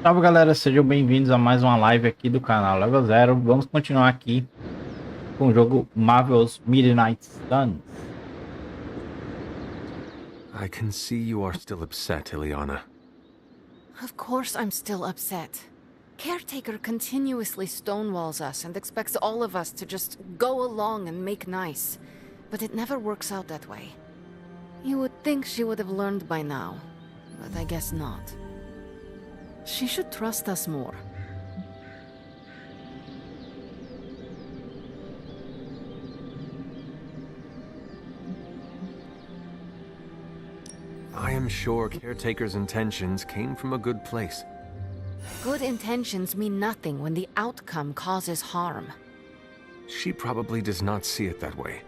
Salve galera, sejam bem-vindos a mais uma live aqui do canal Level Zero. Vamos continuar aqui com o jogo Marvel's Midnight Suns. I can see you are still upset, 𝘾𝐼𝐿𝐼𝐼𝐼𝐿. Of course I'm still upset. Caretaker continuously stonewalls us and expects all of us to just go along and make nice. But it never works out that way. You would think she would have learned by now, but I guess not. She should trust us more. I am sure Caretaker's intentions came from a good place. Good intentions mean nothing when the outcome causes harm. She probably does not see it that way.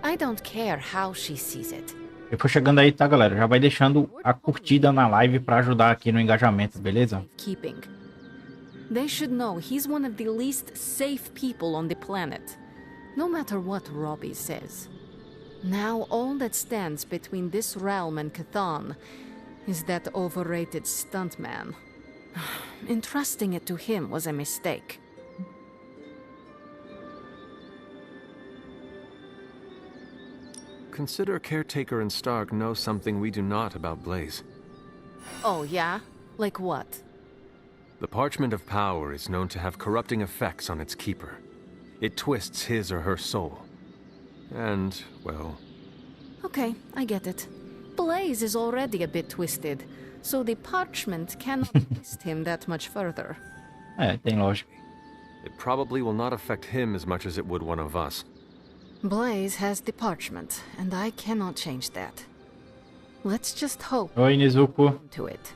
I don't care how she sees it. Eu for chegando aí, tá, galera? Já vai deixando a curtida na live para ajudar aqui no engajamento, beleza? Keeping. They should know he's one of the least safe people on the planet, no matter what Robbie says. Now all that stands between this realm and 𝘾𝐼𝐿 is that overrated stuntman. Entrusting it to him was a mistake. Consider Caretaker and Stark know something we do not about Blaze. Oh, yeah? Like what? The Parchment of Power is known to have corrupting effects on its keeper. It twists his or her soul. And, well... Okay, I get it. Blaze is already a bit twisted, so the parchment cannot twist him that much further. É, tem lógica. It probably will not affect him as much as it would one of us. Blaze has the parchment, and I cannot change that. Let's just hope Oi, Nezuko. to it.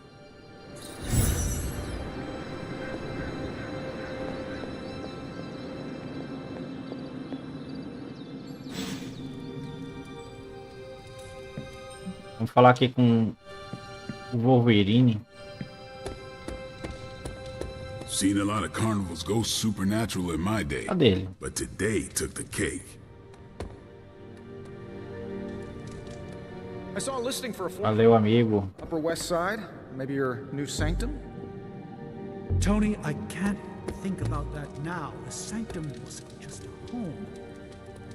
Vamos falar aqui com o Wolverine. Seen a lot of carnivals go supernatural in my day, Cadê ele? but today took the cake. I saw a listing for a floor Valeu, amigo. Upper West Side. Maybe your new sanctum? Tony, I can't think about that now. The sanctum was just a home.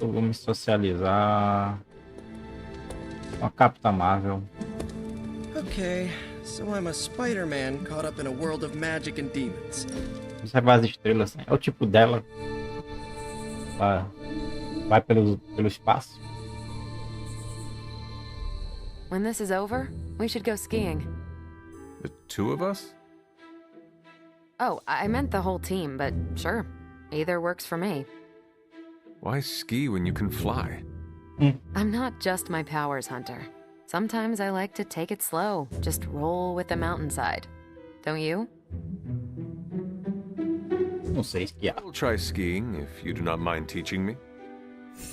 Eu vou me socializar com a Capitã Marvel. Okay, so I'm a Spider-Man caught up in a world of magic and demons. Observar as estrelas, assim. É o tipo dela. Ela vai pelo espaço. When this is over, we should go skiing. The two of us? Oh, I meant the whole team, but sure. Either works for me. Why ski when you can fly? I'm not just my powers hunter. Sometimes I like to take it slow, just roll with the mountainside. Don't you? Não sei esquiar. I'll try skiing if you do not mind teaching me.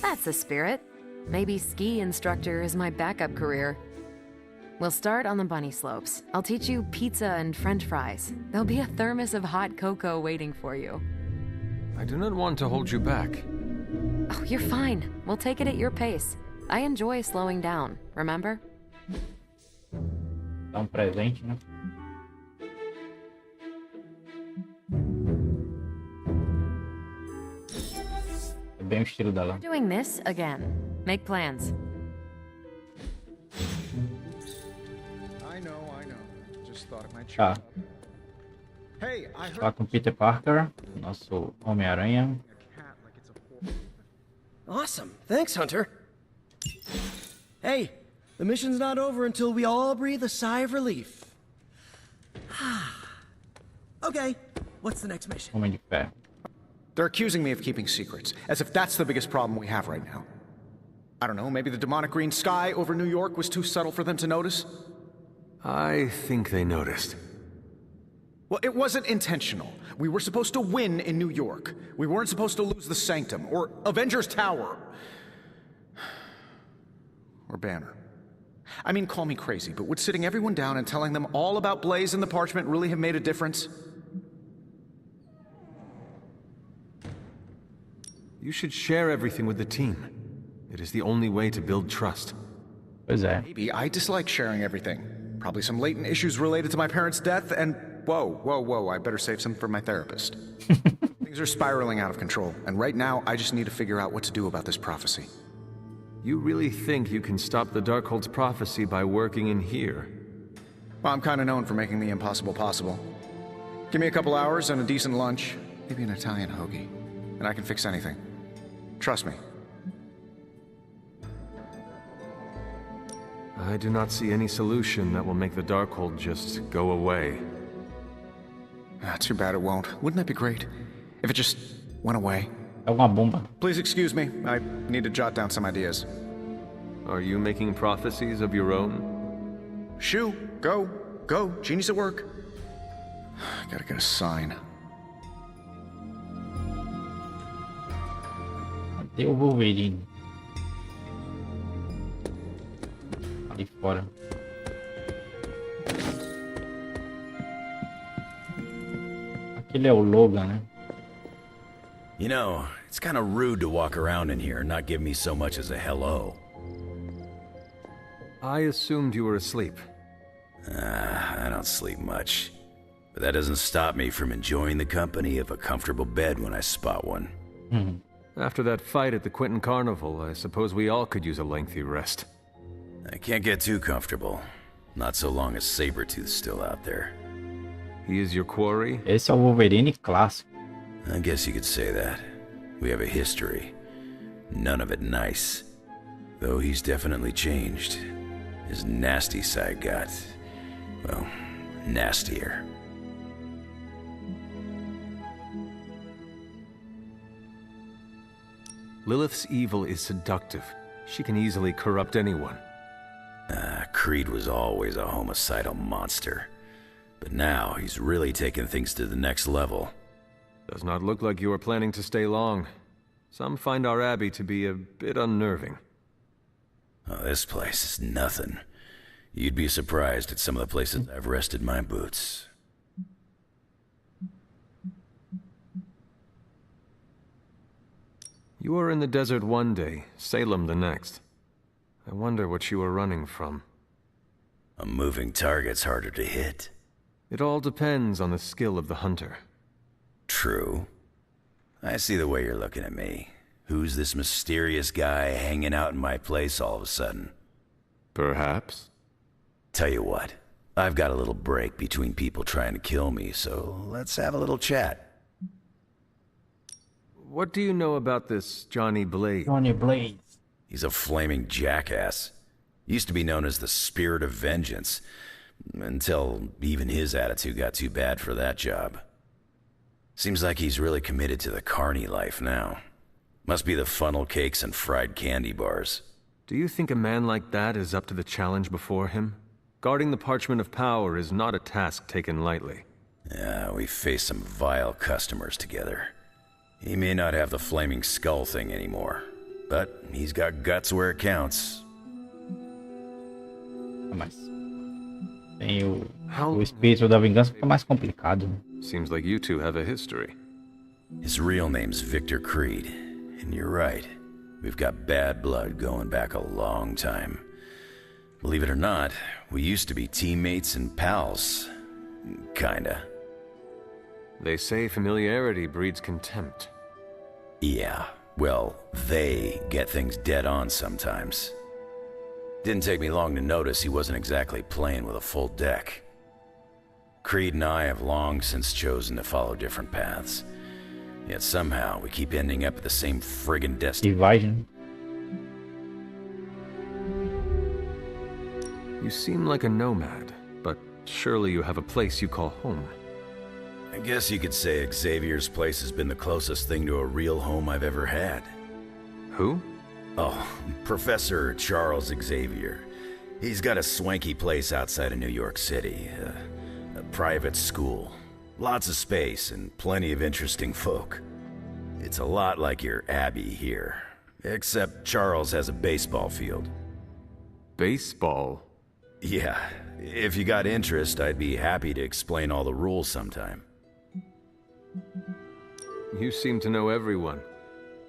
That's the spirit. Maybe ski instructor is my backup career. We'll start on the bunny slopes. I'll teach you pizza and french fries. There'll be a thermos of hot cocoa waiting for you. I do not want to hold you back. Oh, you're fine. We'll take it at your pace. I enjoy slowing down, remember? Dá presente, né? É bem o estilo dela. Doing this again. Make plans. I know. Just thought it might cheer Tá. up. Hey, I heard Falar com Peter Parker, nosso Homem-Aranha. a cat like it's a horse. Awesome. Thanks, Hunter. Hey, the mission's not over until we all breathe a sigh of relief. Okay, what's the next mission? Homem de Ferro. They're accusing me of keeping secrets, as if that's the biggest problem we have right now. I don't know, maybe the demonic green sky over New York was too subtle for them to notice? I think they noticed. Well, it wasn't intentional. We were supposed to win in New York. We weren't supposed to lose the Sanctum, or Avengers Tower. Or Banner. I mean, call me crazy, but would sitting everyone down and telling them all about Blaze and the Parchment really have made a difference? You should share everything with the team. It is the only way to build trust. Pois é. Maybe I dislike sharing everything. Probably some latent issues related to my parents' death, and Whoa, I better save some for my therapist. Things are spiraling out of control, and right now I just need to figure out what to do about this prophecy. You really think you can stop the Darkhold's prophecy by working in here? Well, I'm kind of known for making the impossible possible. Give me a couple hours and a decent lunch, maybe an Italian hoagie, and I can fix anything. Trust me. I do not see any solution that will make the Darkhold just go away. Too bad it won't. Wouldn't that be great? If it just went away. É uma bomba. Please excuse me. I need to jot down some ideas. Are you making prophecies of your own? Shoo, go. Genius at work. Gotta get a sign. Cadê o Wolverine? Ali fora. Aquele é o Logan, né? You know, it's kind of rude to walk around in here and not give me so much as a hello. I assumed you were asleep. I don't sleep much. But that doesn't stop me from enjoying the company of a comfortable bed when I spot one. After that fight at the Quentin Carnival, I suppose we all could use a lengthy rest. I can't get too comfortable. Not so long as Sabretooth's still out there. He is your quarry? Esse é o Wolverine clássico. I guess you could say that. We have a history. None of it nice. Though he's definitely changed. His nasty side got, well, nastier. Lilith's evil is seductive. She can easily corrupt anyone. Creed was always a homicidal monster. But now he's really taken things to the next level. Does not look like you are planning to stay long. Some find our abbey to be a bit unnerving. Oh, this place is nothing. You'd be surprised at some of the places I've rested my boots. You were in the desert one day, Salem the next. I wonder what you were running from. A moving target's harder to hit. It all depends on the skill of the hunter. True. I see the way you're looking at me. Who's this mysterious guy hanging out in my place all of a sudden? Perhaps. Tell you what, I've got a little break between people trying to kill me, so let's have a little chat. What do you know about this Johnny Blaze? Johnny Blaze. He's a flaming jackass. Used to be known as the Spirit of Vengeance, until even his attitude got too bad for that job. Seems like he's really committed to the carny life now. Must be the funnel cakes and fried candy bars. Do you think a man like that is up to the challenge before him? Guarding the Parchment of Power is not a task taken lightly. Yeah, we faced some vile customers together. He may not have the flaming skull thing anymore, but he's got guts where it counts. Mas tem o espírito da vingança, fica mais complicado. Seems like you two have a history. His real name's Victor Creed, and you're right. We've got bad blood going back a long time. Believe it or not, we used to be teammates and pals. Kinda. They say familiarity breeds contempt. Yeah, well, they get things dead on sometimes. Didn't take me long to notice he wasn't exactly playing with a full deck. Creed and I have long since chosen to follow different paths. Yet somehow we keep ending up at the same friggin' destination. You seem like a nomad, but surely you have a place you call home. I guess you could say Xavier's place has been the closest thing to a real home I've ever had. Who? Oh, Professor Charles Xavier. He's got a swanky place outside of New York City. A private school. Lots of space and plenty of interesting folk. It's a lot like your Abbey here. Except Charles has a baseball field. Baseball? Yeah. If you got interest, I'd be happy to explain all the rules sometime. You seem to know everyone.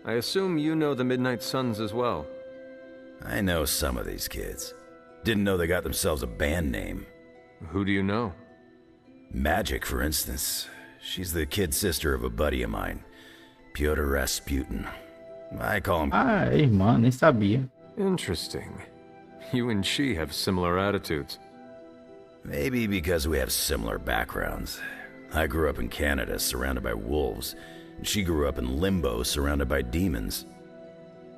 I assume you know the Midnight Suns as well. I know some of these kids. Didn't know they got themselves a band name. Who do you know? Magic, for instance. She's the kid sister of a buddy of mine, Pyotr Rasputin. I call him... Ah, irmã, nem sabia. Interesting. You and she have similar attitudes. Maybe because we have similar backgrounds. I grew up in Canada, surrounded by wolves, and she grew up in Limbo, surrounded by demons.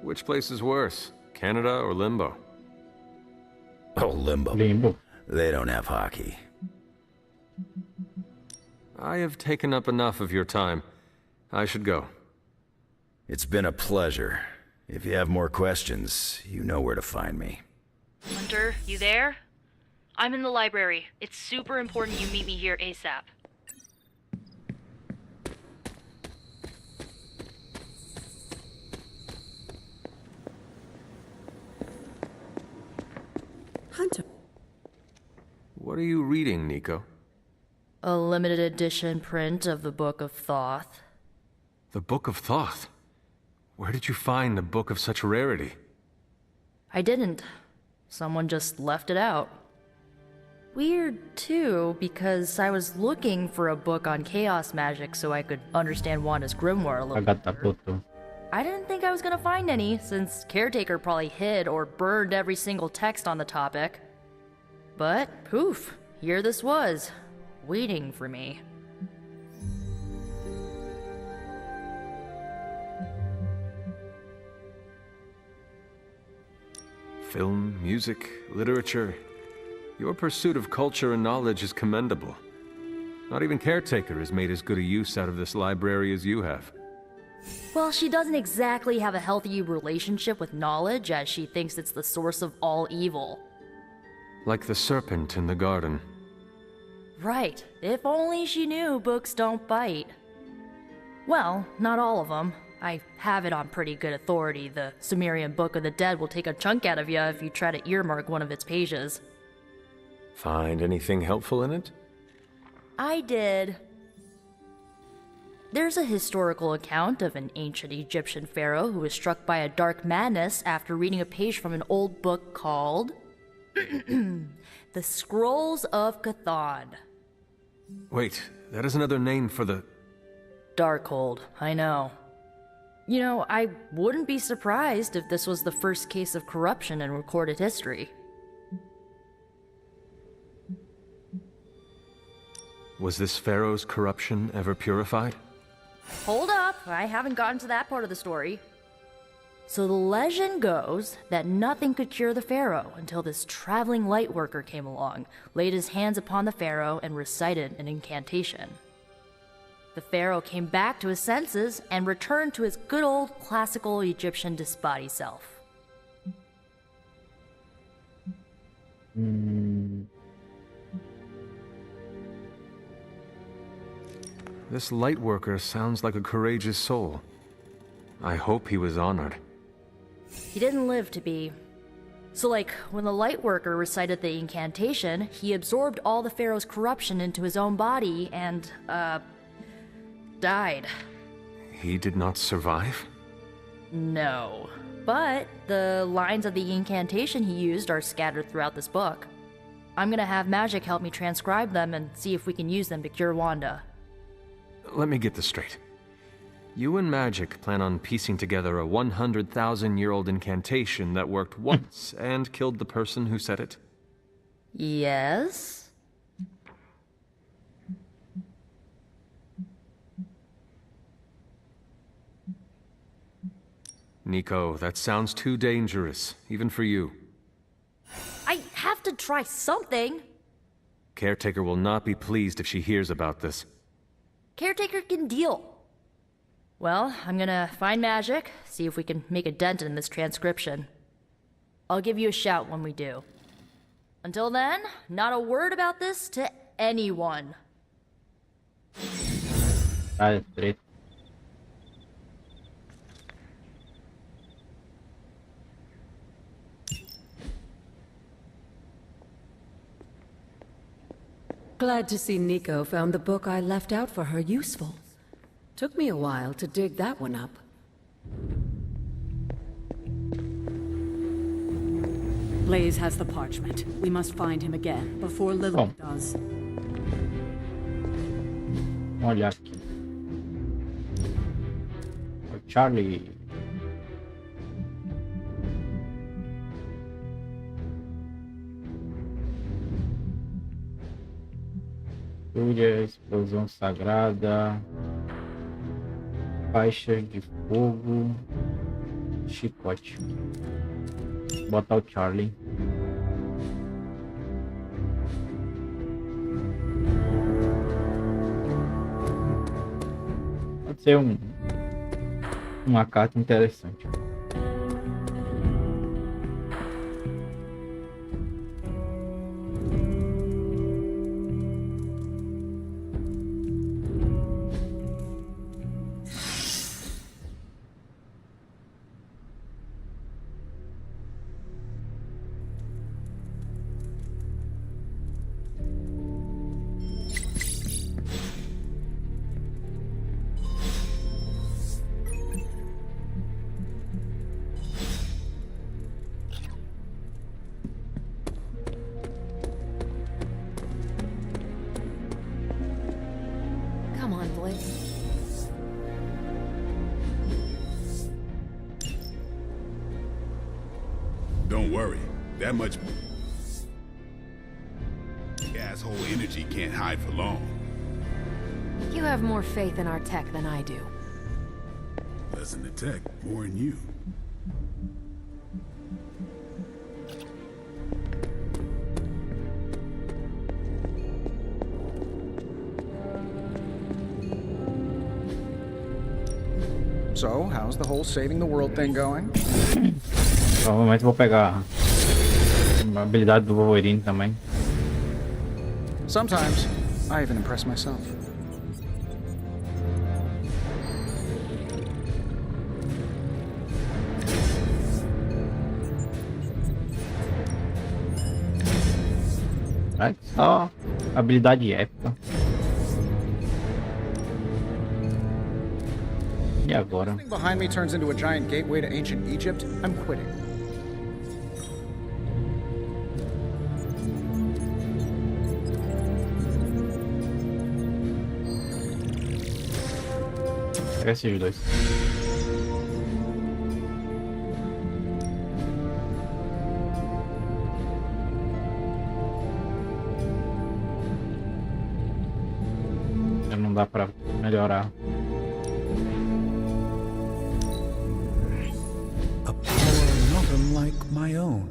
Which place is worse, Canada or Limbo? Oh, Limbo. Limbo. They don't have hockey. I have taken up enough of your time. I should go. It's been a pleasure. If you have more questions, you know where to find me. Hunter, you there? I'm in the library. It's super important you meet me here ASAP. Hunter. What are you reading, Nico? A limited edition print of the Book of Thoth. The Book of Thoth? Where did you find a book of such rarity? I didn't. Someone just left it out. Weird, too, because I was looking for a book on chaos magic so I could understand Wanda's grimoire a little better. I didn't think I was gonna find any, since Caretaker probably hid or burned every single text on the topic. But, poof, here this was, waiting for me. Film, music, literature. Your pursuit of culture and knowledge is commendable. Not even Caretaker has made as good a use out of this library as you have. Well, she doesn't exactly have a healthy relationship with knowledge, as she thinks it's the source of all evil. Like the serpent in the garden. Right. If only she knew books don't bite. Well, not all of them. I have it on pretty good authority. The Sumerian Book of the Dead will take a chunk out of you if you try to earmark one of its pages. Find anything helpful in it? I did. There's a historical account of an ancient Egyptian pharaoh who was struck by a dark madness after reading a page from an old book called The Scrolls of Chthawn. Wait, that is another name for the... Darkhold, I know. You know, I wouldn't be surprised if this was the first case of corruption in recorded history. Was this pharaoh's corruption ever purified? Hold up, I haven't gotten to that part of the story. So the legend goes that nothing could cure the pharaoh until this traveling lightworker came along, laid his hands upon the pharaoh, and recited an incantation. The pharaoh came back to his senses and returned to his good old classical Egyptian disbody self. This lightworker sounds like a courageous soul. I hope he was honored. He didn't live to be. So like, when the lightworker recited the incantation, he absorbed all the pharaoh's corruption into his own body and, died. He did not survive? No. But the lines of the incantation he used are scattered throughout this book. I'm gonna have Magic help me transcribe them and see if we can use them to cure Wanda. Let me get this straight. You and Magic plan on piecing together a 100,000-year-old incantation that worked once and killed the person who said it? Yes? Nico, that sounds too dangerous, even for you. I have to try something! Caretaker will not be pleased if she hears about this. Caretaker can deal. Well, I'm gonna find Magic, see if we can make a dent in this transcription. I'll give you a shout when we do. Until then, not a word about this to anyone. Treta. Glad to see Nico found the book I left out for her useful. Took me a while to dig that one up. Blaze has the parchment. We must find him again before Lilith does. Vamos olhar aqui. O Charlie. Fúria, explosão sagrada. Faixas de fogo. Chicote. Vou botar o Charlie. Pode ser uma carta interessante. Don't worry, that much asshole energy can't hide for long. You have more faith in our tech than I do. Less in the tech, more in you. So, how's the whole saving the world thing going? Provavelmente vou pegar a habilidade do Wolverine também. Sometimes, I even impress myself. É só habilidade épica. E agora? If something behind me turns into a giant gateway to ancient Egypt, I'm quitting. Pega esses dois. Não dá pra melhorar. A power not unlike my own.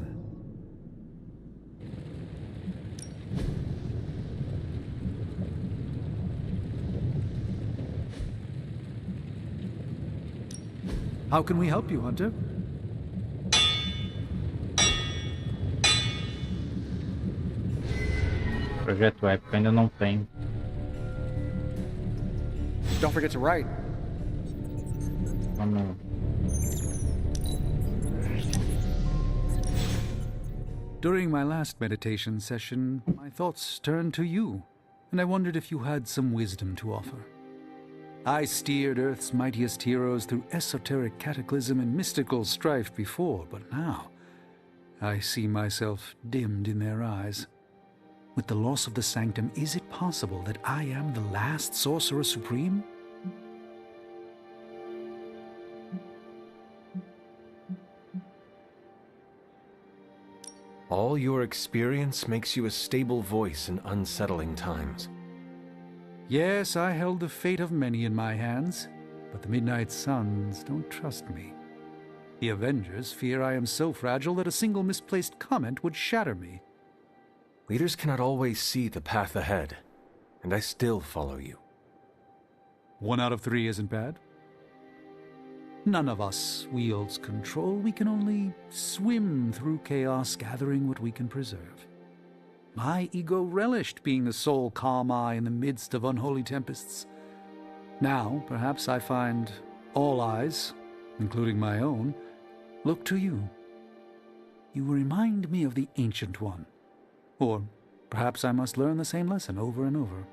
How can we help you, Hunter? Projeto épico ainda não tem. Don't forget to write. Vamos. During my last meditation session, my thoughts turned to you, and I wondered if you had some wisdom to offer. I steered Earth's mightiest heroes through esoteric cataclysm and mystical strife before, but now I see myself dimmed in their eyes. With the loss of the Sanctum, is it possible that I am the last Sorcerer Supreme? All your experience makes you a stable voice in unsettling times. Yes, I held the fate of many in my hands, but the Midnight Suns don't trust me. The Avengers fear I am so fragile that a single misplaced comment would shatter me. Leaders cannot always see the path ahead, and I still follow you. 1 out of 3 isn't bad. None of us wields control. We can only swim through chaos, gathering what we can preserve. My ego relished being the sole calm eye in the midst of unholy tempests. Now, perhaps I find all eyes, including my own, look to you. You remind me of the Ancient One. Or perhaps I must learn the same lesson over and over.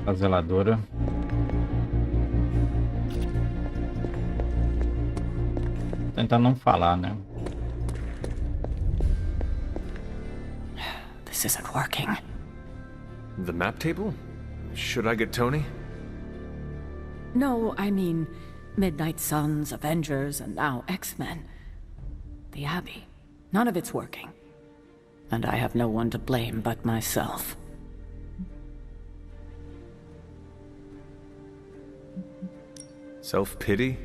A zeladora. tentar não falar, né? This isn't working. The map table? Should I get Tony? No, I mean Midnight Suns, Avengers, and now X-Men. The Abbey. None of it's working. And I have no one to blame but myself. Self-pity?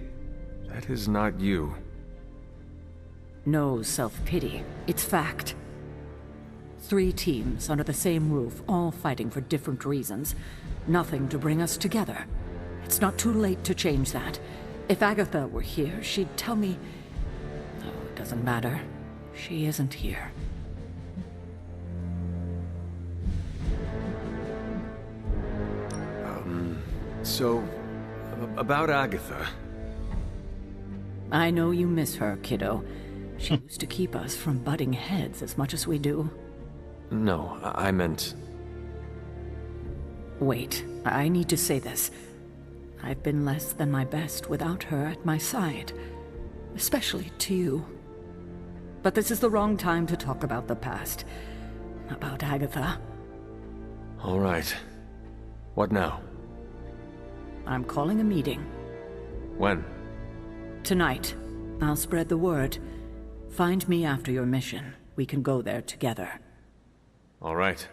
That is not you. No self-pity. It's fact. 3 teams under the same roof, all fighting for different reasons. Nothing to bring us together. It's not too late to change that. If Agatha were here, she'd tell me... No, it doesn't matter. She isn't here. So, about Agatha. I know you miss her, kiddo. She used to keep us from butting heads as much as we do. No, I meant... Wait, I need to say this. I've been less than my best without her at my side. Especially to you. But this is the wrong time to talk about the past. About Agatha. All right. What now? I'm calling a meeting. When? Tonight. I'll spread the word. Find me after your mission. We can go there together. All right.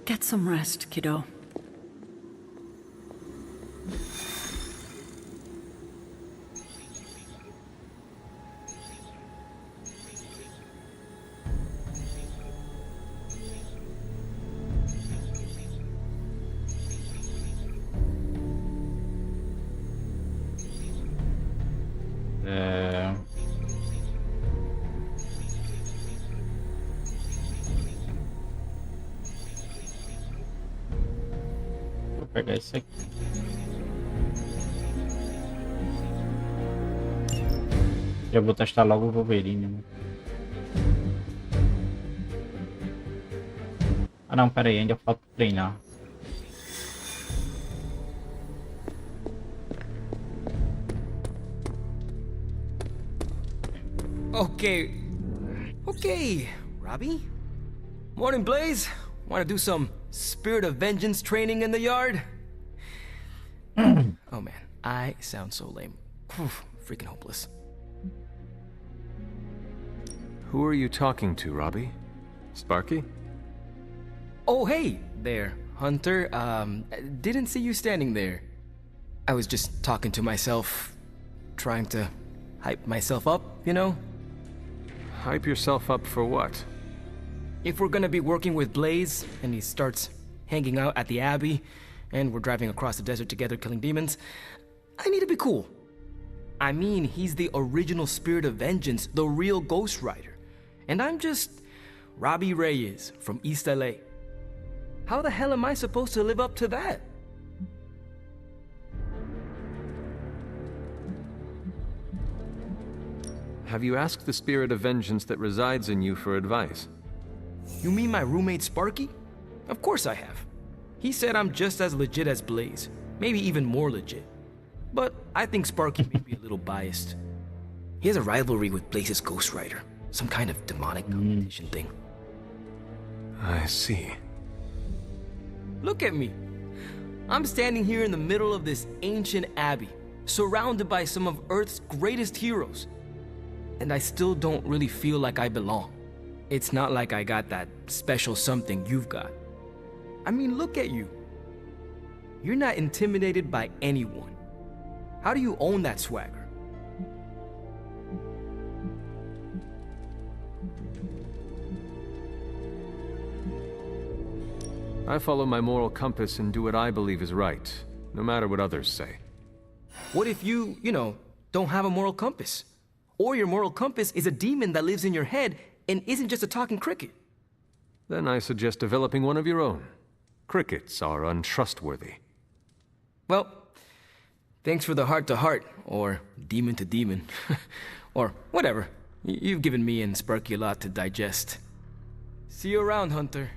Get some rest, kiddo. Vou pegar esse aqui. Já vou testar logo o Wolverine, né? Ah não, pera aí, ainda falta treinar. Okay, Robbie? Morning, Blaze. Want to do some Spirit of Vengeance training in the yard? Oh man, I sound so lame. Freaking hopeless. Who are you talking to, Robbie? Sparky? Oh, hey there, Hunter. Didn't see you standing there. I was just talking to myself, trying to hype myself up, you know? Hype yourself up for what? If we're gonna be working with Blaze, and he starts hanging out at the Abbey, and we're driving across the desert together killing demons, I need to be cool. I mean, he's the original Spirit of Vengeance, the real Ghost Rider. And I'm just Robbie Reyes from East LA. How the hell am I supposed to live up to that? Have you asked the Spirit of Vengeance that resides in you for advice? You mean my roommate Sparky? Of course I have. He said I'm just as legit as Blaze, maybe even more legit. But I think Sparky may be a little biased. He has a rivalry with Blaze's Ghost Rider, some kind of demonic competition thing. I see. Look at me. I'm standing here in the middle of this ancient abbey, surrounded by some of Earth's greatest heroes. And I still don't really feel like I belong. It's not like I got that special something you've got. I mean, look at you. You're not intimidated by anyone. How do you own that swagger? I follow my moral compass and do what I believe is right, no matter what others say. What if you don't have a moral compass? Or your moral compass is a demon that lives in your head and isn't just a talking cricket? Then I suggest developing one of your own. Crickets are untrustworthy. Well, thanks for the heart-to-heart, or demon-to-demon, or whatever. You've given me and Sparky a lot to digest. See you around, Hunter.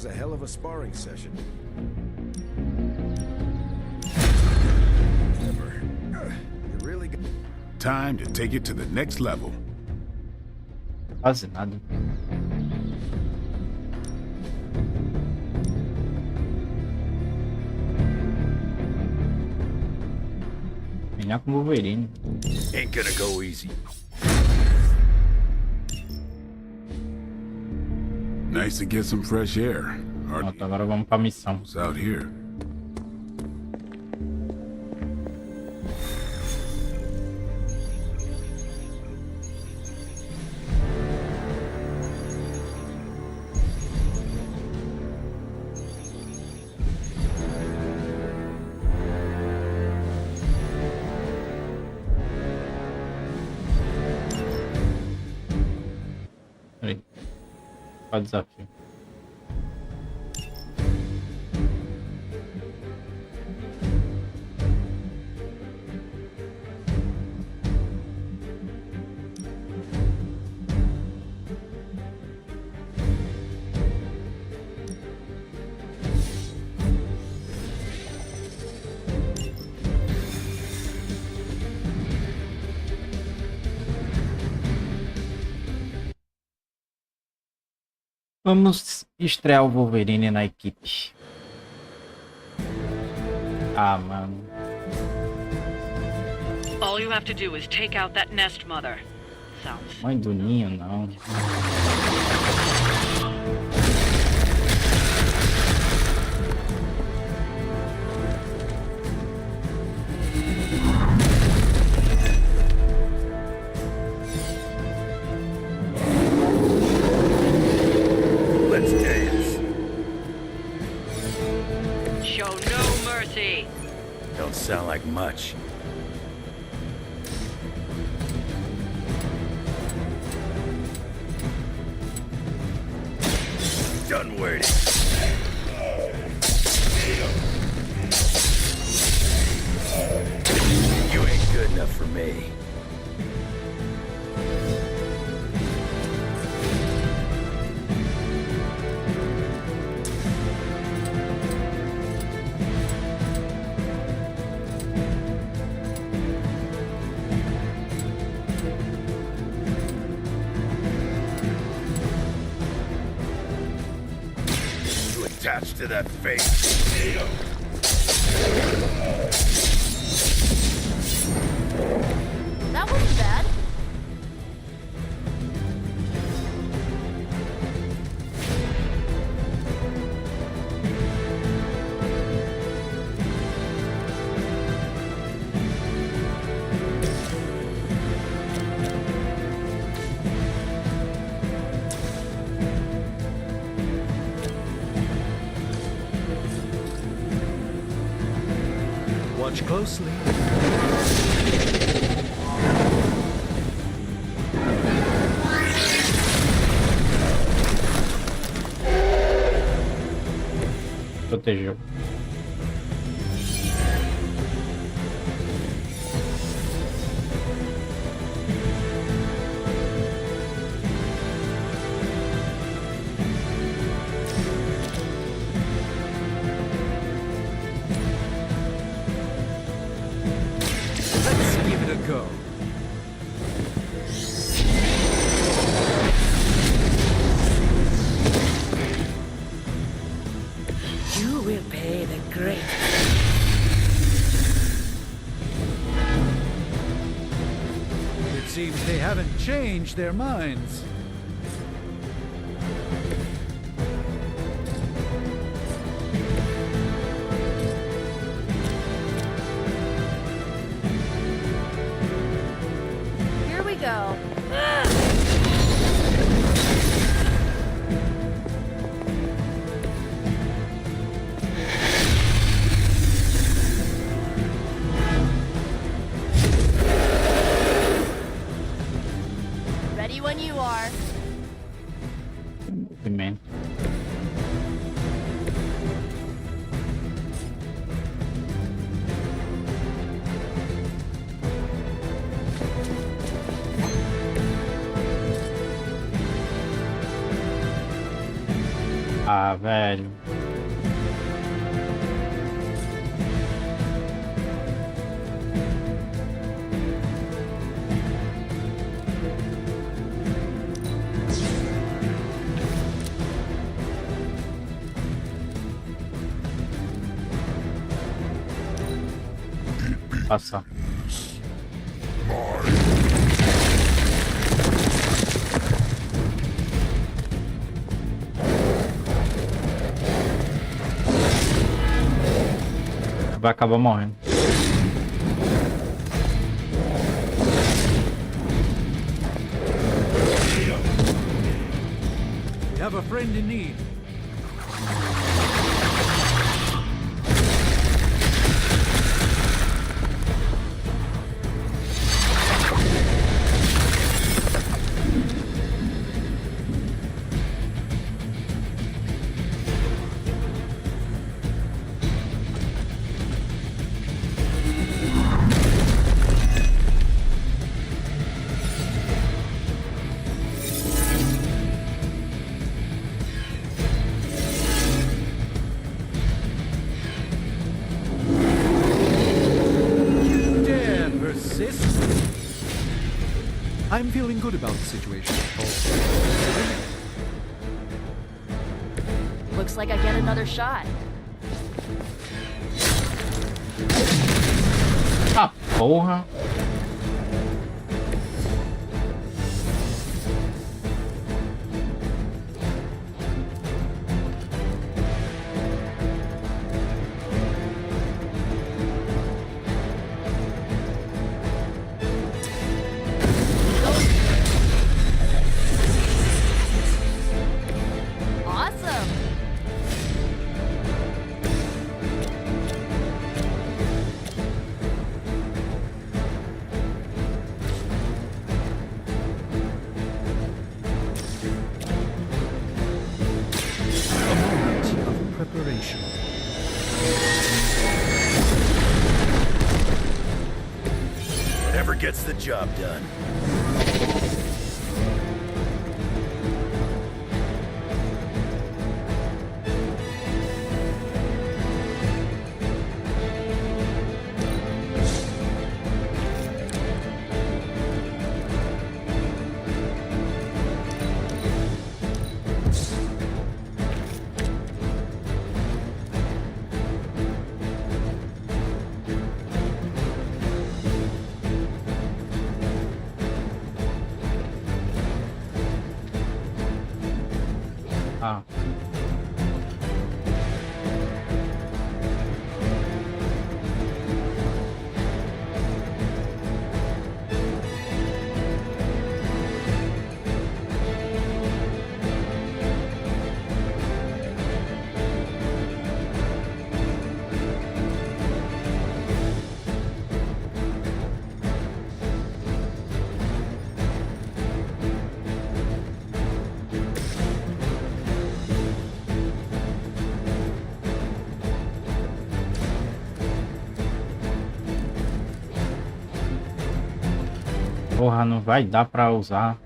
was a hell of a sparring session. You really got... Time to take it to the next level. Quase nada. Melhor com o Wolverine. Ain't gonna go easy. Nice to get some fresh air. Pronto, agora vamos pra missão. Out here. Peraí. Qual o desafio? Vamos estrear o Wolverine na equipe. Ah, mano. All you have to do is take out that nest mother. Sounds. Mãe do ninho, não. Let's dance. Show no mercy. Don't sound like much. Done waiting. You ain't good enough for me. Attached to that face. That wasn't bad. Watch closely. Protegeu. Let's give it a go. You will pay the great. It seems they haven't changed their minds. Here we go. Ready when you are. Man. Ah, velho. Passar. Vai acabar morrendo. We have a friend in need. I'm feeling good about the situation. Looks like I get another shot. Ah, porra. Whatever gets the job done. Ah. Porra, não vai dar pra usar.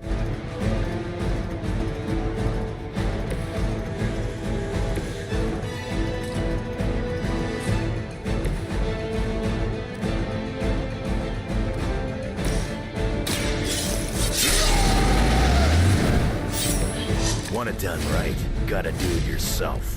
Want it done right, gotta do it yourself.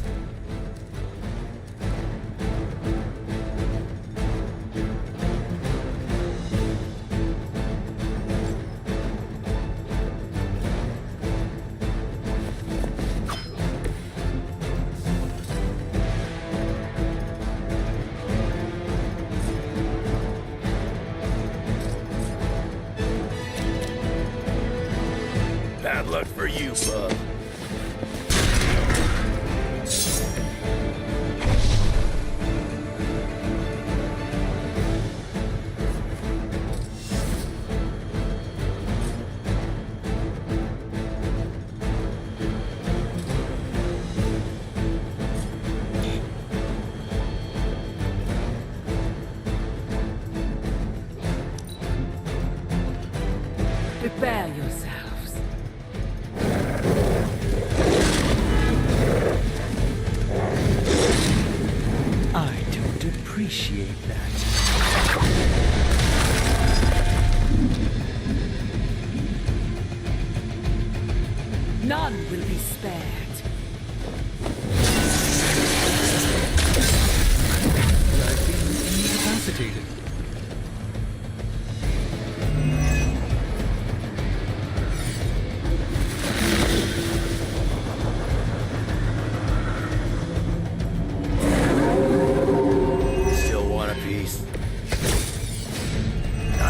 Bad luck for you, bub. Prepare yourselves. appreciate that. None will be spared. I've been incapacitated.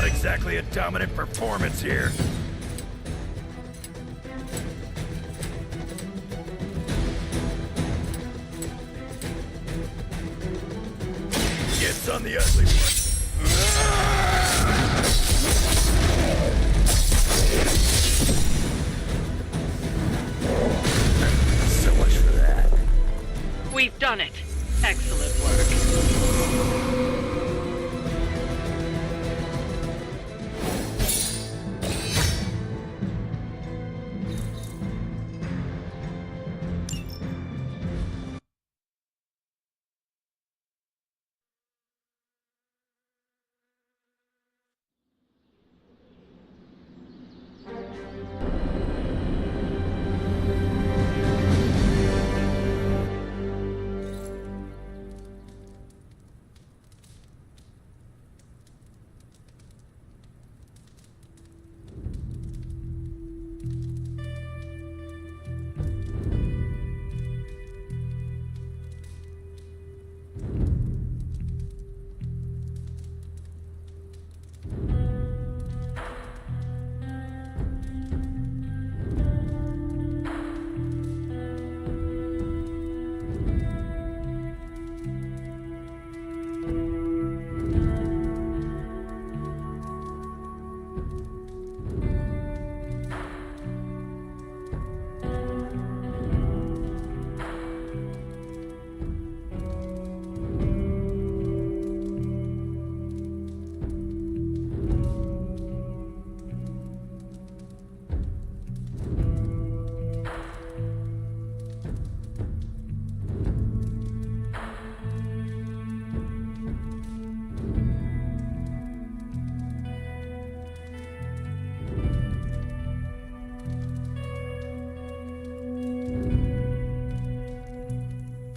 Exactly a dominant performance here. Gets on the ugly one. So much for that. We've done it. Excellent work.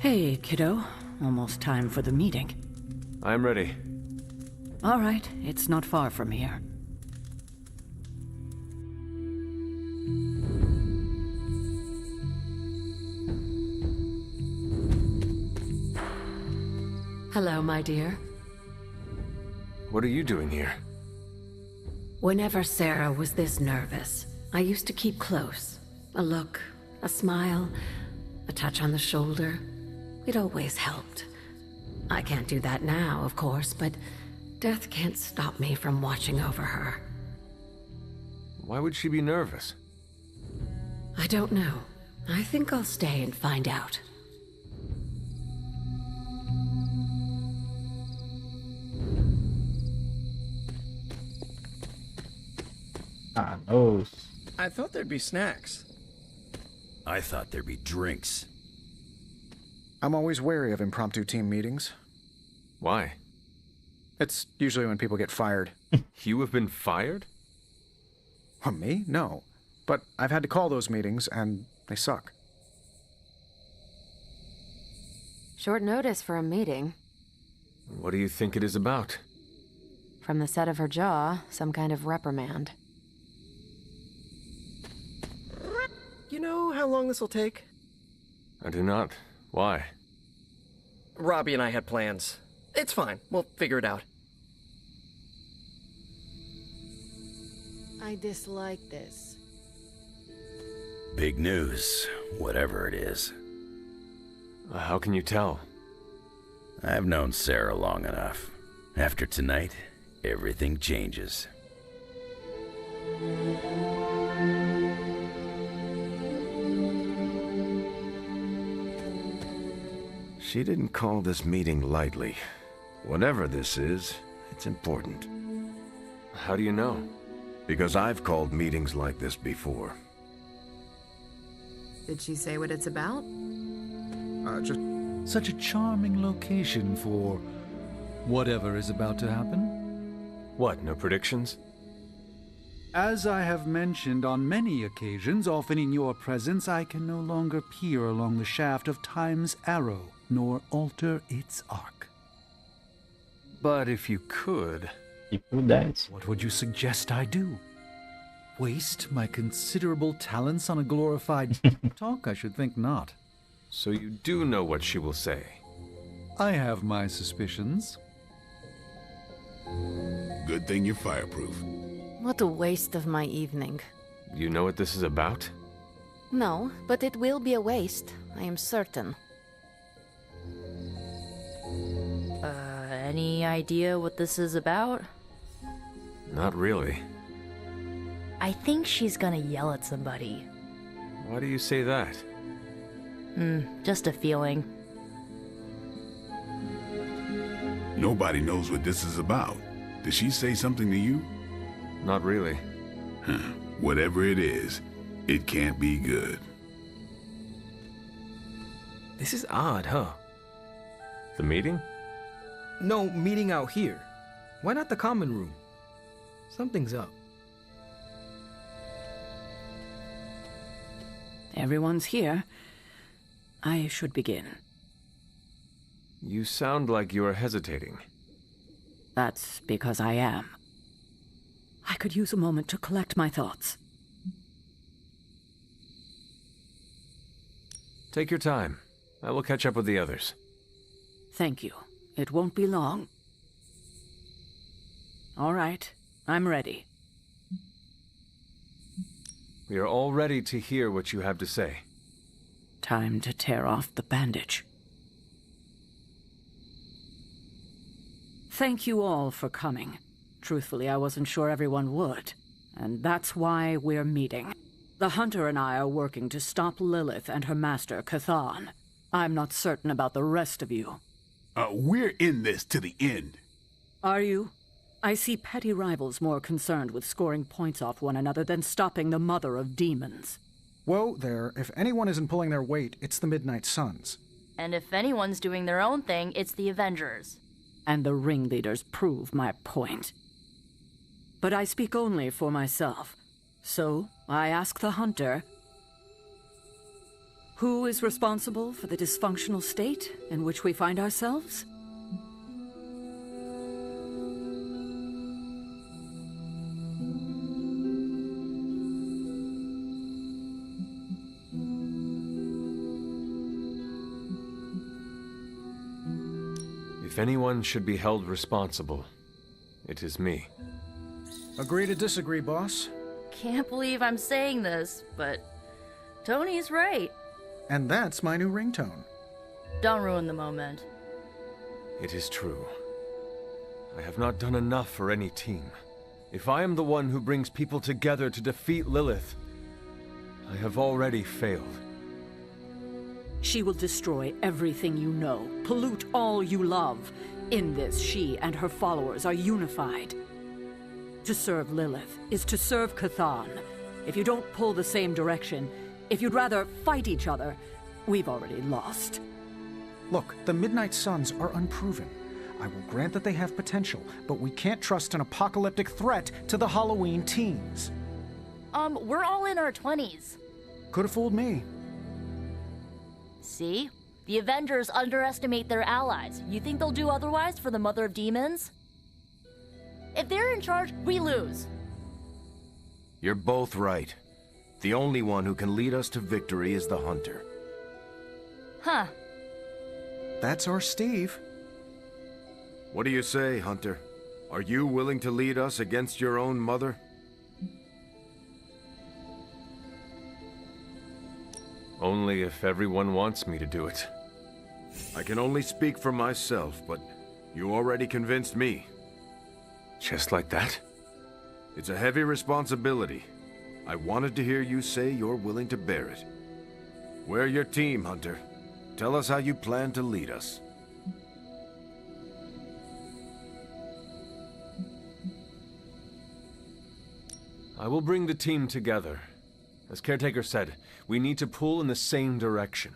Hey, kiddo. Almost time for the meeting. I'm ready. All right, it's not far from here. Hello, my dear. What are you doing here? Whenever Sarah was this nervous, I used to keep close. A look, a smile, a touch on the shoulder. It always helped. I can't do that now, of course, but death can't stop me from watching over her. Why would she be nervous? I don't know. I think I'll stay and find out. Ah, no. I thought there'd be snacks. I thought there'd be drinks. I'm always wary of impromptu team meetings. Why? It's usually when people get fired. You have been fired? Well, me? No. But I've had to call those meetings, and they suck. Short notice for a meeting. What do you think it is about? From the set of her jaw, some kind of reprimand. You know how long this will take? I do not. Why? Robbie and I had plans. It's fine. We'll figure it out. I dislike this. Big news, whatever it is. How can you tell? I've known Sarah long enough. After tonight, everything changes. She didn't call this meeting lightly. Whatever this is, it's important. How do you know? Because I've called meetings like this before. Did she say what it's about? Just such a charming location for Whatever is about to happen? What, no predictions? As I have mentioned on many occasions, often in your presence, I can no longer peer along the shaft of time's arrow, nor alter its arc. But if you could... What would you suggest I do? Waste my considerable talents on a glorified talk? I should think not. So you do know what she will say? I have my suspicions. Good thing you're fireproof. What a waste of my evening. You know what this is about? No, but it will be a waste, I am certain. Any idea what this is about? Not really. I think she's gonna yell at somebody. Why do you say that? Just a feeling. Nobody knows what this is about. Did she say something to you? Not really. Whatever it is, it can't be good. This is odd, huh? The meeting? No, meeting out here. Why not the common room? Something's up. Everyone's here. I should begin. You sound like you are hesitating. That's because I am. I could use a moment to collect my thoughts. Take your time. I will catch up with the others. Thank you. It won't be long. All right, I'm ready. We are all ready to hear what you have to say. Time to tear off the bandage. Thank you all for coming. Truthfully, I wasn't sure everyone would. And that's why we're meeting. The Hunter and I are working to stop Lilith and her master, 𝘾𝘼𝙉𝘼𝙇. I'm not certain about the rest of you. We're in this to the end. Are you? I see petty rivals more concerned with scoring points off one another than stopping the mother of demons. Whoa there, if anyone isn't pulling their weight, it's the Midnight Suns. And if anyone's doing their own thing, it's the Avengers. And the ringleaders prove my point. But I speak only for myself. So, I ask the Hunter, who is responsible for the dysfunctional state in which we find ourselves? If anyone should be held responsible, it is me. Agree to disagree, boss. Can't believe I'm saying this, but Tony's right. And that's my new ringtone. Don't ruin the moment. It is true. I have not done enough for any team. If I am the one who brings people together to defeat Lilith, I have already failed. She will destroy everything you know, pollute all you love. In this, she and her followers are unified. To serve Lilith is to serve 𝘾𝘼𝙉𝘼𝙇. If you don't pull the same direction, if you'd rather fight each other, we've already lost. Look, the Midnight Suns are unproven. I will grant that they have potential, but we can't trust an apocalyptic threat to the Halloween teens. We're all in our 20s. Could have fooled me. See? The Avengers underestimate their allies. You think they'll do otherwise for the Mother of Demons? If they're in charge, we lose. You're both right. The only one who can lead us to victory is the Hunter. Huh. That's our Steve. What do you say, Hunter? Are you willing to lead us against your own mother? Only if everyone wants me to do it. I can only speak for myself, but you already convinced me. Just like that? It's a heavy responsibility. I wanted to hear you say you're willing to bear it. We're your team, Hunter. Tell us how you plan to lead us. I will bring the team together. As Caretaker said, we need to pull in the same direction.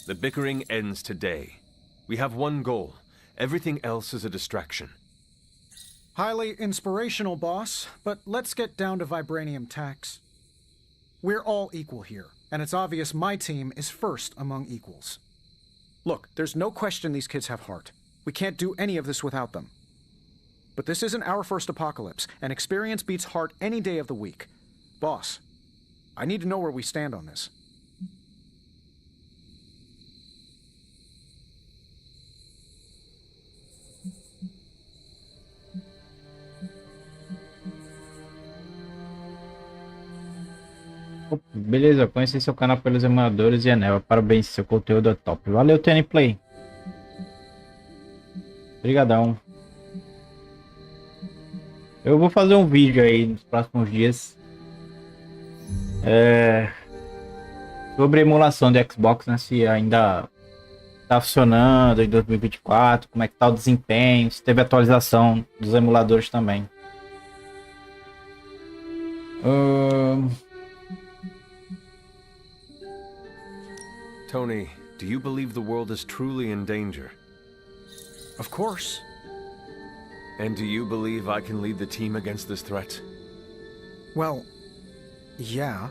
The bickering ends today. We have one goal: Everything else is a distraction. Highly inspirational, boss, but let's get down to vibranium tax. We're all equal here, and it's obvious my team is first among equals. Look, there's no question these kids have heart. We can't do any of this without them. But this isn't our first apocalypse, and experience beats heart any day of the week. Boss, I need to know where we stand on this. Beleza, conheci seu canal pelos emuladores e Anel. Parabéns, seu conteúdo é top. Valeu, TN Play. Obrigadão. Eu vou fazer um vídeo aí nos próximos dias. Sobre emulação de Xbox, né? Se ainda tá funcionando em 2024, como é que tá o desempenho, se teve atualização dos emuladores também. Tony, do you believe the world is truly in danger? Of course. And do you believe I can lead the team against this threat? Well, yeah.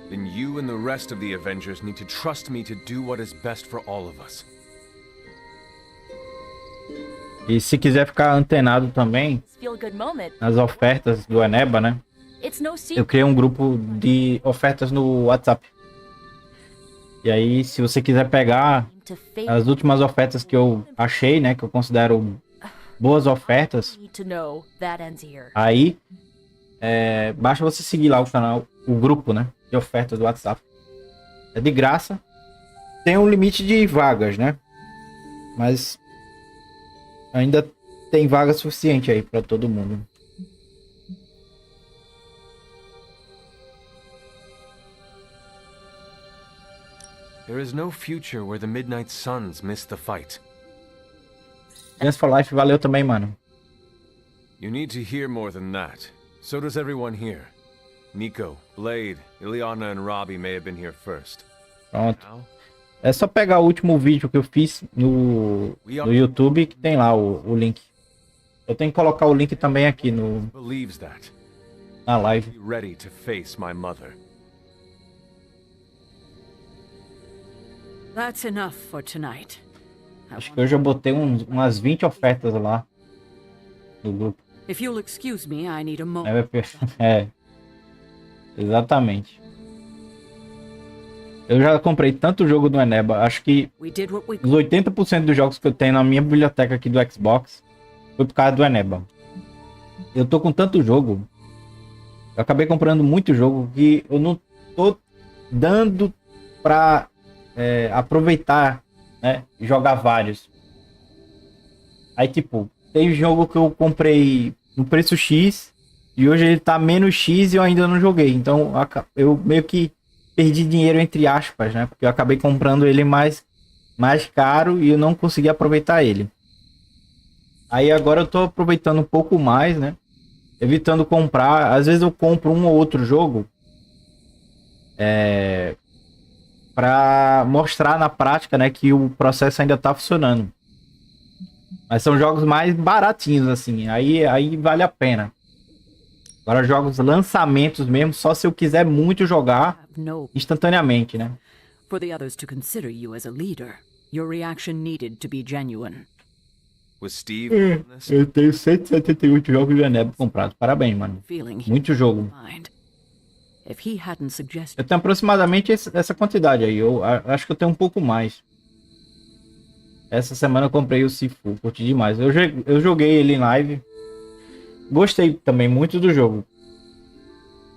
Then you and the rest of the Avengers need to trust me to do what is best for all of us. E se quiser ficar antenado também nas ofertas do Eneba, né? Eu criei um grupo de ofertas no WhatsApp. E aí, se você quiser pegar as últimas ofertas que eu achei, né, que eu considero boas ofertas, aí basta você seguir lá o canal, o grupo, né, de ofertas do WhatsApp. É de graça. Tem um limite de vagas, né? Mas ainda tem vaga suficiente aí para todo mundo. There is no future where the Midnight Suns miss the fight. Dance for Life, valeu também, mano. You need to hear more than that. So does everyone here. Nico, Blade, Ileana and Robbie may have been here first. Pronto. É só pegar o último vídeo que eu fiz no YouTube, que tem lá o link. Eu tenho que colocar o link também aqui na live. Ready to face my mother. That's enough for tonight. Acho que hoje eu botei umas 20 ofertas lá no grupo. If you'll excuse me, I need a moment. Exatamente. Eu já comprei tanto jogo do Eneba, acho que os 80% dos jogos que eu tenho na minha biblioteca aqui do Xbox foi por causa do Eneba. Eu tô com tanto jogo, eu acabei comprando muito jogo que eu não tô dando pra aproveitar, né, jogar vários. Aí tipo, tem jogo que eu comprei no preço X e hoje ele tá menos X e eu ainda não joguei. Então eu meio que perdi dinheiro entre aspas, né? Porque eu acabei comprando ele mais caro e eu não consegui aproveitar ele. Aí agora eu tô aproveitando um pouco mais, né? Evitando comprar. Às vezes eu compro um ou outro jogo para mostrar na prática, né, que o processo ainda tá funcionando. Mas são jogos mais baratinhos, assim. Aí vale a pena. Agora jogos lançamentos mesmo, só se eu quiser muito jogar instantaneamente, né? For the others to consider you as a leader, your reaction needed to be genuine. Was Steve Eu tenho 178 jogos de Eneba comprados. Parabéns, mano. Muito jogo. Eu tenho aproximadamente essa quantidade aí. Eu acho que eu tenho um pouco mais. Essa semana eu comprei o 𝘾𝘼𝙉𝘼𝙇. Curti demais. Eu joguei ele em live. Gostei também muito do jogo.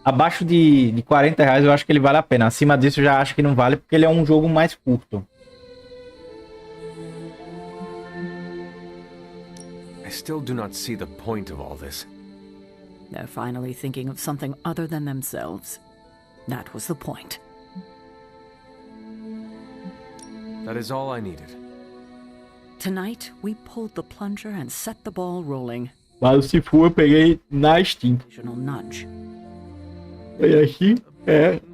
Abaixo de R$40 eu acho que ele vale a pena. Acima disso eu já acho que não vale, porque ele é um jogo mais curto. I still do not see the point of all this. They're finally thinking of something other than themselves. That was the point. That is all I needed. Tonight, we pulled the plunger and set the ball rolling. Mas o 𝘾𝘼𝙉𝘼 eu peguei na Steam. Foi na Steam?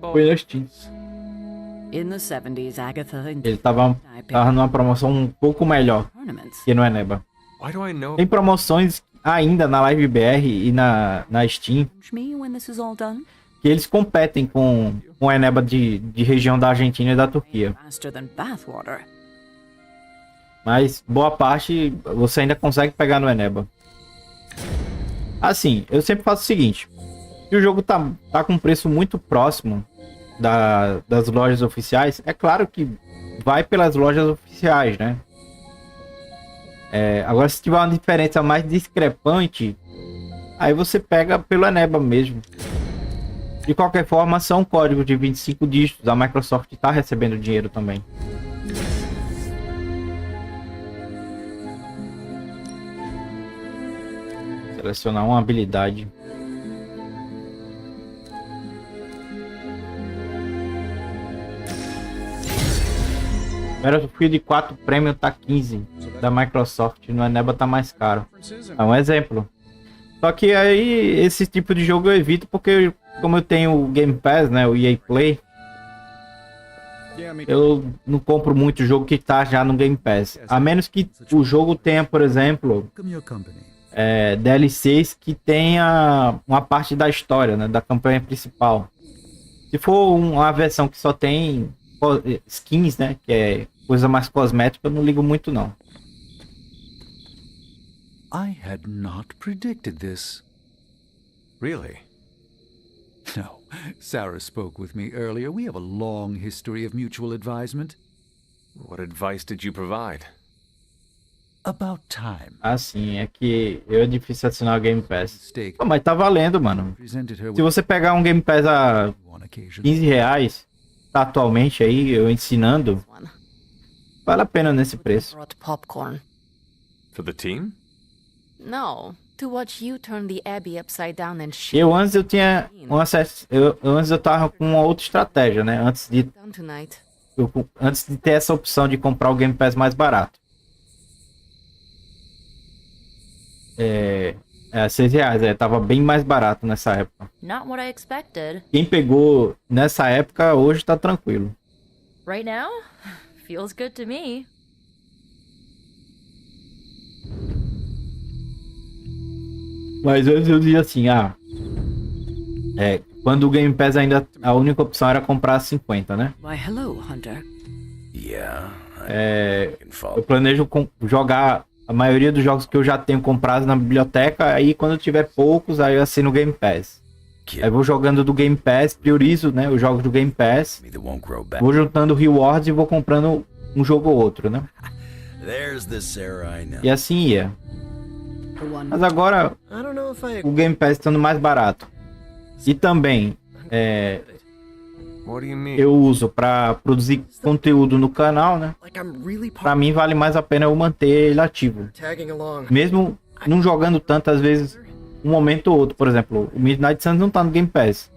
Foi na Steam. In the 70s, Agatha ele tava numa promoção um pouco melhor que no Eneba. Why do I know? Tem promoções ainda na Live BR e na Steam que eles competem com a Eneba de região da Argentina e da Turquia. Mas boa parte você ainda consegue pegar no Eneba. Assim, eu sempre faço o seguinte. Se o jogo tá com preço muito próximo das lojas oficiais, é claro que vai pelas lojas oficiais, né? Agora, se tiver uma diferença mais discrepante, aí você pega pelo Eneba mesmo. De qualquer forma, são códigos de 25 dígitos. A Microsoft está recebendo dinheiro também. Selecionar uma habilidade. Battlefield 4 Premium tá 15 da Microsoft, no Eneba tá mais caro. É um exemplo. Só que aí esse tipo de jogo eu evito porque como eu tenho o Game Pass, né, o EA Play, eu não compro muito jogo que tá já no Game Pass. A menos que o jogo tenha, por exemplo, DLCs que tenha uma parte da história, né, da campanha principal. Se for uma versão que só tem skins, né, que é coisa mais cosmética, eu não ligo muito não. I had not predicted this. Really? No. Sarah spoke with me earlier. We have a long history of mutual advisement. What advice did you provide? About time. Assim, é que é difícil assinar o Game Pass. Oh, mas tá valendo, mano. Se você pegar um Game Pass a R$15, tá atualmente aí, eu ensinando, vale a pena nesse preço. Popcorn. For the team? No, to watch you turn the Abbey upside down and shit. Eu antes eu tinha antes eu tava com uma outra estratégia, né? Antes de ter essa opção de comprar o Game Pass mais barato. R$6, tava bem mais barato nessa época. Not what I expected. Quem pegou nessa época hoje tá tranquilo. Right now? Feels good to me. Mas eu dizia assim, quando o Game Pass ainda a única opção era comprar 50, né? Why, hello, Hunter. Eu planejo jogar a maioria dos jogos que eu já tenho comprados na biblioteca, aí quando eu tiver poucos, aí eu assino o Game Pass. Aí vou jogando do Game Pass, priorizo, né, os jogos do Game Pass, vou juntando rewards e vou comprando um jogo ou outro, né? E assim ia. Mas agora o Game Pass estando mais barato e também eu uso para produzir conteúdo no canal, né? Para mim vale mais a pena eu manter ele ativo, mesmo não jogando tantas vezes, um momento ou outro. Por exemplo, o Midnight Suns não tá no Game Pass.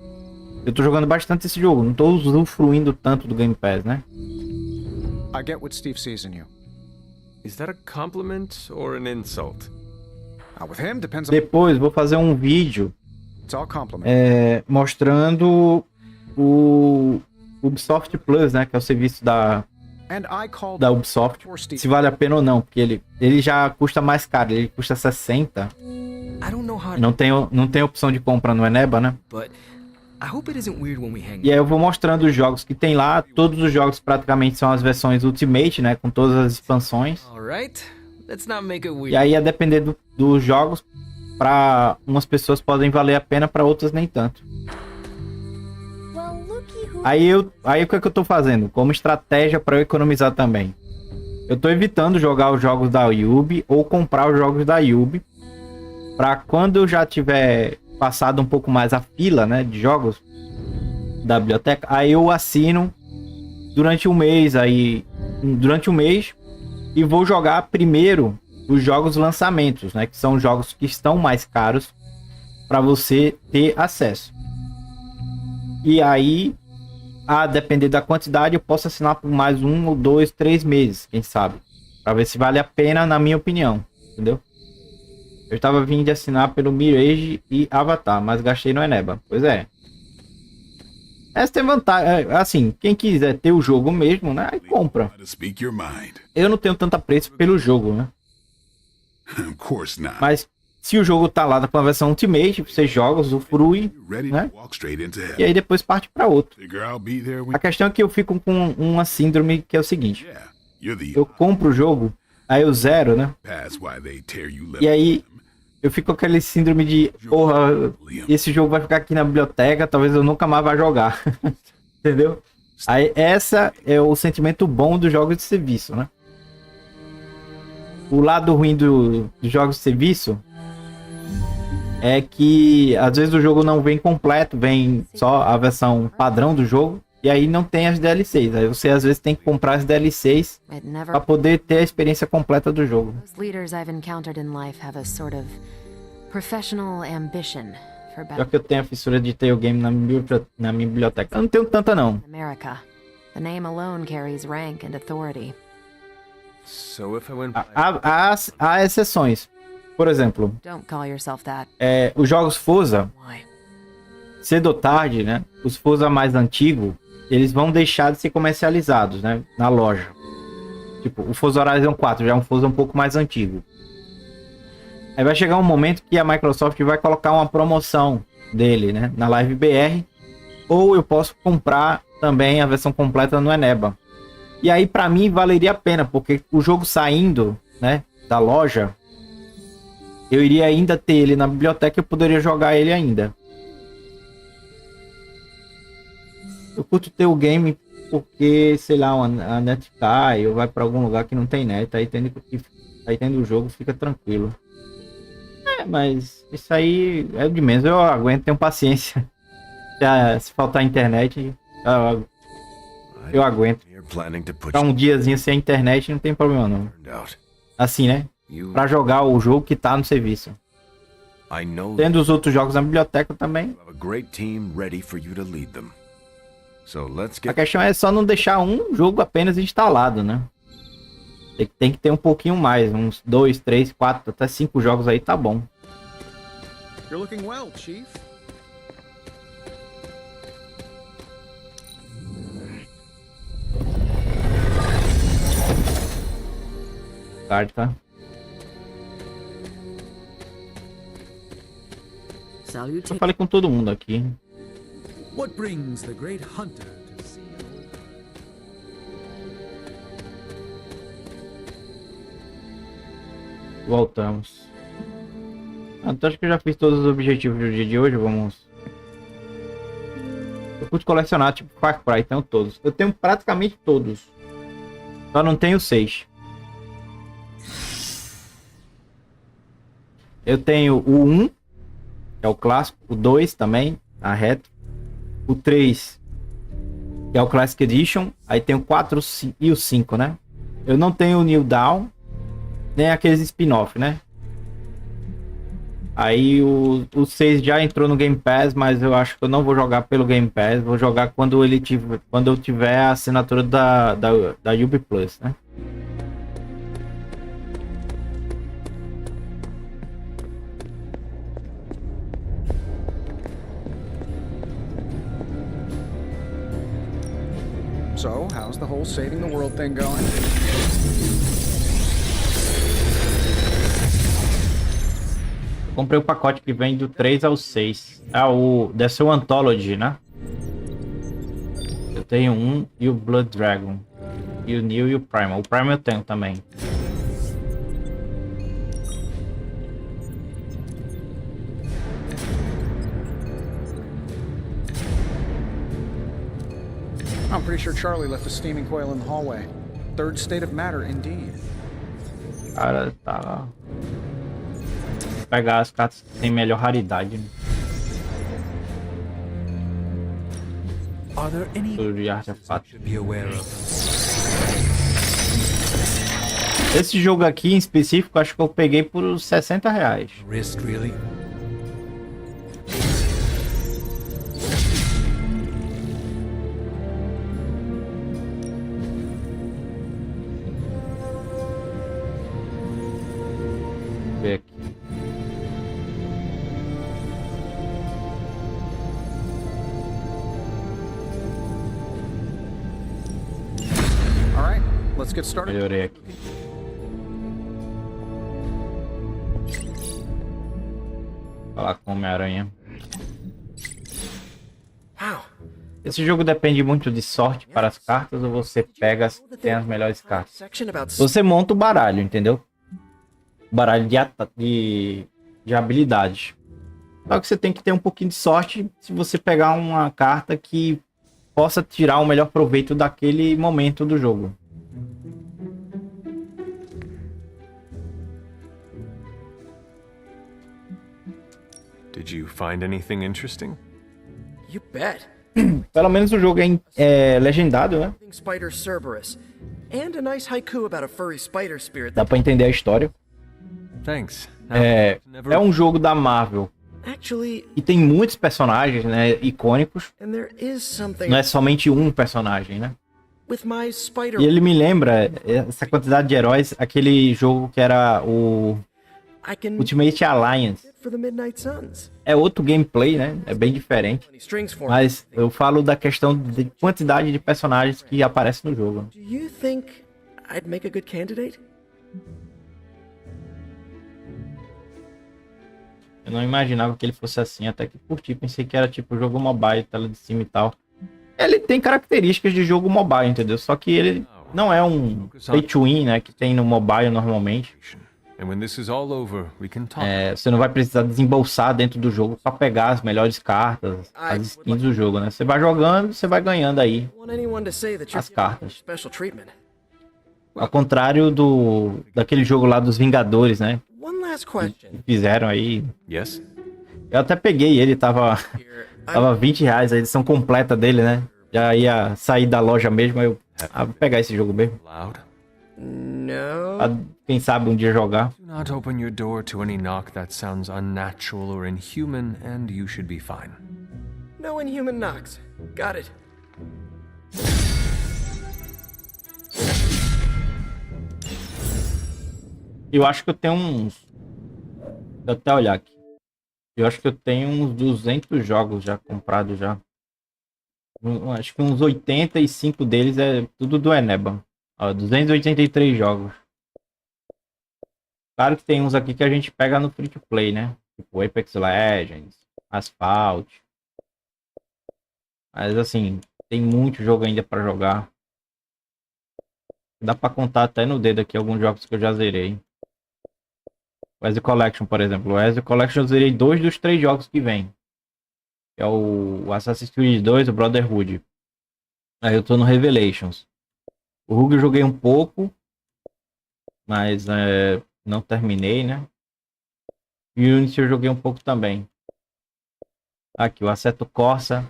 Eu tô jogando bastante esse jogo, não tô usufruindo tanto do Game Pass, né? I get what Steve sees in you. Is that a compliment or an insult? Depois vou fazer um vídeo mostrando o Ubisoft Plus, né, que é o serviço da Ubisoft, se vale a pena ou não, porque ele já custa mais caro, ele custa 60. Não tem opção de compra no Eneba, né? E aí eu vou mostrando os jogos que tem lá. Todos os jogos praticamente são as versões Ultimate, né, com todas as expansões. E aí a depender dos jogos, para umas pessoas podem valer a pena, para outras nem tanto. Aí o que é que eu tô fazendo? Como estratégia para eu economizar também. Eu tô evitando jogar os jogos da Ubi ou comprar os jogos da Ubi, para quando eu já tiver passado um pouco mais a fila, né, de jogos da biblioteca, aí eu assino durante um mês e vou jogar primeiro os jogos lançamentos, né, que são jogos que estão mais caros para você ter acesso. E aí, a depender da quantidade, eu posso assinar por mais 1 ou 2, 3 meses, quem sabe, para ver se vale a pena, na minha opinião, entendeu? Eu estava vindo de assinar pelo Mirage e Avatar, mas gastei no Eneba. Pois é. Essa tem vantagem. Assim, quem quiser ter o jogo mesmo, né? Aí compra. Eu não tenho tanta preço pelo jogo, né? Of course not. Mas se o jogo tá lá com a versão Ultimate, você joga, usufrui, né? E aí depois parte para outro. A questão é que eu fico com uma síndrome que é o seguinte. Eu compro o jogo, aí eu zero, né? E aí eu fico com aquele síndrome de, porra, esse jogo vai ficar aqui na biblioteca, talvez eu nunca mais vá jogar. Entendeu? Aí essa é o sentimento bom dos jogos de serviço, né? O lado ruim dos jogos de serviço é que às vezes o jogo não vem completo, vem só a versão padrão do jogo, e aí não tem as DLCs. Aí você às vezes tem que comprar as DLCs para poder ter a experiência completa do jogo. Já que eu tenho a fissura de ter o game na minha biblioteca. Eu não tenho tanta não. Há exceções. Por exemplo, os jogos Forza, cedo ou tarde, né? Os Forza mais antigos, eles vão deixar de ser comercializados, né? Na loja. Tipo, o Forza Horizon 4 já é um Forza um pouco mais antigo. Aí vai chegar um momento que a Microsoft vai colocar uma promoção dele, né? Na Live BR. Ou eu posso comprar também a versão completa no Eneba. E aí, pra mim, valeria a pena, porque o jogo saindo, né, da loja, eu iria ainda ter ele na biblioteca e eu poderia jogar ele ainda. Eu curto ter o game porque, sei lá, a net cai ou vai pra algum lugar que não tem net, aí tendo o jogo fica tranquilo. Mas isso aí é de menos, eu aguento, tenho paciência. Se faltar internet, eu aguento. Ficar um diazinho sem internet não tem problema não. Assim, né? Pra jogar o jogo que tá no serviço. Tendo os outros jogos na biblioteca também. A questão é só não deixar um jogo apenas instalado, né? Tem que ter um pouquinho mais, uns 2, 3, 4, até 5 jogos aí tá bom. You're looking well, Chief. Carta. Eu falei com todo mundo aqui. What brings the great hunter to see? Voltamos. Então acho que eu já fiz todos os objetivos do dia de hoje. Vamos. Eu curto colecionar, tipo Far Cry, tenho todos. Eu tenho praticamente todos. Só não tenho 6. Eu tenho o 1, que é o clássico, o 2 também, a reto, o 3, que é o Classic Edition, aí tem o 4 e o 5, né? Eu não tenho o New Dawn, nem aqueles spin-off, né? Aí o 6 já entrou no Game Pass, mas eu acho que eu não vou jogar pelo Game Pass, vou jogar quando eu tiver a assinatura da Ubi Plus, né? So, how's the whole saving the world thing going? Comprei o pacote que vem do 3 ao 6. Deve ser o Anthology, né? Eu tenho um e o Blood Dragon. E o New e o Primal. O Primal eu tenho também. I'm pretty sure Charlie left a steaming coil in the hallway. Third state of matter, indeed. Cara, tá. Vou pegar as cartas que tem melhor raridade. Are there any de artefato. to be aware of? Esse jogo aqui em específico, acho que eu peguei por uns R$60. Risk, really? Ver aqui. All right, let's get started. Melhorei aqui. Falar com Homem-Aranha. Esse jogo depende muito de sorte para as cartas ou você pega as que tem as melhores cartas? Você monta o baralho, entendeu? O baralho de habilidades. Só que você tem que ter um pouquinho de sorte se você pegar uma carta que possa tirar o melhor proveito daquele momento do jogo. Did you find anything interesting? You bet. Pelo menos o jogo é legendado, né? Spider Cerberus. And a nice haiku about a furry spider spirit. Dá pra entender a história. Thanks. É um jogo da Marvel. E tem muitos personagens, né, icônicos. Não é somente um personagem, né? E ele me lembra essa quantidade de heróis, aquele jogo que era o Ultimate Alliance. É outro gameplay, né? É bem diferente. Mas eu falo da questão de quantidade de personagens que aparecem no jogo. Do you think I'd make a good candidate? Eu não imaginava que ele fosse assim, até que curti. Pensei que era tipo jogo mobile, tela de cima e tal. Ele tem características de jogo mobile, entendeu? Só que ele não é um pay to win, né? Que tem no mobile normalmente. Você não vai precisar desembolsar dentro do jogo para pegar as melhores cartas, as skins do jogo, né? Você vai jogando, você vai ganhando aí as cartas. Ao contrário daquele jogo lá dos Vingadores, né? Que fizeram aí. Eu até peguei ele, tava R$20 a edição completa dele, né? Já ia sair da loja mesmo, eu vou pegar esse jogo mesmo. Quem sabe um dia jogar. Do not open your door to any knock that sounds unnatural or inhuman, and you should be fine. No inhuman knocks. Got it. Eu acho que eu tenho uns... Vou até olhar aqui. Eu acho que eu tenho uns 200 jogos já comprados já. Acho que uns 85 deles é tudo do Eneba. Ó, 283 jogos. Claro que tem uns aqui que a gente pega no free to play, né? Tipo Apex Legends, Asphalt. Mas assim, tem muito jogo ainda pra jogar. Dá pra contar até no dedo aqui alguns jogos que eu já zerei. O Ezio Collection, por exemplo. O Ezio Collection eu zerei 2 dos 3 jogos que vem. É o Assassin's Creed 2 e o Brotherhood. Aí eu tô no Revelations. O Rogue eu joguei um pouco. Mas não terminei, né? E o Unity eu joguei um pouco também. Aqui, o Assetto Corsa.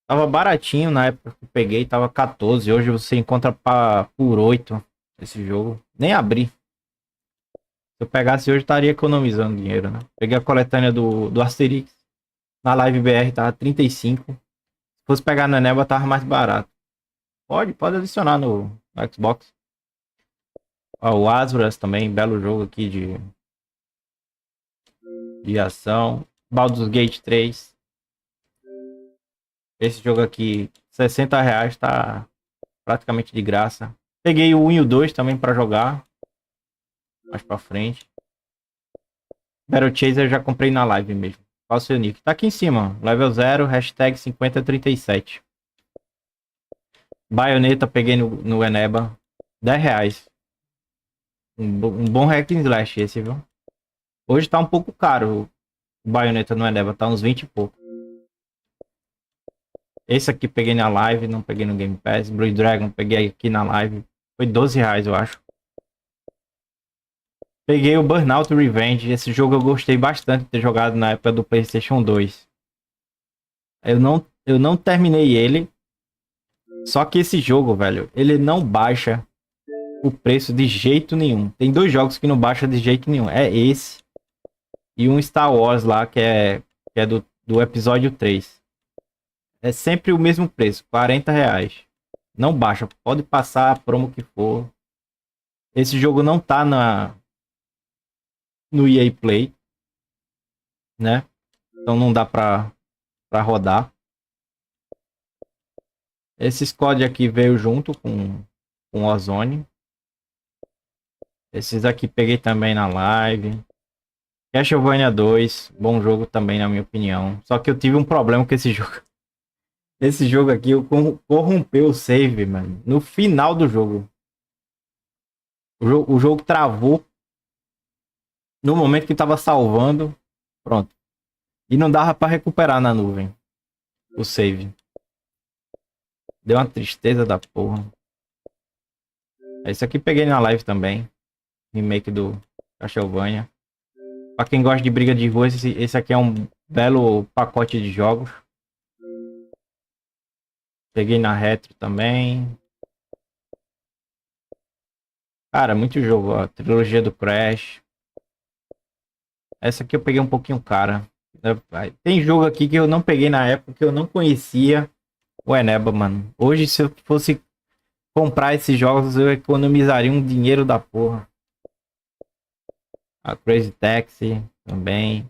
Tava baratinho na época que eu peguei. Tava 14. Hoje você encontra por 8 esse jogo. Nem abri. Se eu pegasse hoje, estaria economizando dinheiro, né? Peguei a coletânea do Asterix. Na Live BR tava 35. Se fosse pegar na Neba, tava mais barato. Pode adicionar no Xbox. Ó, o Asras também, belo jogo aqui de ação. Baldur's Gate 3. Esse jogo aqui, R$60, tá praticamente de graça. Peguei o 1 e o 2 também pra jogar. Mais pra frente. Battle Chaser eu já comprei na live mesmo. Qual o seu nick? Tá aqui em cima. Level 0, hashtag 5037. Baioneta peguei no Eneba. R$10. Um bom hack and slash esse, viu? Hoje tá um pouco caro o Baioneta no Eneba. Tá uns 20 e pouco. Esse aqui peguei na live. Não peguei no Game Pass. Blue Dragon peguei aqui na live. Foi R$12, eu acho. Peguei o Burnout Revenge. Esse jogo eu gostei bastante de ter jogado na época do PlayStation 2. Eu não terminei ele. Só que esse jogo, velho, ele não baixa o preço de jeito nenhum. Tem 2 jogos que não baixa de jeito nenhum. É esse. E um Star Wars lá, que é do episódio 3. É sempre o mesmo preço, R$40. Não baixa. Pode passar a promo que for. Esse jogo não tá no EA Play, né? Então não dá pra rodar. Esse COD aqui veio junto com o Ozone. Esses aqui peguei também na live. Castlevania 2, bom jogo também, na minha opinião. Só que eu tive um problema com esse jogo. Esse jogo aqui, eu corrompeu o save, mano. No final do jogo. O jogo travou. No momento que tava salvando. Pronto. E não dava pra recuperar na nuvem. O save. Deu uma tristeza da porra. Esse aqui peguei na live também. Remake do Castlevania. Pra quem gosta de briga de rua, esse aqui é um belo pacote de jogos. Peguei na retro também. Cara, muito jogo, ó. Trilogia do Crash. Essa aqui eu peguei um pouquinho cara. Tem jogo aqui que eu não peguei na época, que eu não conhecia o 𝘾𝘼𝙉𝘼, mano. Hoje, se eu fosse comprar esses jogos, eu economizaria um dinheiro da porra. A Crazy Taxi também.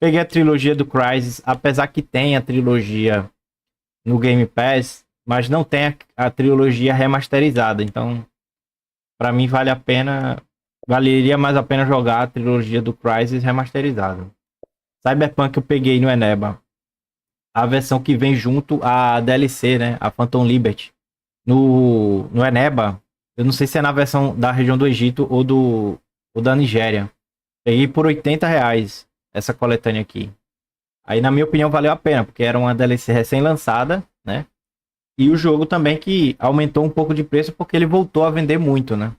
Peguei a trilogia do Crysis, apesar que tem a trilogia no Game Pass, mas não tem a trilogia remasterizada. Então, pra mim vale a pena, valeria mais a pena jogar a trilogia do Crysis remasterizada. Cyberpunk eu peguei no 𝘾𝘼𝙉𝘼. A versão que vem junto à DLC, né? A Phantom Liberty. No 𝘾𝘼𝙉𝘼, eu não sei se é na versão da região do Egito ou da Nigéria. Peguei por R$80 essa coletânea aqui. Aí, na minha opinião, valeu a pena, porque era uma DLC recém-lançada, né? E o jogo também que aumentou um pouco de preço porque ele voltou a vender muito, né?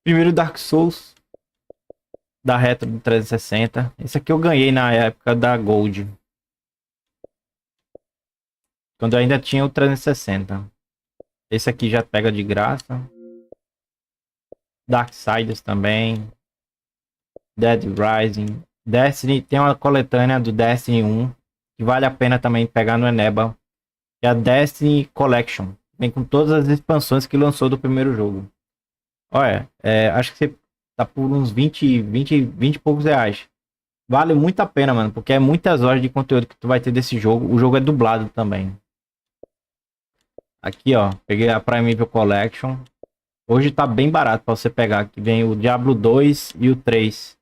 Primeiro Dark Souls da Retro do 360. Esse aqui eu ganhei na época da Gold. Quando eu ainda tinha o 360. Esse aqui já pega de graça. Darksiders também. Dead Rising. Destiny, tem uma coletânea do Destiny 1. Que vale a pena também pegar no 𝘾𝘼𝙉𝘼. Que é a Destiny Collection. Vem com todas as expansões que lançou do primeiro jogo. Olha, acho que você tá por uns 20 e poucos reais. Vale muito a pena, mano. Porque é muitas horas de conteúdo que tu vai ter desse jogo. O jogo é dublado também. Aqui, ó. Peguei a Prime Video Collection. Hoje tá bem barato pra você pegar. Aqui vem o Diablo 2 e o 3.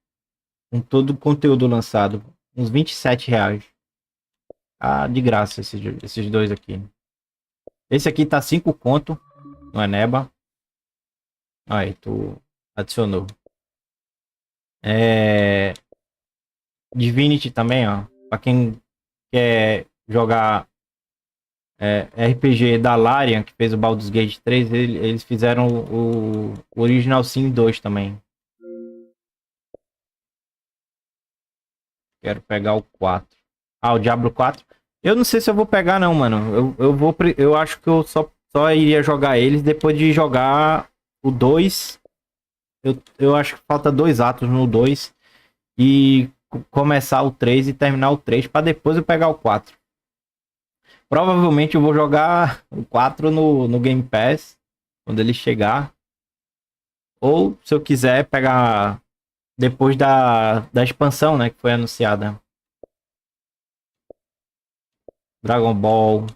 Com todo o conteúdo lançado. Uns R$27. Ah, de graça esses dois aqui. Esse aqui tá 5 conto no 𝘾𝘼𝙉𝘼. Aí, tu adicionou. Divinity também, ó. Pra quem quer jogar RPG da Larian, que fez o Baldur's Gate 3, eles fizeram o Original Sin 2 também. Quero pegar o 4. Ah, o Diablo 4. Eu não sei se eu vou pegar não, mano. Eu acho que eu só iria jogar eles depois de jogar o 2. Eu acho que falta 2 atos no 2. E começar o 3 e terminar o 3 para depois eu pegar o 4. Provavelmente eu vou jogar o 4 no Game Pass quando ele chegar. Ou se eu quiser pegar depois da expansão, né, que foi anunciada. Dragon Ball,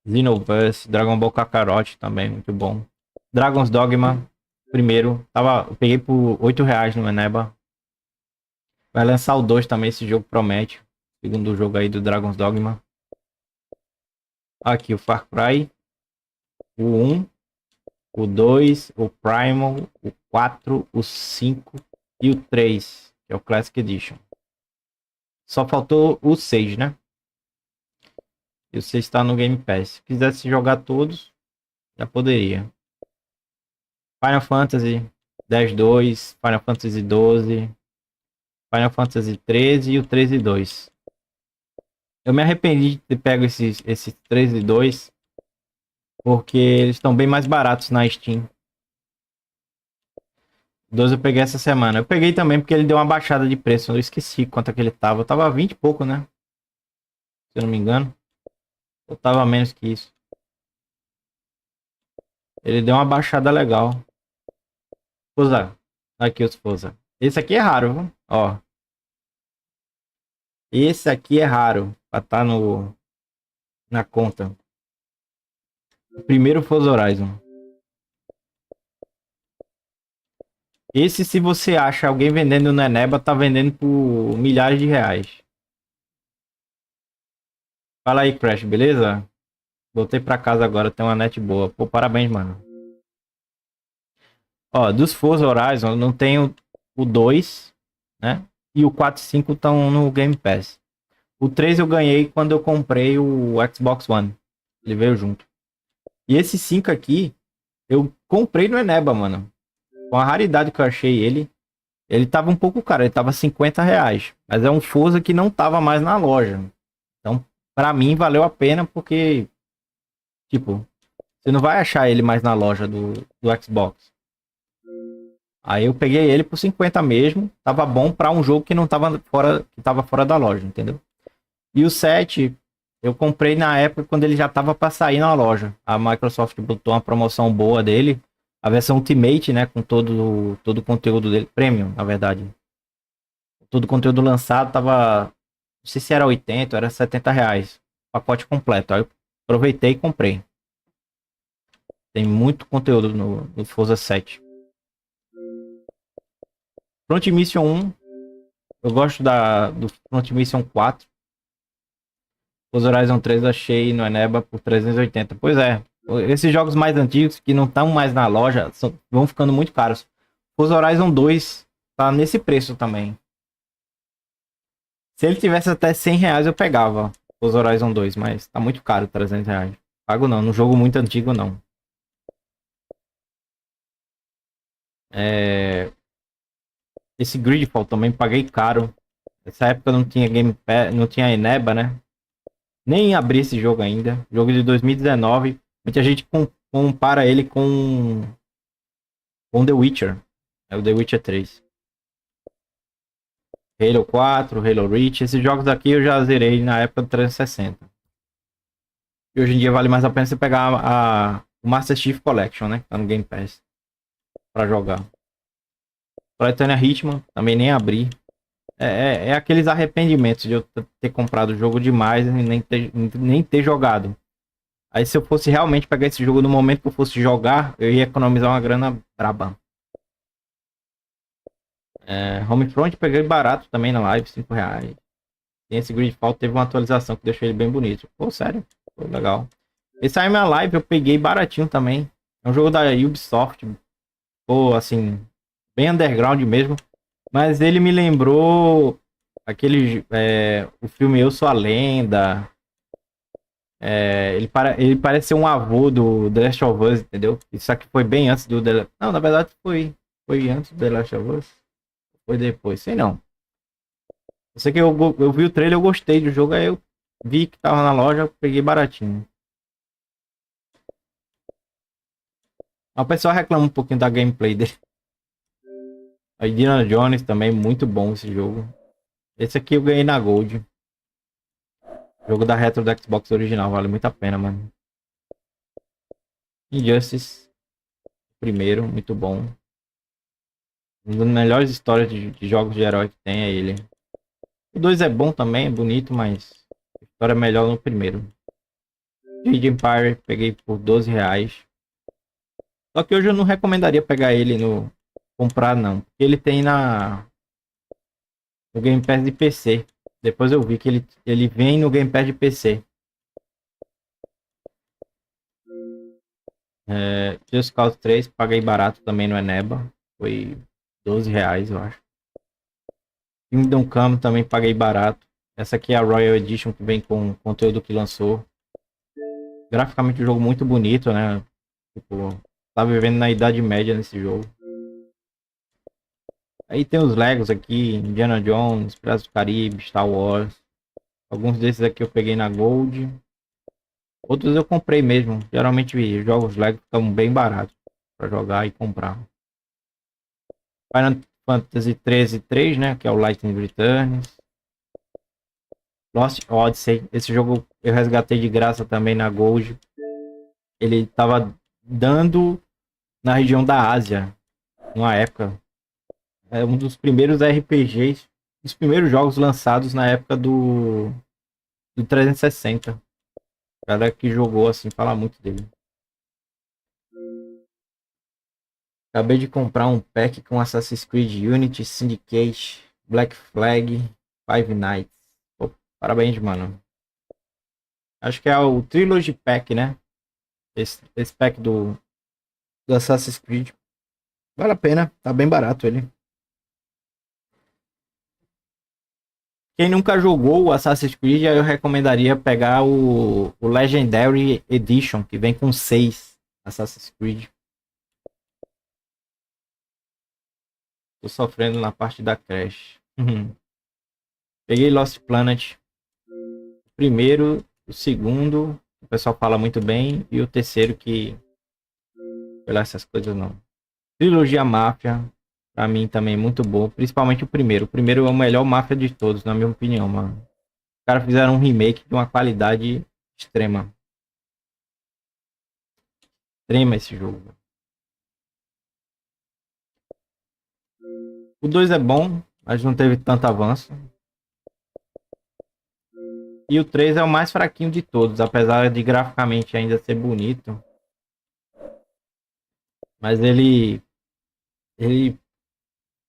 Xenoverse, Dragon Ball Kakarot também, muito bom. Dragon's Dogma, primeiro, eu peguei por R$8 no 𝘾𝘼𝙉𝘼𝙉. Vai lançar o 2 também, esse jogo promete. Segundo jogo aí do Dragon's Dogma. Aqui o Far Cry, o 1, o 2, o Primal, o 4, o 5 e o 3, que é o Classic Edition. Só faltou o 6, né? E o 6 está no Game Pass. Se quisesse jogar todos, já poderia. Final Fantasy X-2, Final Fantasy 12, Final Fantasy 13 e o 13 e 2. Eu me arrependi de ter pego esses 13 e 2, porque eles estão bem mais baratos na Steam. 12 eu peguei essa semana. Eu peguei também porque ele deu uma baixada de preço. Eu esqueci quanto é que ele tava. Eu tava 20 e pouco, né? Se eu não me engano. Eu tava menos que isso. Ele deu uma baixada legal. Forza. Aqui os Forza. Esse aqui é raro, viu? Ó. Esse aqui é raro. Pra tá na conta. O primeiro Forza Horizon. Esse, se você acha alguém vendendo no Eneba, tá vendendo por milhares de reais. Fala aí, Crash, beleza? Voltei pra casa agora, tem uma net boa. Pô, parabéns, mano. Ó, dos Forza Horizon, eu não tenho o 2, né? E o 4 e 5 estão no Game Pass. O 3 eu ganhei quando eu comprei o Xbox One. Ele veio junto. E esse 5 aqui, eu comprei no Eneba, mano. Com a raridade que eu achei ele. Ele tava um pouco caro, ele tava R$50. Mas é um Forza que não tava mais na loja. Então, pra mim, valeu a pena porque... Tipo, você não vai achar ele mais na loja do Xbox. Aí eu peguei ele por 50 mesmo. Tava bom pra um jogo que não tava fora da loja, entendeu? E o 7, eu comprei na época quando ele já tava pra sair na loja. A Microsoft botou uma promoção boa dele. A versão Ultimate, né? Com todo o conteúdo dele. Premium, na verdade. Todo o conteúdo lançado tava... Não sei se era 80, era R$70. Pacote completo. Aí eu aproveitei e comprei. Tem muito conteúdo no Forza 7. Front Mission 1. Eu gosto do Front Mission 4. Forza Horizon 3 eu achei no Eneba por 380. Pois é. Esses jogos mais antigos que não estão mais na loja vão ficando muito caros. Forza Horizon 2 tá nesse preço também. Se ele tivesse até R$100 eu pegava Forza Horizon 2, mas tá muito caro, R$300. Pago não, num jogo muito antigo não. Esse Gridfall também paguei caro. Nessa época não tinha Game Pass, não tinha Eneba, né? Nem abri esse jogo ainda. Jogo de 2019. Muita gente compara ele com The Witcher. É o The Witcher 3. Halo 4, Halo Reach. Esses jogos aqui eu já zerei na época do 360. E hoje em dia vale mais a pena você pegar o Master Chief Collection, né? Tá no Game Pass. Pra jogar. Platânia Hitman, também nem abri. É aqueles arrependimentos de eu ter comprado o jogo demais e nem ter jogado. Aí se eu fosse realmente pegar esse jogo no momento que eu fosse jogar, eu ia economizar uma grana braba. Homefront peguei barato também na live, R$5. E esse Gridfall teve uma atualização que deixou ele bem bonito. Pô, sério? Pô, legal. Esse aí minha live eu peguei baratinho também. É um jogo da Ubisoft. Pô, assim, bem underground mesmo. Mas ele me lembrou o filme Eu Sou a Lenda. Ele parece ser um avô do The Last of Us, entendeu? Isso aqui foi bem antes do Não, na verdade foi antes do The Last of Us. Foi depois, sei não. Eu sei que eu vi o trailer, eu gostei do jogo, aí eu vi que tava na loja, eu peguei baratinho. O pessoal reclama um pouquinho da gameplay dele. A Indiana Jones também, muito bom esse jogo. Esse aqui eu ganhei na Gold. Jogo da retro do Xbox original, vale muito a pena, mano. Injustice. Primeiro, muito bom. Uma das melhores histórias de jogos de herói que tem é ele. O 2 é bom também, é bonito, mas a história é melhor no primeiro. Age Empire, peguei por R$12. Só que hoje eu não recomendaria pegar ele comprar não. Porque ele tem no Game Pass de PC. Depois eu vi que ele vem no Game Pass de PC. Just Cause 3, paguei barato também no Eneba. Foi R$12, eu acho. Kingdom Come também paguei barato. Essa aqui é a Royal Edition que vem com o conteúdo que lançou. Graficamente um jogo muito bonito, né? Tipo, tá vivendo na Idade Média nesse jogo. Aí tem os Legos aqui, Indiana Jones, Piratas do Caribe, Star Wars. Alguns desses aqui eu peguei na Gold. Outros eu comprei mesmo. Geralmente jogos Lego ficam bem baratos para jogar e comprar. Final Fantasy 13.3, né? Que é o Lightning Returns. Lost Odyssey. Esse jogo eu resgatei de graça também na Gold. Ele tava dando na região da Ásia. Numa época. É um dos primeiros RPGs. Os primeiros jogos lançados na época do 360. A galera que jogou assim fala muito dele. Acabei de comprar um pack com Assassin's Creed Unity, Syndicate, Black Flag, Five Nights. Pô, parabéns, mano. Acho que é o Trilogy Pack, né? Esse pack do Assassin's Creed. Vale a pena, tá bem barato ele. Quem nunca jogou o Assassin's Creed, eu recomendaria pegar o Legendary Edition, que vem com 6 Assassin's Creed. Tô sofrendo na parte da Crash. Peguei Lost Planet. O primeiro, o segundo, o pessoal fala muito bem. E o terceiro que... Olha essas coisas não. Trilogia Máfia. Pra mim também muito bom. Principalmente o primeiro. O primeiro é o melhor Máfia de todos, na minha opinião, mano. Os caras fizeram um remake de uma qualidade extrema. Extrema esse jogo. O 2 é bom, mas não teve tanto avanço. E o 3 é o mais fraquinho de todos, apesar de graficamente ainda ser bonito. Mas ele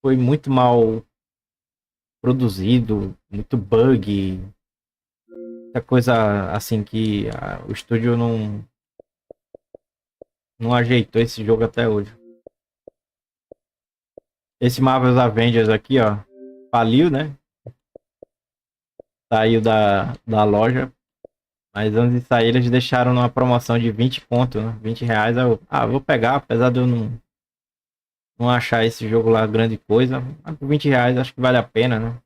foi muito mal produzido, muito bug. Muita coisa assim que o estúdio não ajeitou esse jogo até hoje. Esse Marvel's Avengers aqui, ó, faliu, né? Saiu da loja. Mas antes de sair, eles deixaram numa promoção de 20 conto, né? 20 reais. Eu, vou pegar, apesar de eu não achar esse jogo lá grande coisa. Mas por 20 reais acho que vale a pena, né?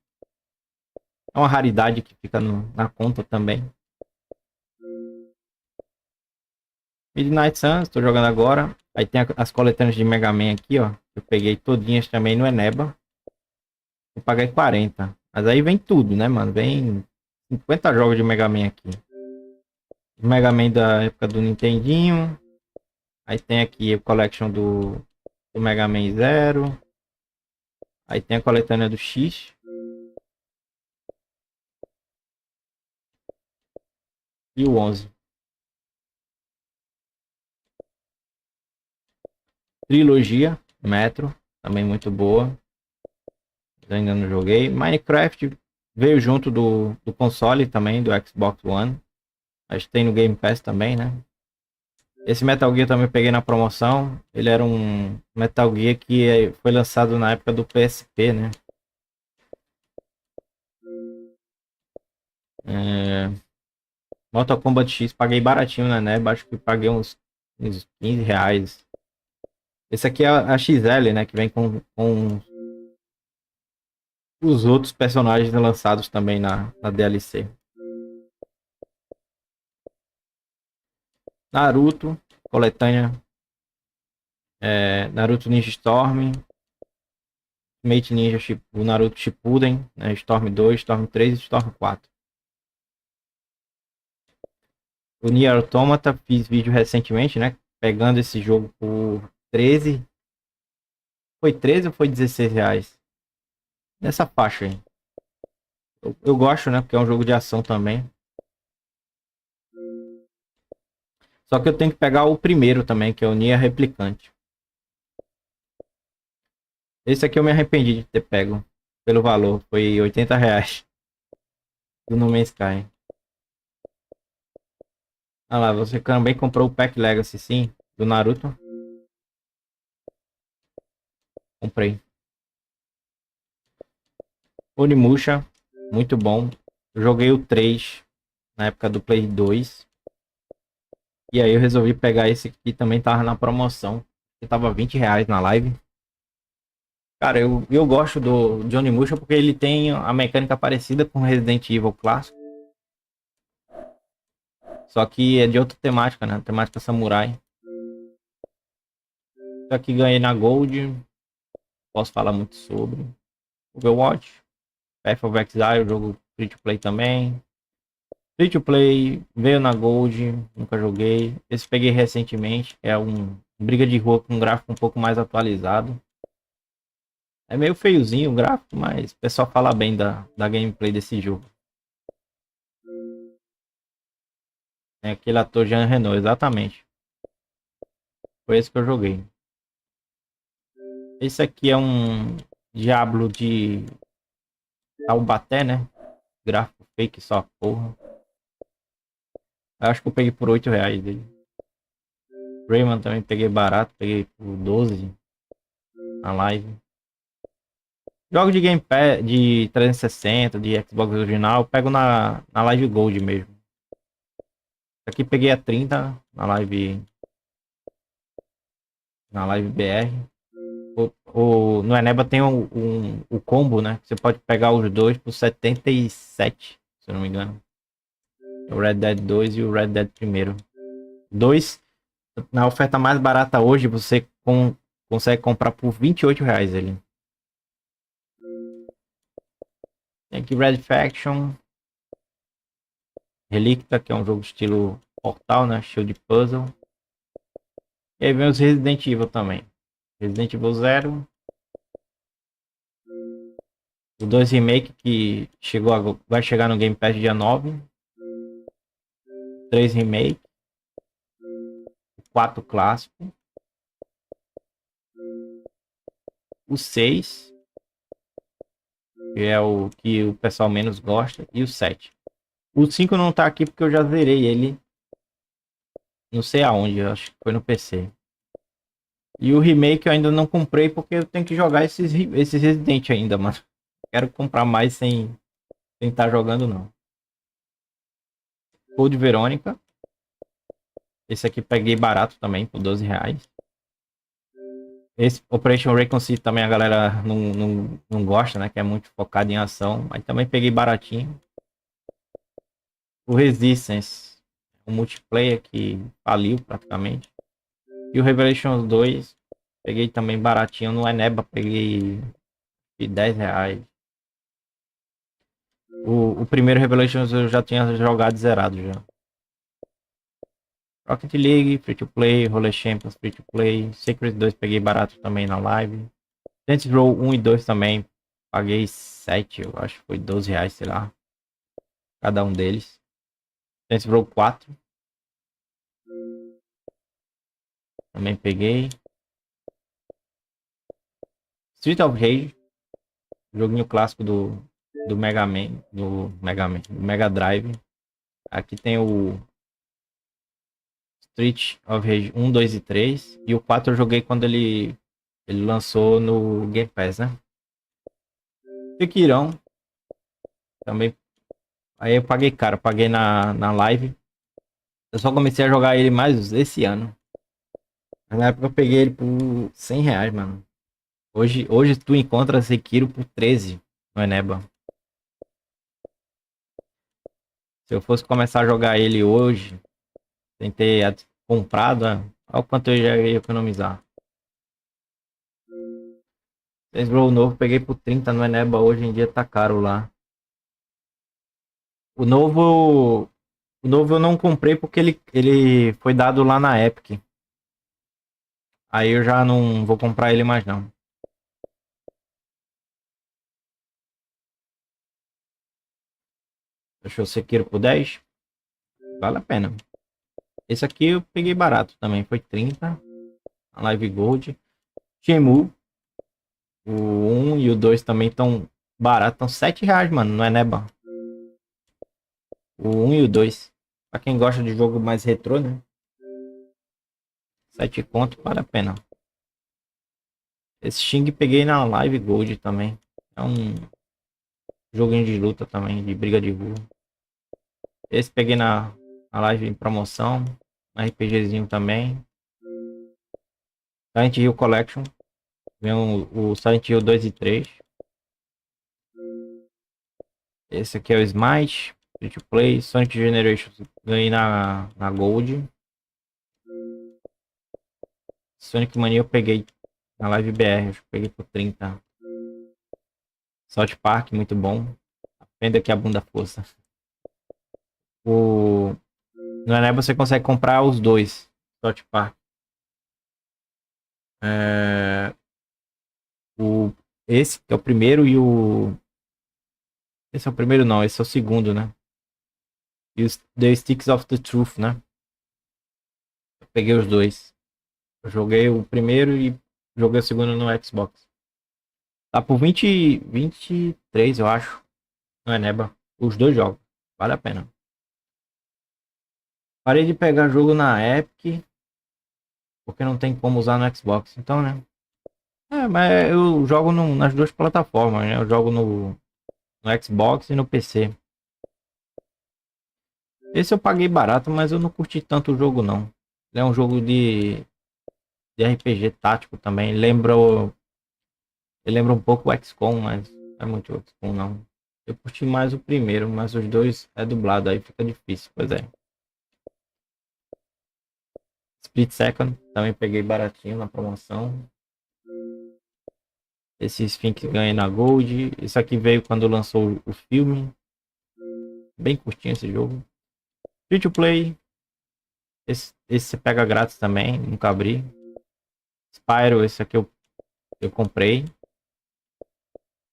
É uma raridade que fica na conta também. Midnight Suns, tô jogando agora. Aí tem as coletâneas de Mega Man aqui, ó. Eu peguei todinhas também no Eneba. Eu paguei 40. Mas aí vem tudo, né, mano? Vem 50 jogos de Mega Man aqui. Mega Man da época do Nintendinho. Aí tem aqui o Collection do Mega Man 0. Aí tem a coletânea do X. E o 11. Trilogia Metro, também muito boa. Eu ainda não joguei. Minecraft veio junto do console também, do Xbox One. Acho que tem no Game Pass também, né? Esse Metal Gear também peguei na promoção. Ele era um Metal Gear que foi lançado na época do PSP, né? Mortal Kombat X paguei baratinho na NEB. Acho que paguei uns 15 reais. Esse aqui é a XL, né? Que vem com os outros personagens lançados também na DLC. Naruto, coletânea. Naruto Ninja Storm. Ultimate Ninja, o Naruto Shippuden, né? Storm 2, Storm 3 e Storm 4. O Nier Automata, fiz vídeo recentemente, né? Pegando esse jogo por 13. Foi 13 ou foi 16 reais? Nessa faixa aí. Eu gosto, né? Porque é um jogo de ação também. Só que eu tenho que pegar o primeiro também, que é o Nier Replicante. Esse aqui eu me arrependi de ter pego. Pelo valor. Foi 80 reais. Do No Man's Sky. Ah lá, você também comprou o Pack Legacy, sim? Do Naruto. Comprei. Onimusha. Muito bom. Eu joguei o 3 na época do Play 2. E aí eu resolvi pegar esse aqui, também tava na promoção. Que tava 20 reais na live. Cara, eu gosto de Onimusha porque ele tem a mecânica parecida com Resident Evil clássico. Só que é de outra temática, né? Temática samurai. Isso aqui ganhei na Gold. Posso falar muito sobre. Overwatch. Path of Exile, jogo free to play também. Free to play, veio na Gold, nunca joguei. Esse peguei recentemente, é um briga de rua com um gráfico um pouco mais atualizado. É meio feiozinho o gráfico, mas o pessoal fala bem da gameplay desse jogo. É aquele ator Jean Reno, exatamente. Foi esse que eu joguei. Esse aqui é um Diablo de Taubaté, né? Gráfico fake só porra. Eu acho que eu peguei por R$8 dele. Rayman também peguei barato, peguei por 12 na live. Jogo de Game Pass de 360, de Xbox original, eu pego na Live Gold mesmo. Aqui peguei a 30 na live BR. No Eneba tem o combo, né? Você pode pegar os dois por 77, se eu não me engano. O Red Dead 2 e o Red Dead 1. Dois, na oferta mais barata hoje, você consegue comprar por R$28 ele. Tem aqui Red Faction. Relicta, que é um jogo estilo Portal, né? Estilo de puzzle. E aí vem os Resident Evil também. Resident Evil 0. O 2 Remake, que vai chegar no Game Pass dia 9. 3 Remake. O 4 Clássico. O 6. Que é o que o pessoal menos gosta. E o 7. O 5 não tá aqui porque eu já zerei ele. Não sei aonde, eu acho que foi no PC. E o remake eu ainda não comprei porque eu tenho que jogar esses Resident ainda, mano. Quero comprar mais sem estar jogando não. Code Verônica. Esse aqui peguei barato também, por R$12. Esse Operation Reconcile também a galera não gosta, né? Que é muito focado em ação. Mas também peguei baratinho. O Resistance, um multiplayer que faliu praticamente. E o Revelations 2, peguei também baratinho no Eneba, peguei de R$10. O primeiro Revelations eu já tinha jogado zerado já. Rocket League, Free to Play, Roller Champions, Free to Play. Secret 2 peguei barato também na live. Saints Row 1 e 2 também, paguei 7, eu acho que foi R$12, sei lá. Cada um deles. Saints Row 4. Também peguei. Street of Rage. Joguinho clássico do Mega Man. Do Mega Drive. Aqui tem o Street of Rage 1, 2 e 3. E o 4 eu joguei quando ele lançou no Game Pass, né? Sekirão. Também. Aí eu paguei caro. Paguei na live. Eu só comecei a jogar ele mais esse ano. Na época eu peguei ele por R$100, mano. Hoje tu encontra Sekiro por 13 no Eneba. Se eu fosse começar a jogar ele hoje, sem ter comprado, olha o quanto eu já ia economizar. Saints Row novo peguei por 30 no Eneba, hoje em dia tá caro lá. O novo eu não comprei porque ele foi dado lá na Epic. Aí eu já não vou comprar ele mais não. Deixou o Sekiro por 10. Vale a pena. Esse aqui eu peguei barato também. Foi 30. A Live Gold. Shenmue. O 1 e o 2 também estão baratos. Estão R$7, mano. Não é neba. O 1 e o 2. Pra quem gosta de jogo mais retrô, né? 7 conto, vale a pena. Esse Xing peguei na Live Gold também. É um joguinho de luta também, de briga de rua. Esse peguei na live em promoção. RPGzinho também. Silent Hill Collection. Vem o Silent Hill 2 e 3. Esse aqui é o Smite. Free to Play. Sonic Generations ganhei na Gold. Sonic Mania eu peguei na Live BR. Acho que peguei por 30. South Park, muito bom. Aprenda que a bunda força. No Eneba você consegue comprar os dois. South Park. Esse que é o primeiro e o... Esse é o primeiro não, esse é o segundo, né? E os The Sticks of the Truth, né? Eu peguei os dois. Eu joguei o primeiro e Joguei o segundo no Xbox. Tá por 23, eu acho. Não é neba. Os dois jogos. Vale a pena. Parei de pegar jogo na Epic. Porque não tem como usar no Xbox. Então, né? Mas eu jogo nas duas plataformas, né? Eu jogo no Xbox e no PC. Esse eu paguei barato, mas eu não curti tanto o jogo, não. Ele é um jogo de RPG tático também. Ele lembra um pouco o XCOM, mas não é muito o XCOM, não. Eu curti mais o primeiro, mas os dois é dublado, aí fica difícil, pois é. Split Second, também peguei baratinho na promoção. Esse skin que ganhei na Gold. Isso aqui veio quando lançou o filme. Bem curtinho esse jogo. Free to play. Esse você pega grátis também, nunca abri. Spyro, esse aqui eu comprei.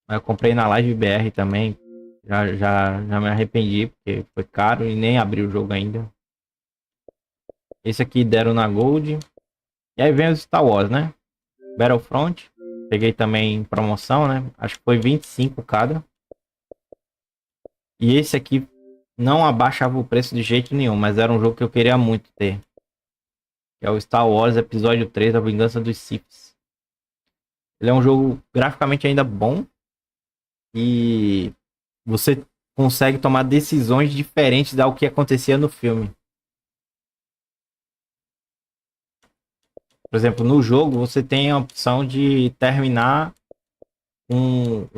Mas eu comprei na Live BR também. Já me arrependi, porque foi caro e nem abri o jogo ainda. Esse aqui deram na Gold. E aí vem os Star Wars, né? Battlefront. Peguei também em promoção, né? Acho que foi 25 cada. E esse aqui não abaixava o preço de jeito nenhum, mas era um jogo que eu queria muito ter. Que é o Star Wars Episódio 3, A Vingança dos Siths. Ele é um jogo graficamente ainda bom. E você consegue tomar decisões diferentes do que acontecia no filme. Por exemplo, no jogo você tem a opção de terminar com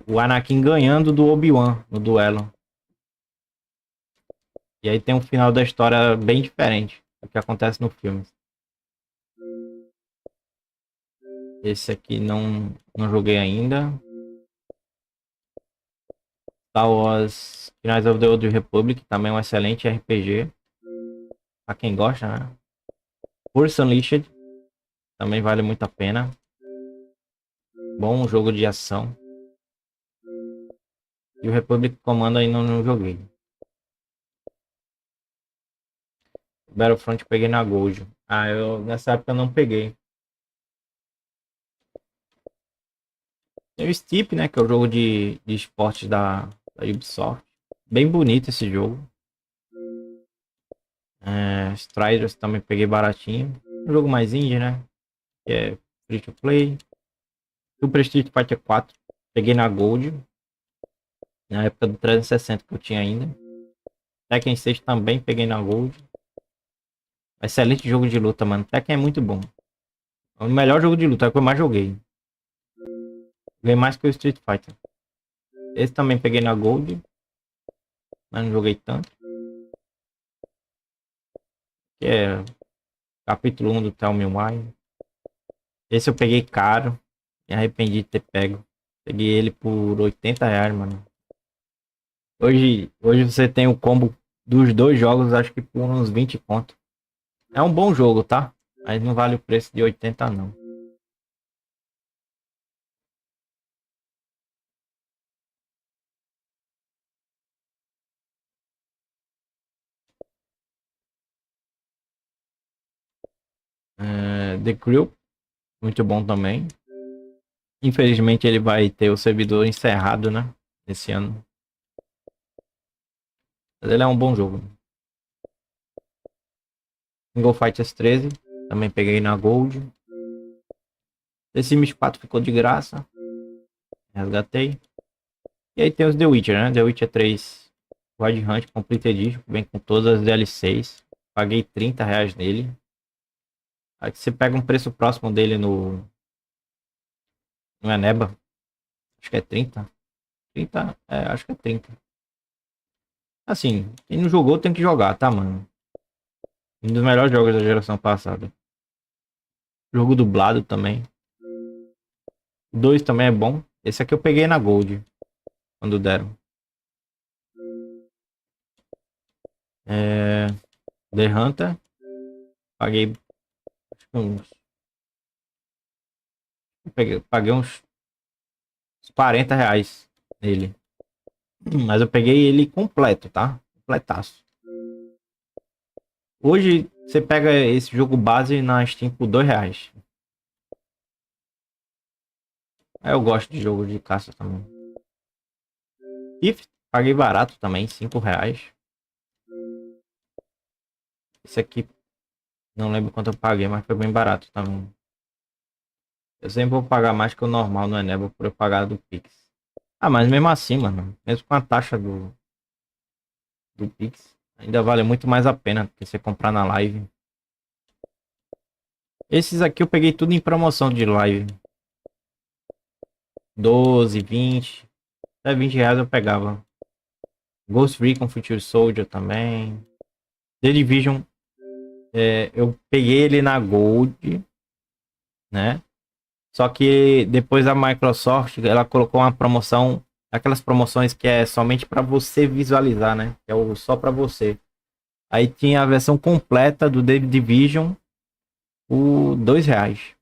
o Anakin ganhando do Obi-Wan no duelo. E aí tem um final da história bem diferente do que acontece no filme. Esse aqui não joguei ainda. Star Wars Knights of the Old Republic, também um excelente RPG. Pra quem gosta, né? Force Unleashed, também vale muito a pena. Bom jogo de ação. E o Republic Commando ainda não joguei. Battlefront eu peguei na Gold. Nessa época eu não peguei. Tem o Steep, né? Que é o jogo de esportes da Ubisoft. Bem bonito esse jogo. Striders também peguei baratinho. Um jogo mais indie, né? Que é free to play. Super Street Fighter 4. Peguei na Gold. Na época do 360 que eu tinha ainda. Tekken 6 também peguei na Gold. Excelente jogo de luta, mano. Tekken é muito bom. É o melhor jogo de luta, é o que eu mais joguei. Joguei mais que o Street Fighter. Esse também peguei na Gold. Mas não joguei tanto. Que é capítulo 1 do 𝘾𝘼𝙉𝘼𝙇. Esse eu peguei caro. Me arrependi de ter pego. Peguei ele por R$80, mano. Hoje você tem o combo dos dois jogos, acho que por uns 20 conto. É um bom jogo, tá? Mas não vale o preço de 80 não. 𝘾𝘼𝙉𝘼𝙇, muito bom também. Infelizmente ele vai ter o servidor encerrado, né? Esse ano. Mas ele é um bom jogo. Single Fighters 13, também peguei na Gold. Esse Sims 4 ficou de graça. Resgatei. E aí tem os The Witcher, né? The Witcher 3 Wild Hunt Complete Edition, vem com todas as DLCs. Paguei R$30 nele. Aí você pega um preço próximo dele no Eneba. Acho que é 30. 30? Acho que é 30. Assim, quem não jogou tem que jogar, tá, mano? Um dos melhores jogos da geração passada. Jogo dublado também. O 2 também é bom. Esse aqui eu peguei na Gold. Quando deram. The Hunter. Paguei uns... Paguei uns R$40 nele. Mas eu peguei ele completo, tá? Completaço. Hoje você pega esse jogo base na Steam por R$2. Eu gosto de jogo de caça também. Fifine, paguei barato também, R$5. Esse aqui, não lembro quanto eu paguei, mas foi bem barato também. Eu sempre vou pagar mais que o normal no Eneba por eu pagar do Pix. Ah, mas mesmo assim, mano, mesmo com a taxa do Pix, ainda vale muito mais a pena do que você comprar na live. Esses aqui eu peguei tudo em promoção de live. 12, 20, até R$20 eu pegava. Ghost Recon Future Soldier também. The Division, eu peguei ele na Gold, né? Só que depois a Microsoft, ela colocou uma promoção, aquelas promoções que é somente para você visualizar, né? Que é só para você. Aí tinha a versão completa do The Division por R$2.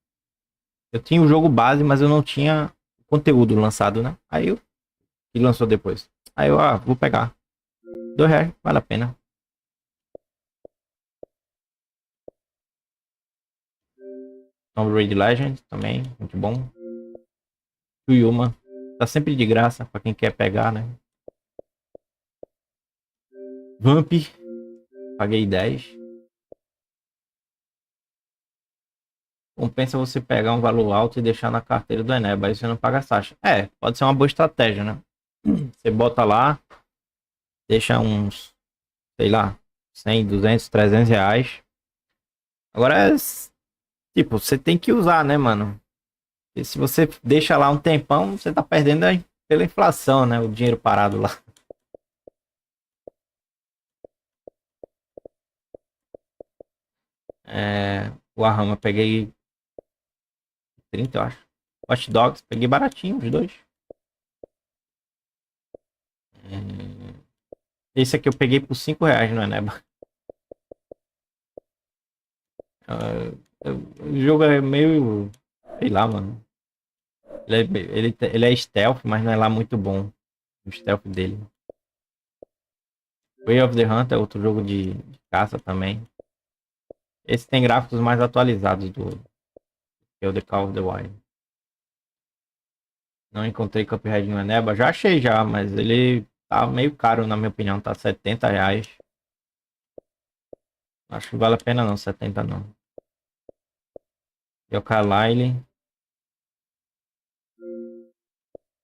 Eu tinha o jogo base, mas eu não tinha conteúdo lançado, né? Aí eu que lançou depois. Aí eu vou pegar. R$2, vale a pena. Tomb Raider Legend também, muito bom. Yuma, tá sempre de graça para quem quer pegar, né? Vamp, paguei 10. Compensa você pegar um valor alto e deixar na carteira do Eneba, aí você não paga a taxa. Pode ser uma boa estratégia, né? Você bota lá, deixa uns, sei lá, 100, 200, R$300. Agora, tipo, você tem que usar, né, mano? E se você deixa lá um tempão, você tá perdendo aí pela inflação, né? O dinheiro parado lá. O Arrama, peguei 30, eu acho. Watch Dogs, peguei baratinho, os dois. Esse aqui eu peguei por R$5 no Eneba. O jogo é meio... sei lá, mano. Ele é stealth, mas não é lá muito bom. O stealth dele. Way of the Hunter é outro jogo de caça também. Esse tem gráficos mais atualizados que é o 𝘾𝘼𝙉𝘼𝙇. Não encontrei Cuphead no Eneba. Já achei já, mas ele tá meio caro na minha opinião. Tá R$70. Acho que vale a pena não, 70 não. 𝘾𝘼𝙉𝘼𝙇.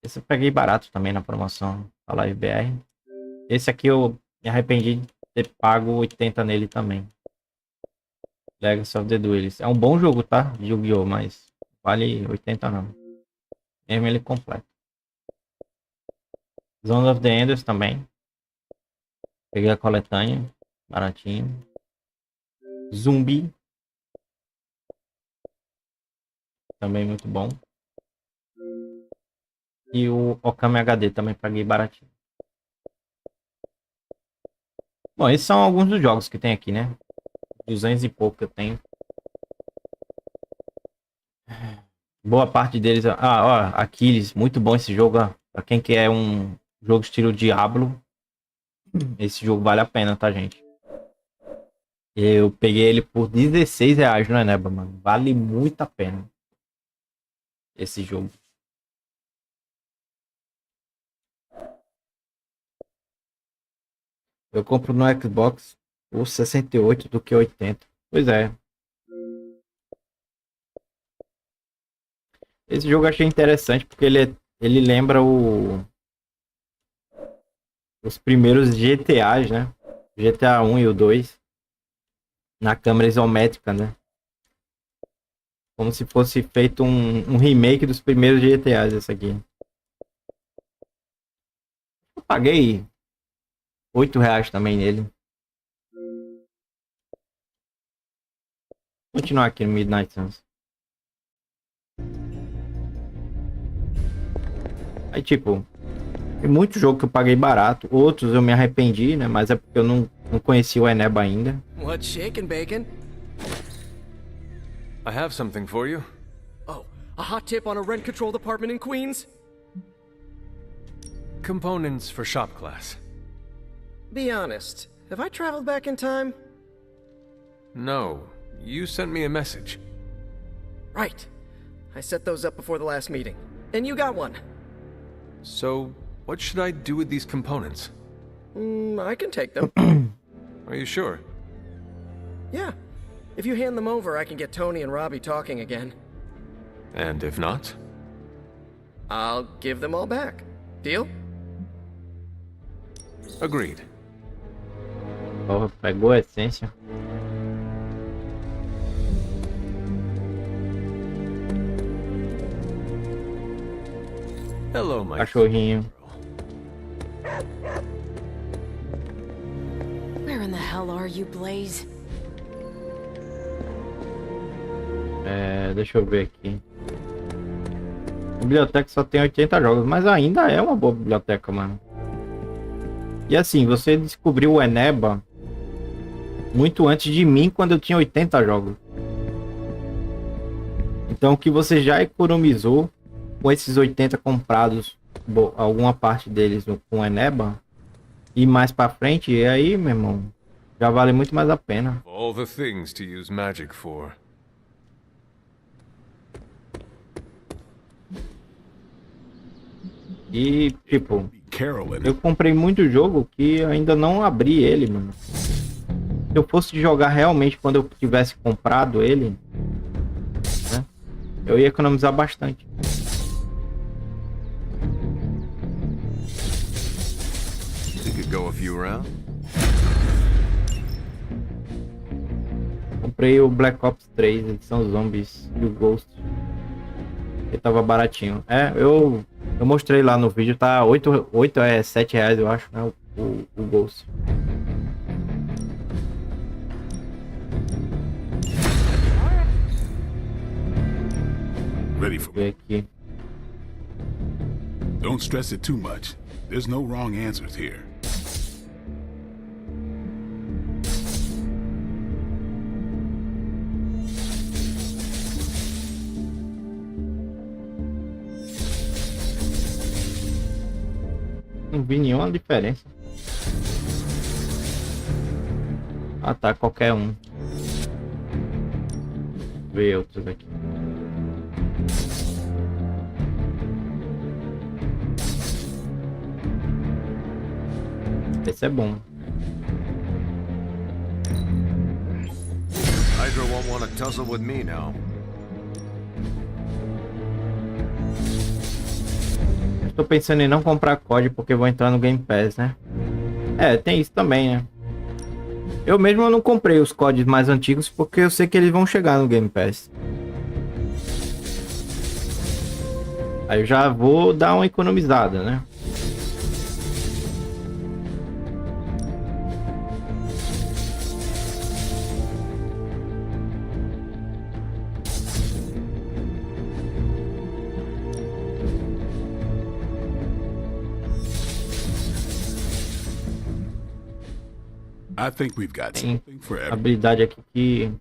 Esse eu peguei barato também na promoção da Live BR. Esse aqui eu me arrependi de ter pago 80 nele também. Legacy of the Duelist. É um bom jogo, tá? De Yu-Gi-Oh! Mas vale 80 não. Mesmo ele completo. Zone of the Enders também. Peguei a coletânea. Baratinho. Zumbi. Também muito bom. E o 𝘾𝘼𝙉𝘼 também paguei baratinho. Bom, esses são alguns dos jogos que tem aqui, né? 200 e pouco que eu tenho. Boa parte deles... ó, Aquiles. Muito bom esse jogo, ó. Pra quem quer um jogo estilo Diablo. Esse jogo vale a pena, tá, gente? Eu peguei ele por R$16 no Eneba, mano. Vale muito a pena. Esse jogo. Eu compro no Xbox por 68 do que 80. Pois é. Esse jogo eu achei interessante porque ele lembra os primeiros GTAs, né? GTA 1 e o 2. Na câmera isométrica, né? Como se fosse feito um remake dos primeiros GTAs, esse aqui. Eu paguei R$8 também nele. Vou continuar aqui no Midnight Suns. Aí tipo, tem muito jogo que eu paguei barato. Outros eu me arrependi, né? Mas é porque eu não conheci o Eneba ainda. What's shaking, bacon? I have something for you. Oh, a hot tip on a rent control department in Queens? Components for shop class. Be honest, have I traveled back in time? No, you sent me a message. Right. I set those up before the last meeting. And you got one. So, what should I do with these components? I can take them. Are you sure? Yeah. If you hand them over, I can get Tony and Robbie talking again. And if not? I'll give them all back. Deal? Agreed. Porra, pegou a essência. Hello, my cachorrinho. Where in the hell are you, Blaze? Deixa eu ver aqui. A biblioteca só tem 80 jogos, mas ainda é uma boa biblioteca, mano. E assim, você descobriu o 𝘾𝙉𝘼𝙇 muito antes de mim, quando eu tinha 80 jogos. Então, o que você já economizou com esses 80 comprados, alguma parte deles com 𝘾𝙉𝘼𝙇, e mais pra frente, e aí, meu irmão, já vale muito mais a pena. All the things to use magic for. E, tipo, eu comprei muito jogo que ainda não abri ele, mano. Se eu fosse jogar realmente quando eu tivesse comprado ele, né, eu ia economizar bastante. Comprei o Black Ops 3, edição Zombies e o Ghost. Ele tava baratinho. Eu mostrei lá no vídeo, tá 7 reais, eu acho, né? O Ghost. Ready for aqui. Don't stress it too much. There's no wrong answers here. Não vi nenhuma diferença. Ah tá, qualquer um. Vou ver outros aqui. Esse é bom. Hydra won't want to tussle with me now. Tô pensando em não comprar COD porque vou entrar no Game Pass, né? Tem isso também, né? Eu mesmo não comprei os CODs mais antigos porque eu sei que eles vão chegar no Game Pass. Aí eu já vou dar uma economizada, né? I think we've got something for everyone. Habilidade aqui que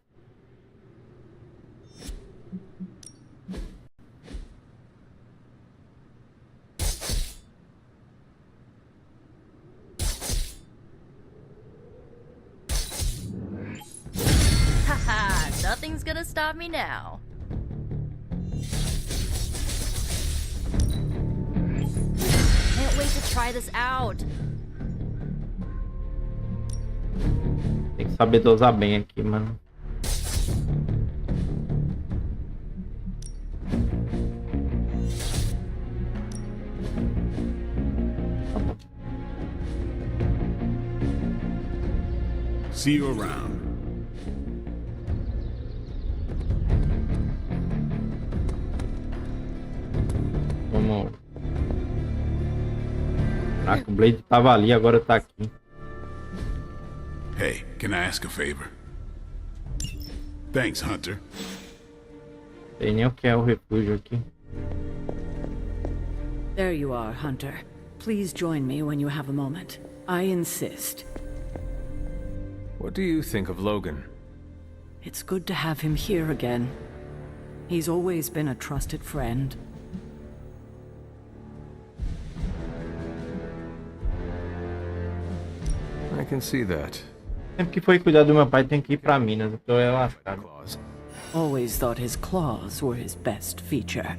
Haha, nothing's gonna stop me now. Can't wait to try this out. tem que saber dosar bem aqui, mano. See you around. Vamos. Caraca, o Blade tava ali, agora tá aqui. Hey, can I ask a favor? Thanks, Hunter. Sei nem o que é o refúgio aqui. There you are, Hunter. Please join me when you have a moment. I insist. What do you think of Logan? It's good to have him here again. He's always been a trusted friend. I can see that. Sempre que foi cuidar do meu pai tem que ir pra Minas, então é lascado. Always thought his claws were his best feature.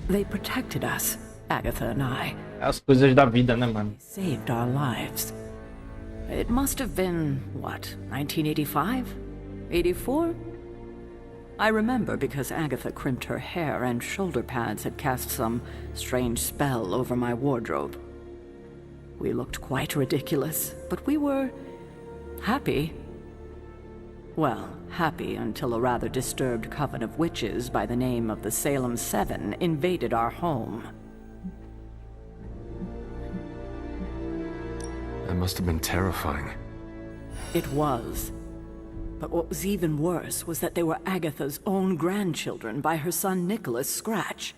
They protected us, Agatha and I. As coisas da vida, né, mano? Saved our lives. It must have been, what, 1985? 84? I remember because Agatha crimped her hair and shoulder pads had cast some strange spell over my wardrobe. We looked quite ridiculous, but we were happy. Well, happy until a rather disturbed coven of witches by the name of the Salem Seven invaded our home. That must have been terrifying. It was. But what was even worse was that they were Agatha's own grandchildren by her son Nicholas Scratch.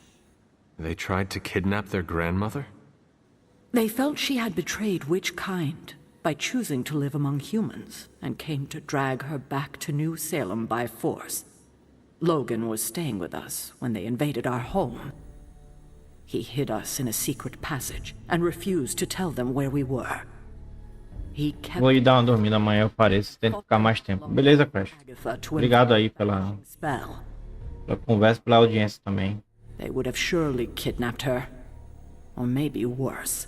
They tried to kidnap their grandmother? They felt she had betrayed which kind by choosing to live among humans, and came to drag her back to New Salem by force. Logan was staying with us when they invaded our home. He hid us in a secret passage and refused to tell them where we were. He kept... Vou ir dar uma dormida amanhã, eu pareço. Tento ficar mais tempo. Beleza, Crash? Obrigado aí pela conversa, pela audiência também. They would have surely kidnapped her. Or maybe worse.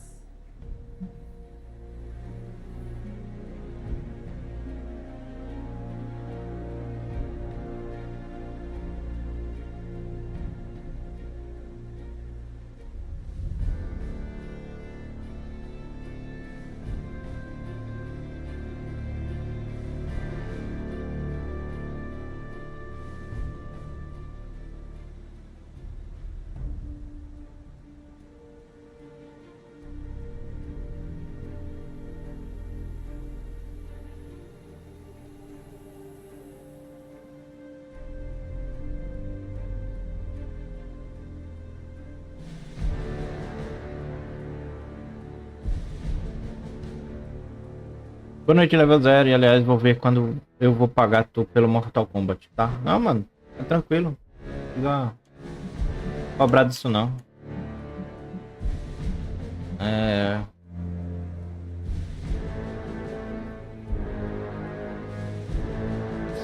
Boa noite, level 0. E aliás, vou ver quando eu vou pagar tu pelo Mortal Kombat, tá? Não, mano, tá tranquilo. Não precisa cobrar disso, não.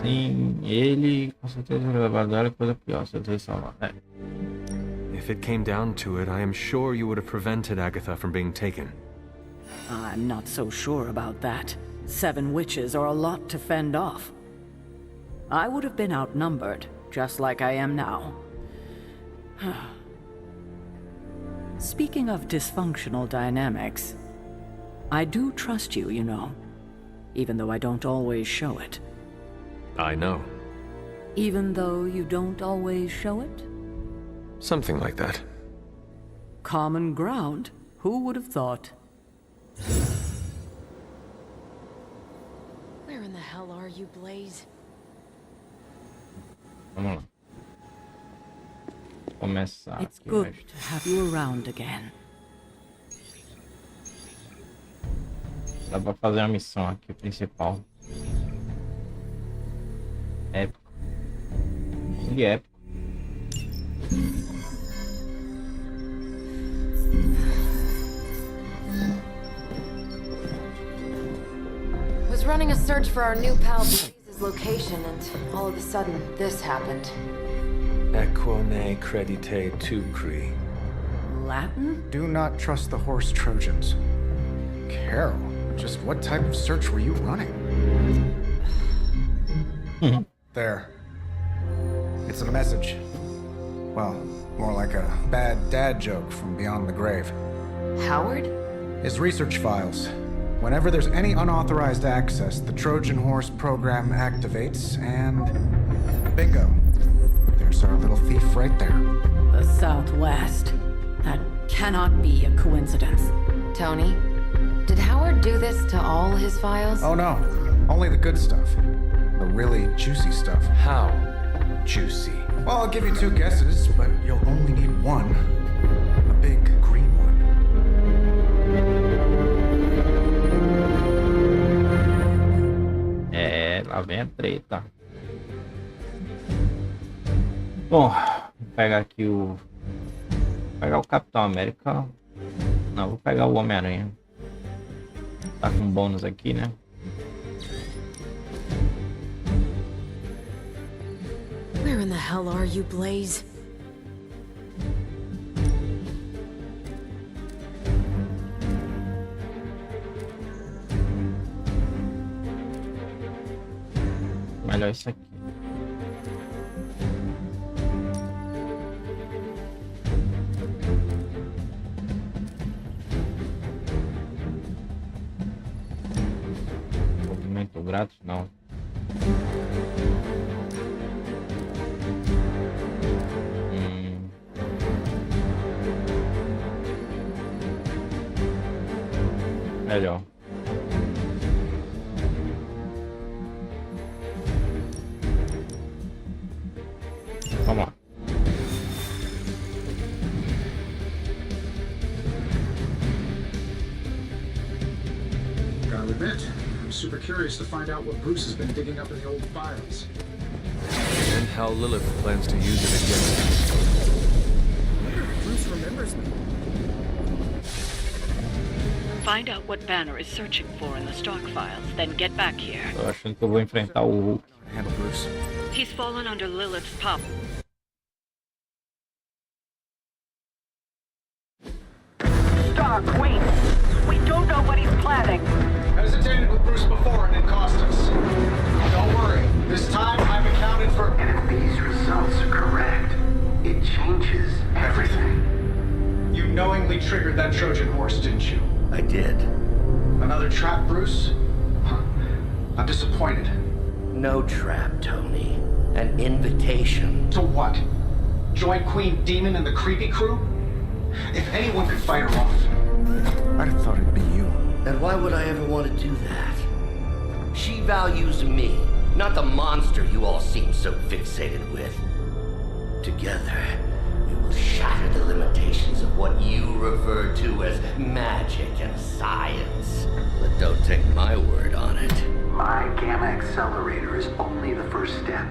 Sim, ele com certeza vai levar dela e coisa pior, se você salvar. If it came down to it, I am sure you would have prevented Agatha from being taken. I'm not so sure about that. 7 witches are a lot to fend off. I would have been outnumbered, just like I am now. Speaking of dysfunctional dynamics, I do trust you, you know, even though I don't always show it. I know. Even though you don't always show it? Something like that. Common ground. Who would have thought? Where in the hell are you, Blaze? Vamos lá. Começar It's aqui, good to have you around again. Dá pra fazer a missão aqui principal. Épico. E épico. Was running a search for our new pal Blaze's location, and all of a sudden, this happened. 𝘾𝘼𝙉𝘏𝑇. Latin? Do not trust the horse Trojans. Carol, just what type of search were you running? There. It's a message. Well, more like a bad dad joke from beyond the grave. Howard? His research files. Whenever there's any unauthorized access, the Trojan Horse program activates, and bingo. There's our little thief right there. The Southwest. That cannot be a coincidence. Tony, did Howard do this to all his files? Oh no, only the good stuff. The really juicy stuff. How juicy? Well, I'll give you 2 guesses, but you'll only need one. A big green one. Lá vem a treta. Bom, vou pegar aqui o... Vou pegar o Capitão América. Não, vou pegar o Homem-Aranha. Tá com bônus aqui, né? Where in the hell are you, Blaze? melhor isso aqui. Movimento grátis, não. Melhor. Vamos lá. Gotta admit, I'm super curious to find out what Bruce has been digging up in the old files. And how Lilith plans to use it against us. I wonder if Bruce remembers me. Find out what Banner is searching for in the stock files, then get back here. Tô achando que eu vou enfrentar o Hulk. Handle Bruce. He's fallen under Lilith's power. Stark, wait! We don't know what he's planning. Hesitated with Bruce before and it cost us. Don't worry, this time I've accounted for... And if these results are correct, it changes everything. You knowingly triggered that Trojan horse, didn't you? I did. Another trap, Bruce? I'm disappointed. No trap, Tony. An invitation. To what? Join Queen Demon and the creepy crew? If anyone could fight her off, I'd have thought it'd be you. And why would I ever want to do that? She values me, not the monster you all seem so fixated with. Together, we will shatter the limitations of what you refer to as magic and science. But don't take my word on it. My gamma accelerator is only the first step.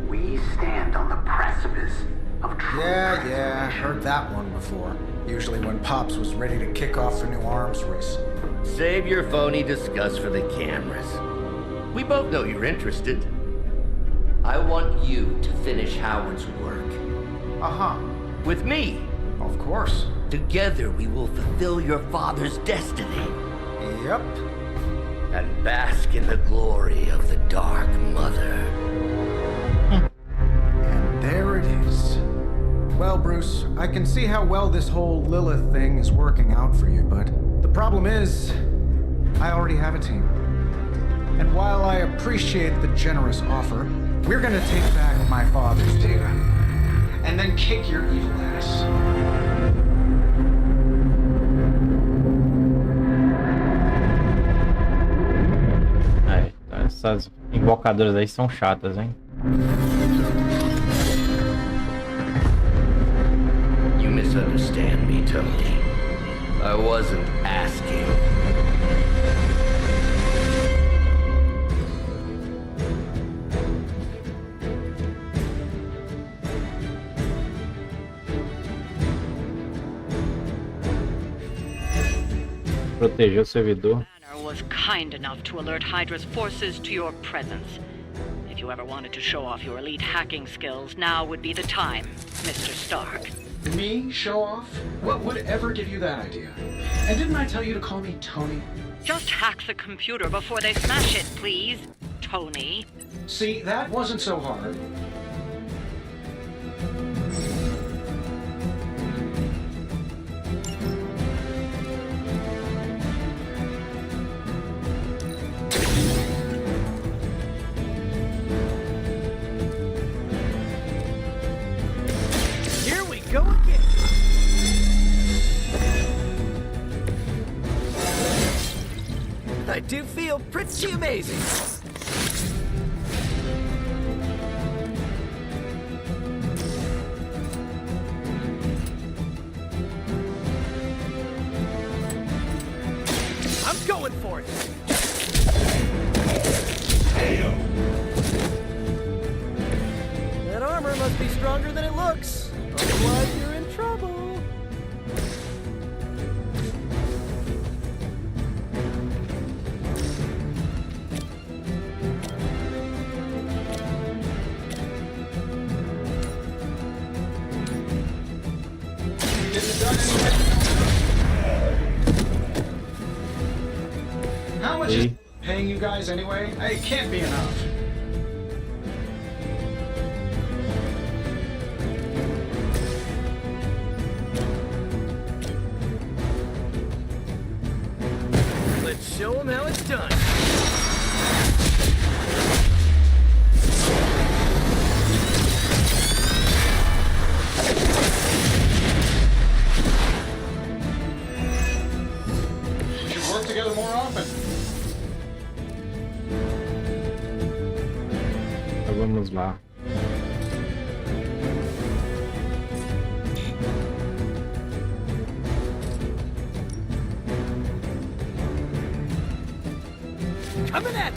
We stand on the precipice of true Yeah, heard that one before. Usually when Pops was ready to kick off a new arms race. Save your phony disgust for the cameras. We both know you're interested. I want you to finish Howard's work. Uh-huh. With me. Of course. Together we will fulfill your father's destiny. Yep. And bask in the glory of the Dark Mother. And there it is. Well, Bruce, I can see how well this whole Lilith thing is working out for you, but the problem is, I already have a team. And while I appreciate the generous offer, we're gonna take back my father's data, and then kick your evil ass. Essas invocadoras aí são chatas, hein? You misunderstand me, Tony. I wasn't asking. Proteger o servidor. Was kind enough to alert Hydra's forces to your presence. If you ever wanted to show off your elite hacking skills, now would be the time, Mr. Stark. Me? Show off? What would ever give you that idea? And didn't I tell you to call me Tony? Just hack the computer before they smash it, please, Tony. See, that wasn't so hard. Go again. I do feel pretty amazing. I'm going for it. That armor must be stronger than it looks. Otherwise, you're in trouble. How much is paying you guys anyway? It can't be enough. Vamos lá. Coming at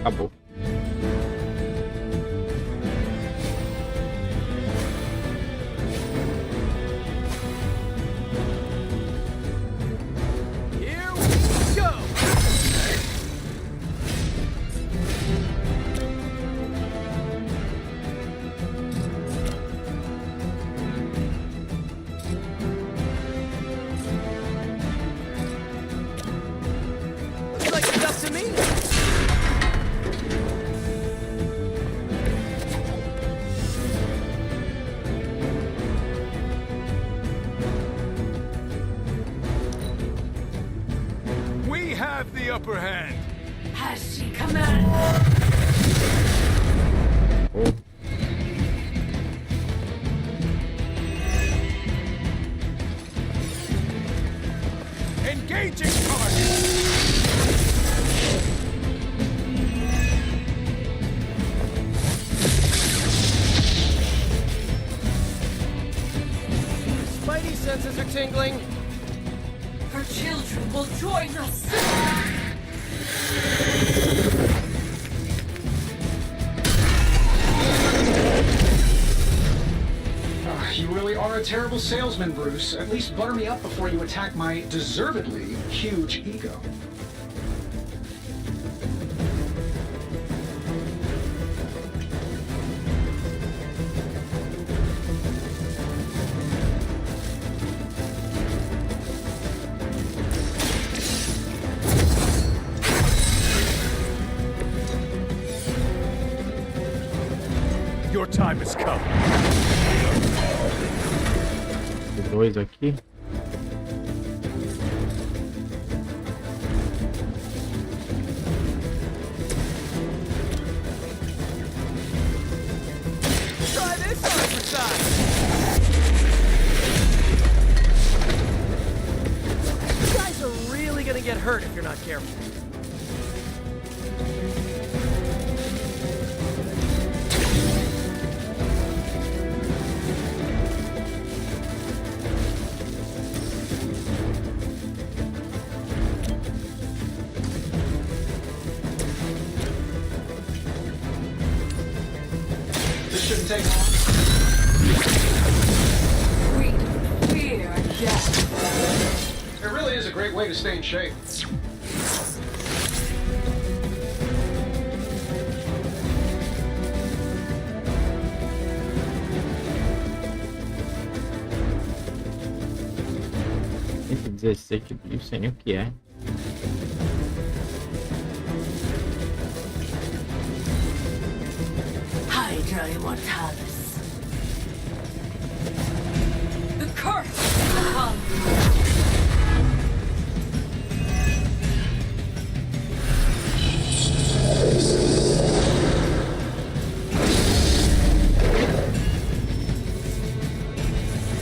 Acabou. Here we go. Looks like it's up to me. We have the upper hand. Has she command? Oh. Engaging target. Spidey senses are tingling. Her children will join us. You really are a terrible salesman, Bruce. At least butter me up before you attack my deservedly huge ego. Your time has come. Dois aqui. Try this on for size. You guys are really gonna get hurt if you're not careful. Shouldn't take long. We fear death. It really is a great way to stay in shape. Esse 16 que eu sei nem o que é. Hydra Immortalis. The curse will come.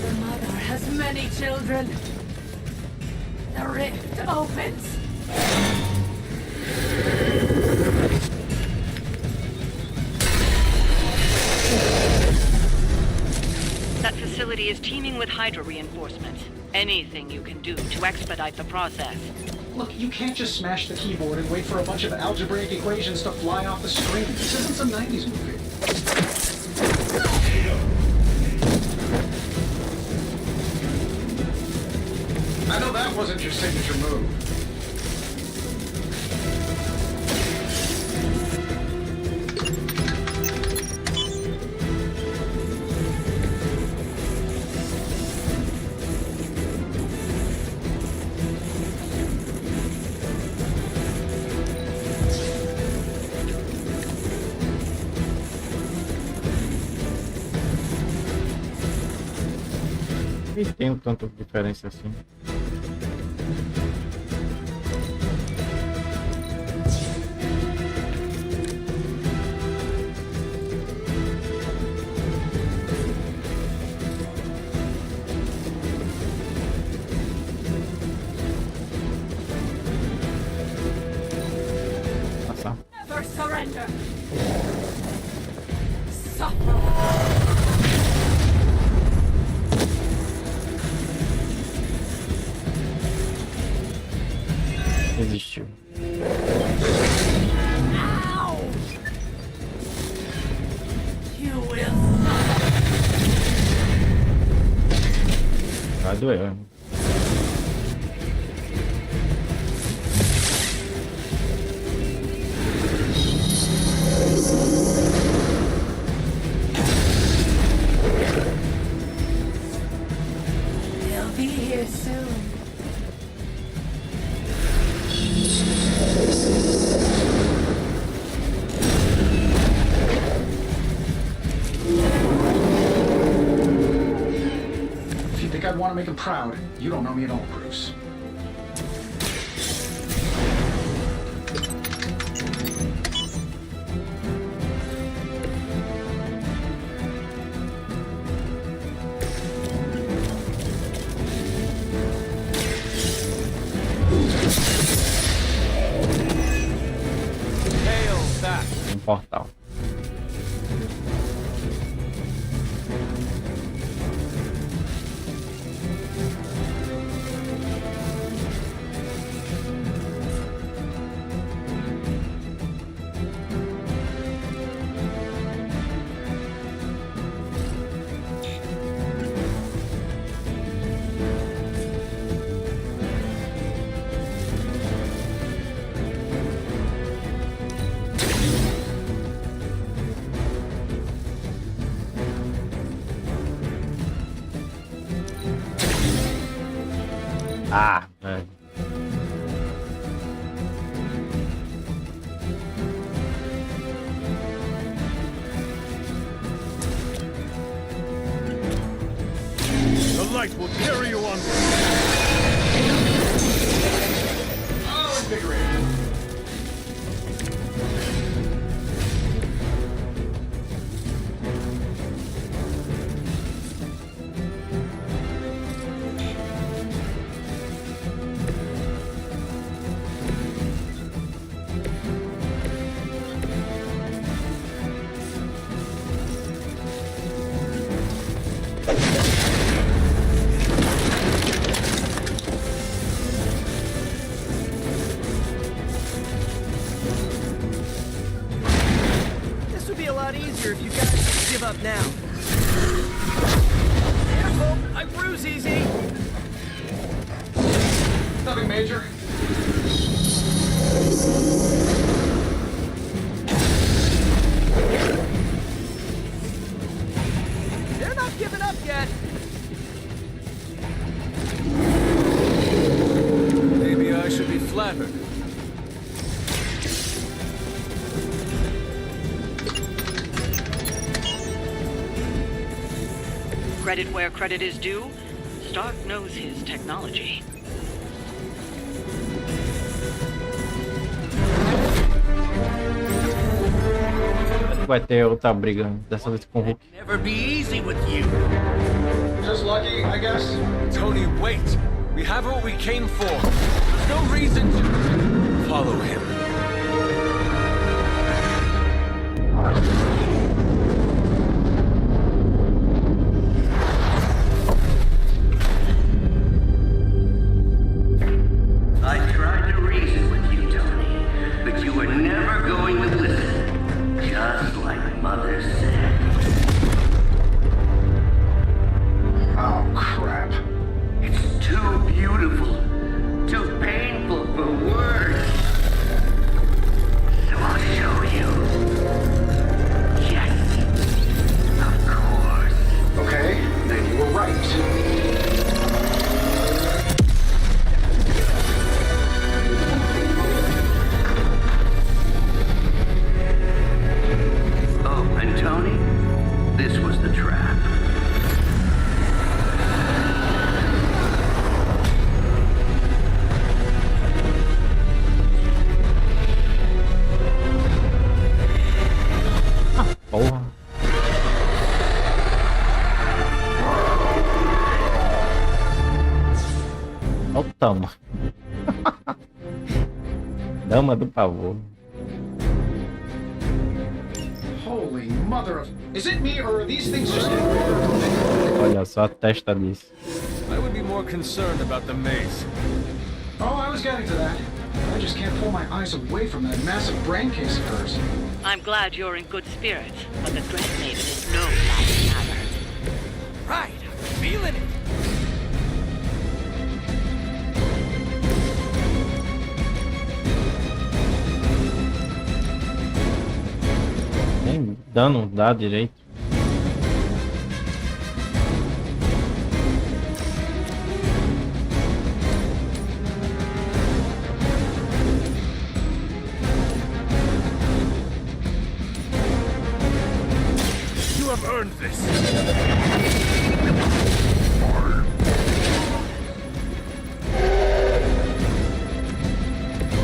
The mother has many children. The rift opens. That facility is teeming with Hydra reinforcements. Anything you can do to expedite the process. Look, you can't just smash the keyboard and wait for a bunch of algebraic equations to fly off the screen. This isn't some 90s movie. I know that wasn't your signature move. Nem tem tanta diferença assim. Existiu. Vai doer. They'll be here soon. If you think I'd want to make him proud, you don't know me at all, Bruce. Portal. Ah, velho. The light will carry you onward. Oh, invigorating. This would be a lot easier if you guys could give up now. Careful, I bruise easy. Nothing major. They're not giving up yet. Maybe I should be flattered. Credit where credit is due. Stark knows his technology. Vai ter outra briga, dessa vez com o Hulk. Never be easy with you. Just lucky, I guess. Tony, wait! We have what we came for. There's no reason to follow him. I tried to reason with you, Tony, but you were never going to listen. Just like Mother said. Oh, crap. It's too beautiful, too painful for words. So I'll show you. Yes, of course. Okay, then you were right. Oh, and Tony, this was the trap. Porra. Olha o tama. Dama do pavor. Holy mother of... Is it me or are these things just getting bigger? Olha só a testa disso. I would be more concerned about the maze. Oh, I was getting to that. I just can't pull my eyes away from that massive brain case of hers. I'm glad you're in good spirits, but the Dread Maiden is no laughing matter. Right, I'm feeling it. Nem dano dá direito. You have earned this.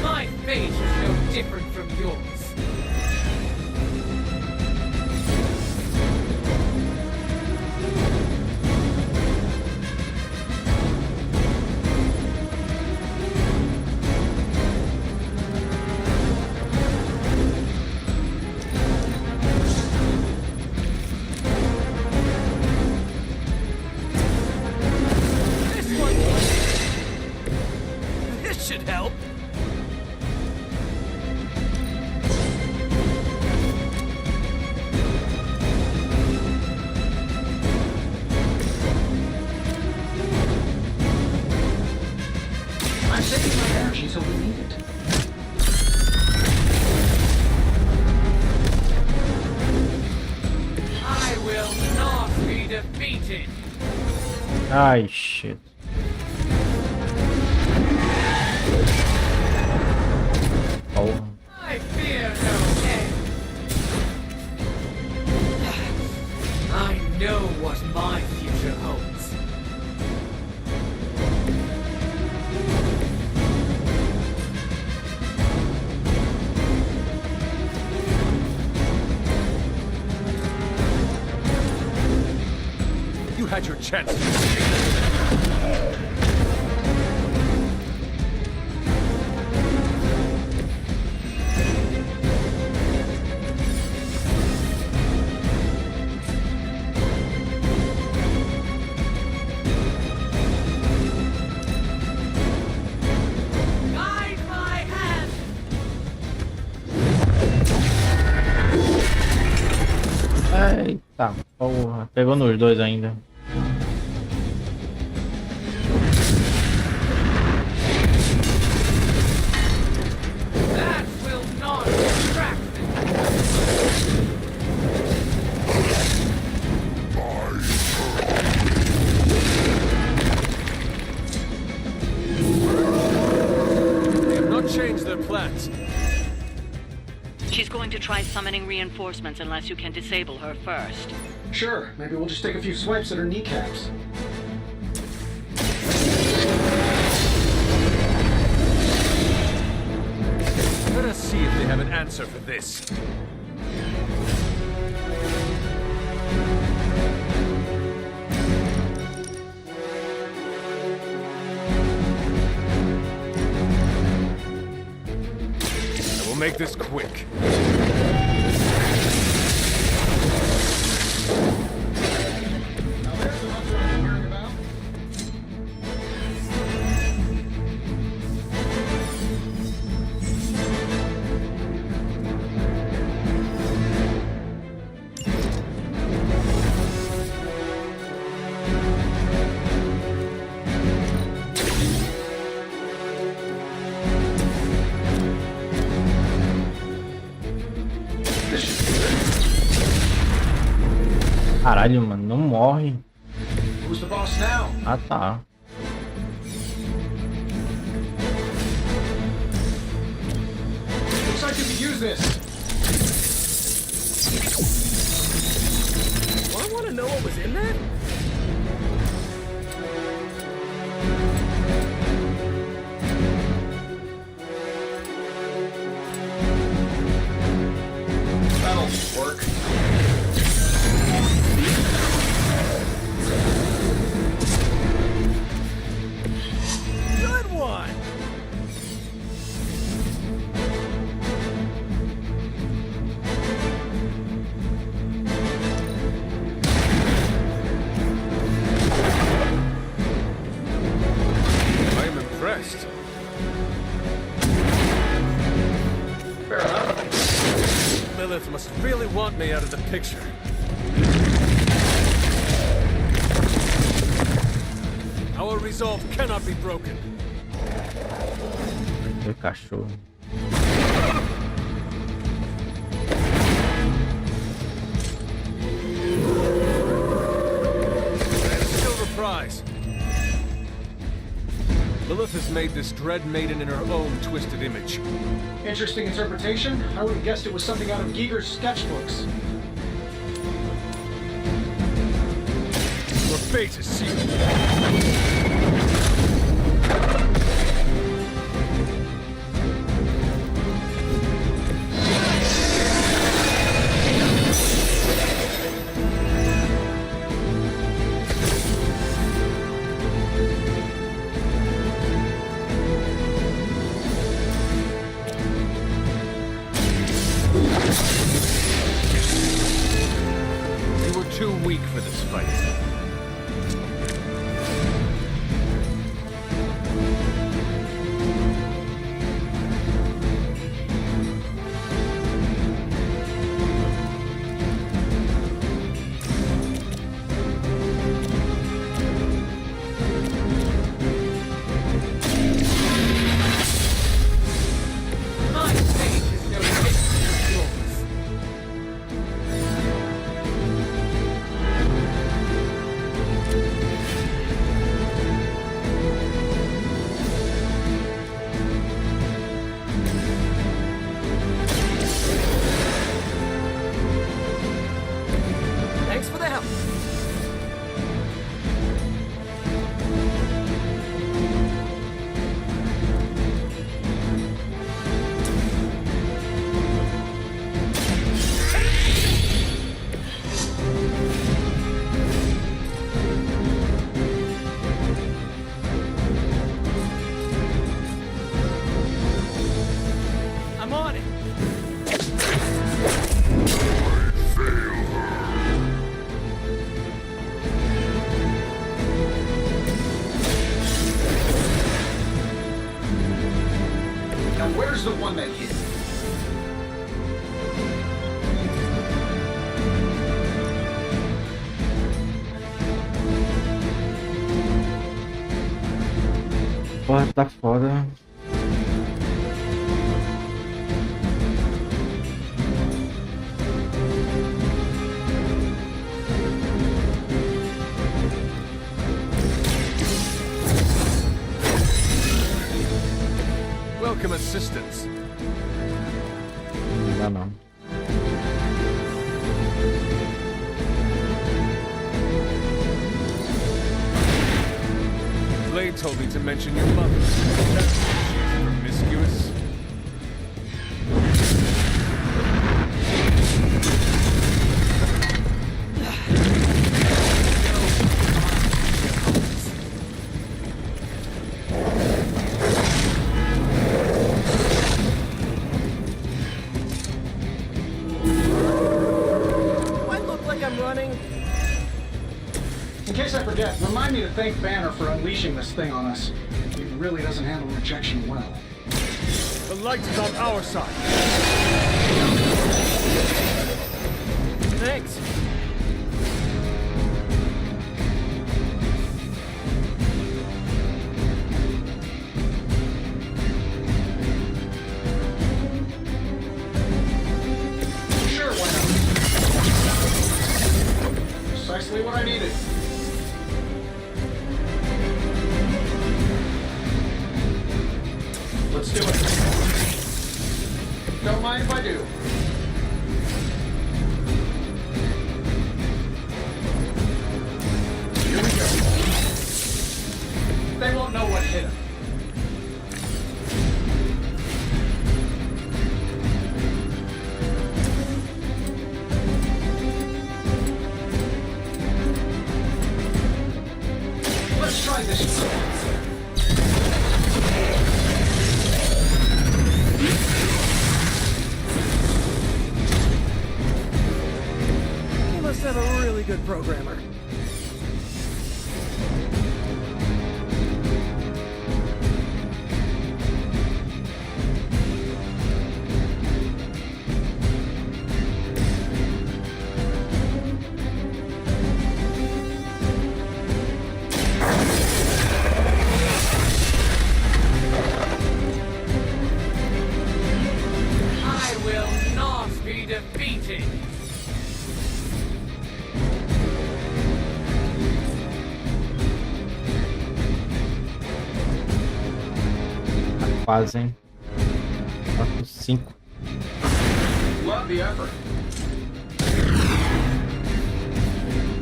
My fate is no different from yours. This should help. I'm saving my energy so we need it. I will not be defeated. Ai, shit. Porra. I fear no end. I know what my future holds. You had your chance. Guide my hand. Eita porra. Pegou nos dois ainda. That will not distract me. They have not changed their plans. She's going to try summoning reinforcements unless you can disable her first. Sure, maybe we'll just take a few swipes at her kneecaps. Let us see if they have an answer for this. I will make this quick. Caralho, mano, não morre. Who's the boss now? Ah, tá. Looks like you can use this. I want to know what was in that. That'll work. Good one. me out of the picture. Our resolve cannot be broken. Meu cachorro. Silver prize. Lilith has made this dread maiden in her own twisted image. Interesting interpretation. I would have guessed it was something out of Giger's sketchbooks. Your fate is sealed. Too weak for this fight. Where's the one that hit? Porra, tá foda. Welcome assistance. Não dá não. Blade told me to mention your mother. She's promiscuous. In case I forget, remind me to thank Banner for unleashing this thing on us. He really doesn't handle rejection well. The light is on our side. Thanks. Sure, why not? Precisely what I needed. Let's do it. Don't mind if I do. Here we go. They won't know what hit him. Let's try this. You must have a really good programmer. quase, hein? 4-5. Love the effort.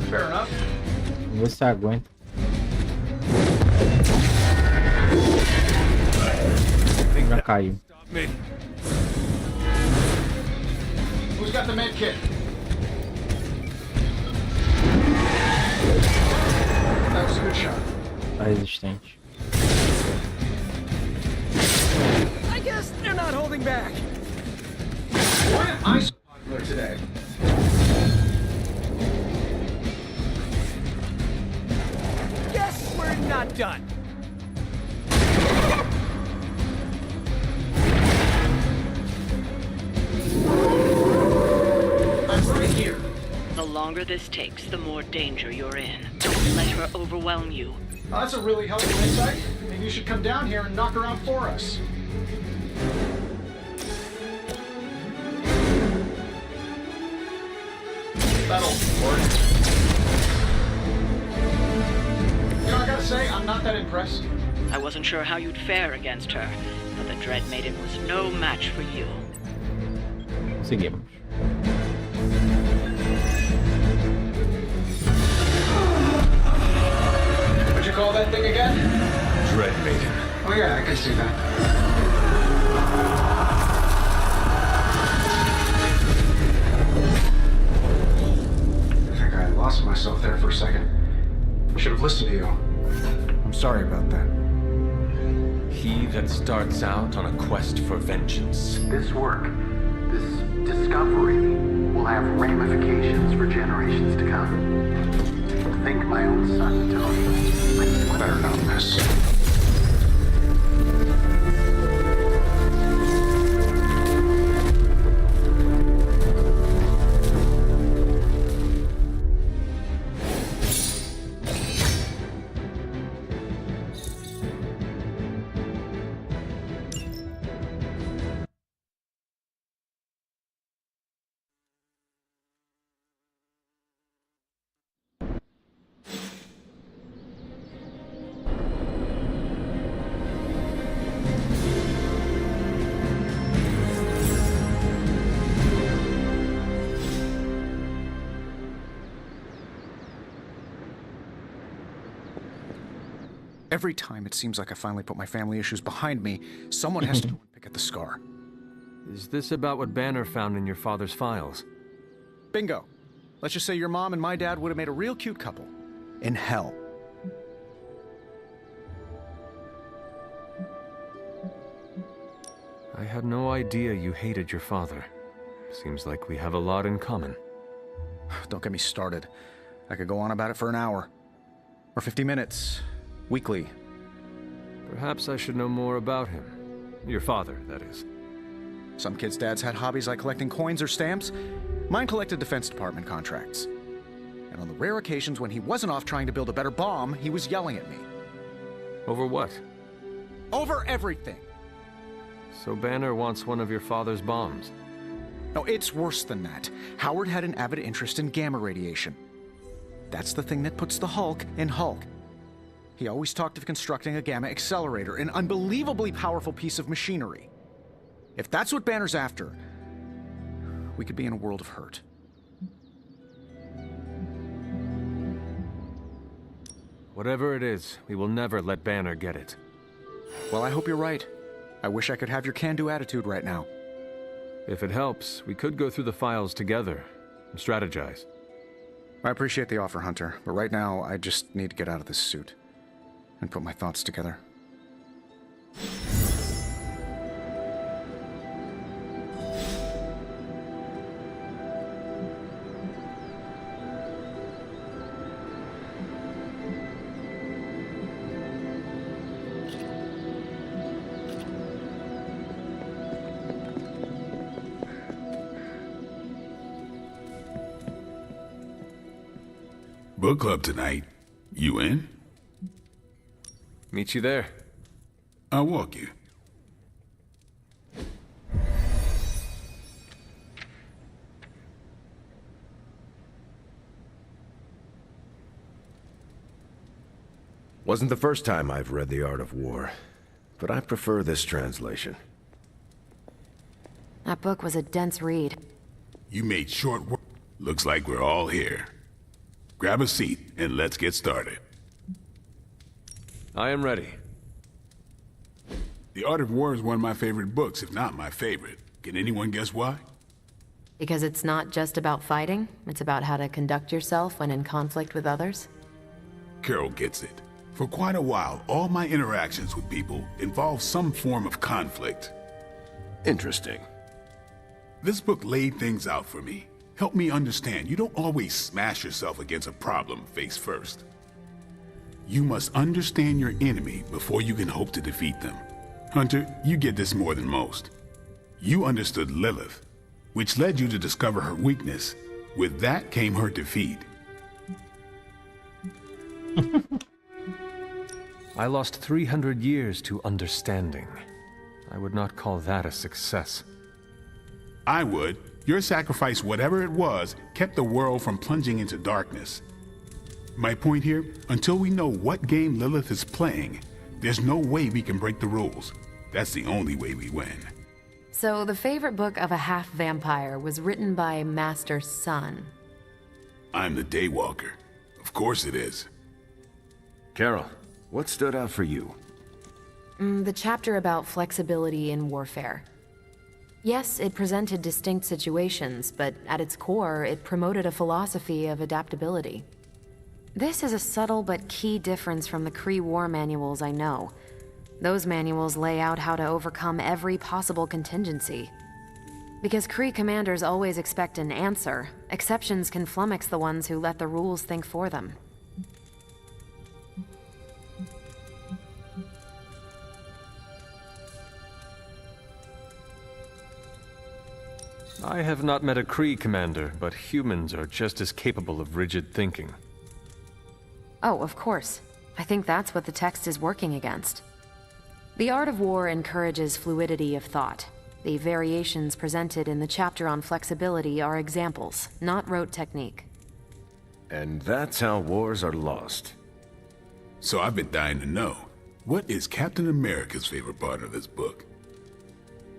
Fair enough. Vamos ver se aguenta. Já caiu. Who's got the med kit? That was a good shot. Tá resistente. I guess they're not holding back. Why am I so popular today? Guess we're not done. I'm right here. The longer this takes, the more danger you're in. Don't let her overwhelm you. Oh, that's a really helpful insight. Maybe you should come down here and knock her out for us. That'll work. You know, I gotta say, I'm not that impressed. I wasn't sure how you'd fare against her, but the Dread Maiden was no match for you. Seguimos. What'd you call that thing again? Dread Maiden. Oh yeah, I can see that. I think I lost myself there for a second. I should have listened to you. I'm sorry about that. He that starts out on a quest for vengeance. This work, this discovery, will have ramifications for generations to come. Think my own son, Tony. Better not miss. Every time it seems like I finally put my family issues behind me, someone has to go and pick at the scar. Is this about what Banner found in your father's files? Bingo. Let's just say your mom and my dad would have made a real cute couple. In hell. I had no idea you hated your father. Seems like we have a lot in common. Don't get me started. I could go on about it for an hour. Or 50 minutes. Weekly. Perhaps I should know more about him. Your father, that is. Some kids' dads had hobbies like collecting coins or stamps. Mine collected Defense Department contracts. And on the rare occasions when he wasn't off trying to build a better bomb, he was yelling at me. Over what? Over everything! So Banner wants one of your father's bombs. No, it's worse than that. Howard had an avid interest in gamma radiation. That's the thing that puts the Hulk in Hulk. He always talked of constructing a gamma accelerator, an unbelievably powerful piece of machinery. If that's what Banner's after, we could be in a world of hurt. Whatever it is, we will never let Banner get it. Well, I hope you're right. I wish I could have your can-do attitude right now. If it helps, we could go through the files together and strategize. I appreciate the offer, Hunter, but right now I just need to get out of this suit and put my thoughts together. Book club tonight. You in? Meet you there. I'll walk you. Wasn't the first time I've read The Art of War. but I prefer this translation. That book was a dense read. You made short work. Looks like we're all here. Grab a seat and let's get started. I am ready. The Art of War is one of my favorite books, if not my favorite. Can anyone guess why? Because it's not just about fighting, it's about how to conduct yourself when in conflict with others. Carol gets it. For quite a while, all my interactions with people involve some form of conflict. Interesting. This book laid things out for me. Helped me understand you don't always smash yourself against a problem face first. You must understand your enemy before you can hope to defeat them. Hunter, you get this more than most. You understood Lilith, which led you to discover her weakness. With that came her defeat. I lost 300 years to understanding. I would not call that a success. I would. Your sacrifice, whatever it was, kept the world from plunging into darkness. My point here, until we know what game Lilith is playing, there's no way we can break the rules. That's the only way we win. So the favorite book of a half-vampire was written by Master's son. I'm the Daywalker. Of course it is. Carol, what stood out for you? The chapter about flexibility in warfare. Yes, it presented distinct situations, but at its core, it promoted a philosophy of adaptability. This is a subtle but key difference from the Kree war manuals I know. Those manuals lay out how to overcome every possible contingency. Because Kree commanders always expect an answer, exceptions can flummox the ones who let the rules think for them. I have not met a Kree commander, but humans are just as capable of rigid thinking. Oh, of course. I think that's what the text is working against. The Art of War encourages fluidity of thought. The variations presented in the chapter on flexibility are examples, not rote technique. And that's how wars are lost. So I've been dying to know, what is Captain America's favorite part of this book?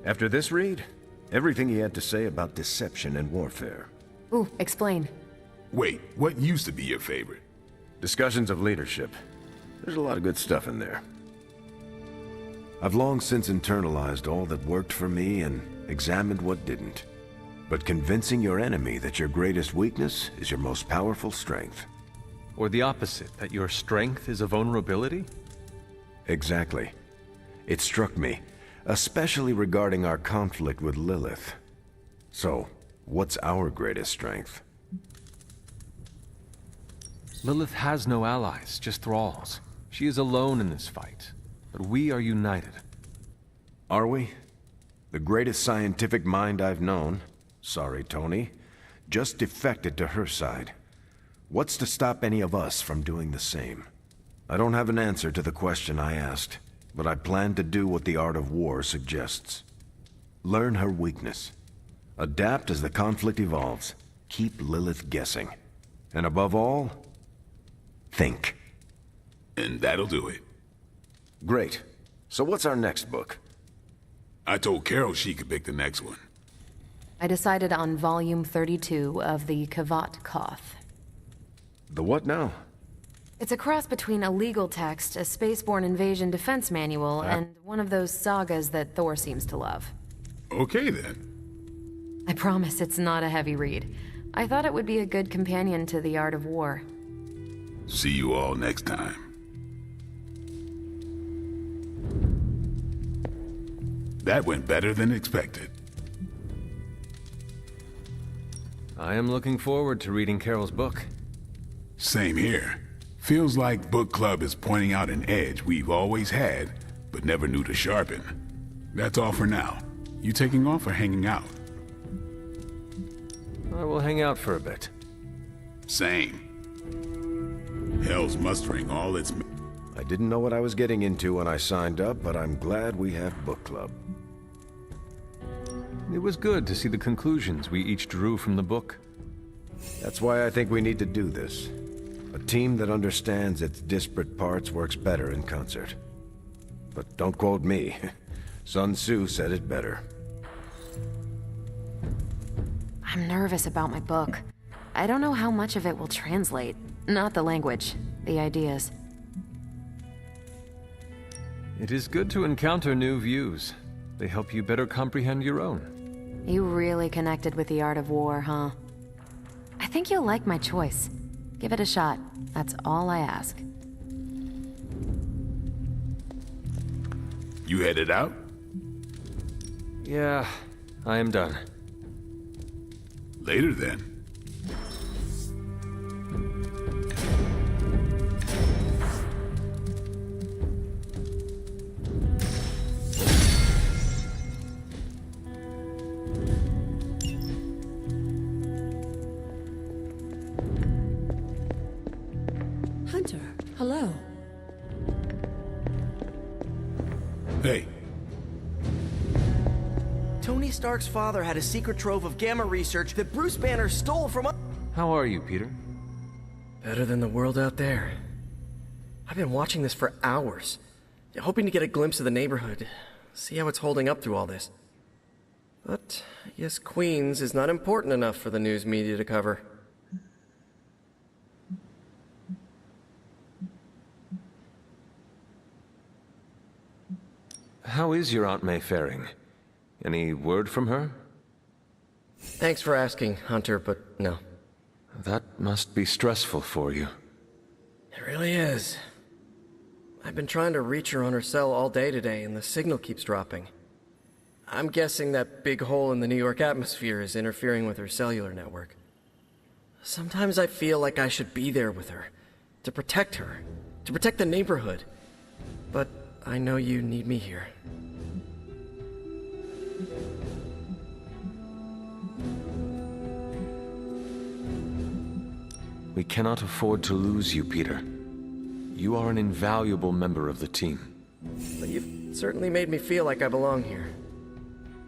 After this read, everything he had to say about deception and warfare. Ooh, explain. Wait, what used to be your favorite? Discussions of leadership. There's a lot of good stuff in there. I've long since internalized all that worked for me and examined what didn't. But convincing your enemy that your greatest weakness is your most powerful strength. Or the opposite, that your strength is a vulnerability? Exactly. It struck me, especially regarding our conflict with Lilith. So, what's our greatest strength? Lilith has no allies, just thralls. She is alone in this fight, but we are united. Are we? The greatest scientific mind I've known, sorry Tony, just defected to her side. What's to stop any of us from doing the same? I don't have an answer to the question I asked, but I plan to do what the Art of War suggests. Learn her weakness. Adapt as the conflict evolves. Keep Lilith guessing. And above all, think. And that'll do it. Great. So what's our next book? I told Carol she could pick the next one. I decided on volume 32 of the 𝘾𝘼𝙉𝘏. The what now? It's a cross between a legal text, a spaceborne invasion defense manual, and one of those sagas that Thor seems to love. Okay then. I promise it's not a heavy read. I thought it would be a good companion to the Art of War. See you all next time. That went better than expected. I am looking forward to reading Carol's book. Same here. Feels like book club is pointing out an edge we've always had, but never knew to sharpen. That's all for now. You taking off or hanging out? I will hang out for a bit. Same. Hell's mustering all its... I didn't know what I was getting into when I signed up, but I'm glad we have book club. It was good to see the conclusions we each drew from the book. That's why I think we need to do this. A team that understands its disparate parts works better in concert. but don't quote me. Sun Tzu said it better. I'm nervous about my book. I don't know how much of it will translate. Not the language, the ideas. It is good to encounter new views. They help you better comprehend your own. You really connected with the art of war, huh? I think you'll like my choice. Give it a shot. That's all I ask. You headed out? Yeah, I am done. Later then. Hunter, hello. Hey. Tony Stark's father had a secret trove of gamma research that Bruce Banner stole from us. How are you, Peter? Better than the world out there. I've been watching this for hours, hoping to get a glimpse of the neighborhood, see how it's holding up through all this. But I guess Queens is not important enough for the news media to cover. How is your Aunt May faring? Any word from her? Thanks for asking, Hunter, but no. That must be stressful for you. It really is. I've been trying to reach her on her cell all day today, and the signal keeps dropping. I'm guessing that big hole in the New York atmosphere is interfering with her cellular network. Sometimes I feel like I should be there with her, to protect the neighborhood. But I know you need me here. We cannot afford to lose you, Peter. You are an invaluable member of the team. But you've certainly made me feel like I belong here.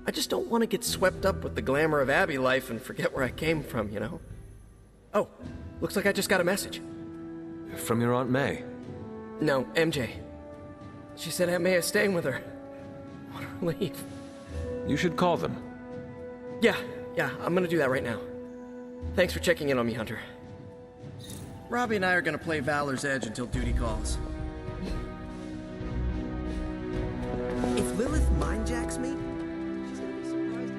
I just don't want to get swept up with the glamour of Abby life and forget where I came from, you know? Oh, looks like I just got a message. From your Aunt May? No, MJ. She said Aunt May is staying with her. What a relief. You should call them. Yeah, I'm gonna do that right now. Thanks for checking in on me, Hunter. Robbie and I are gonna play Valor's Edge until duty calls. If Lilith mindjacks me, she's gonna be surprised.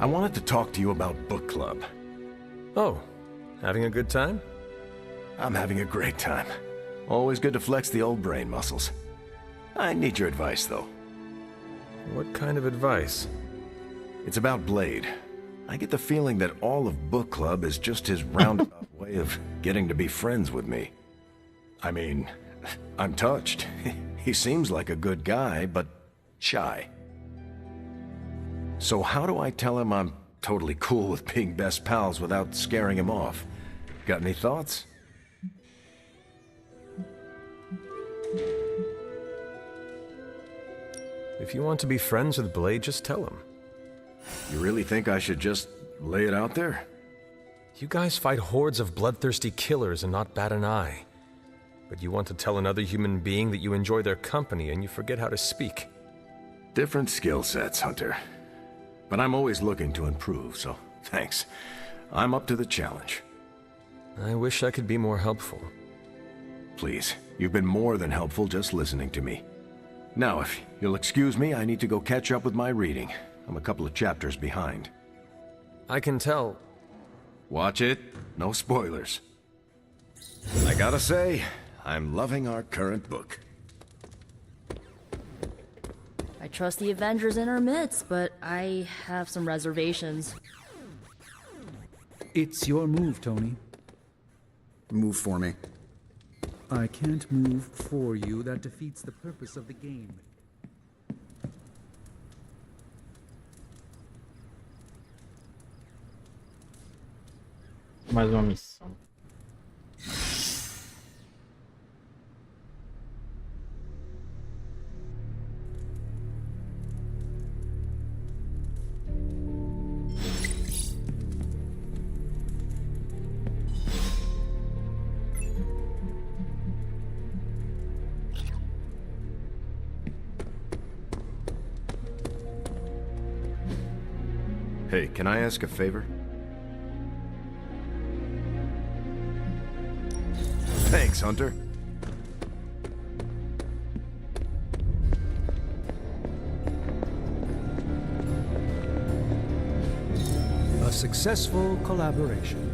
I wanted to talk to you about book club. Oh, having a good time? I'm having a great time. Always good to flex the old brain muscles. I need your advice, though. What kind of advice? It's about Blade. I get the feeling that all of book club is just his roundabout way of getting to be friends with me. I mean, I'm touched. He seems like a good guy, but shy. So how do I tell him I'm totally cool with being best pals without scaring him off? Got any thoughts? If you want to be friends with Blade, just tell him. You really think I should just lay it out there? You guys fight hordes of bloodthirsty killers and not bat an eye. But you want to tell another human being that you enjoy their company and you forget how to speak. Different skill sets, Hunter. But I'm always looking to improve, so thanks. I'm up to the challenge. I wish I could be more helpful. Please, you've been more than helpful just listening to me. Now, if you'll excuse me, I need to go catch up with my reading. I'm a couple of chapters behind. I can tell. Watch it. No spoilers. I gotta say, I'm loving our current book. I trust the Avengers in our midst, but I have some reservations. It's your move, Tony. Move for me. I can't move for you. That defeats the purpose of the game. Mais uma missão. Hey, can I ask a favor? Thanks, Hunter. A successful collaboration.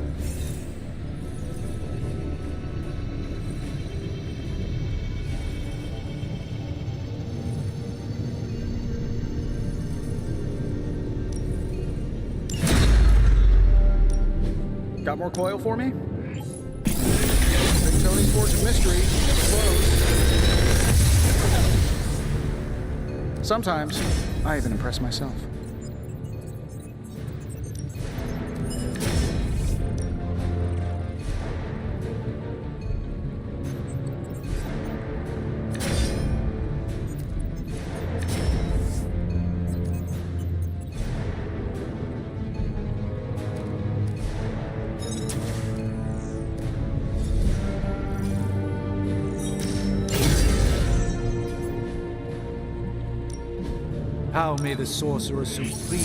Got more coil for me? Big Tony's Forge of Mystery never closed. Sometimes, I even impress myself. How may the Sorcerer Supreme...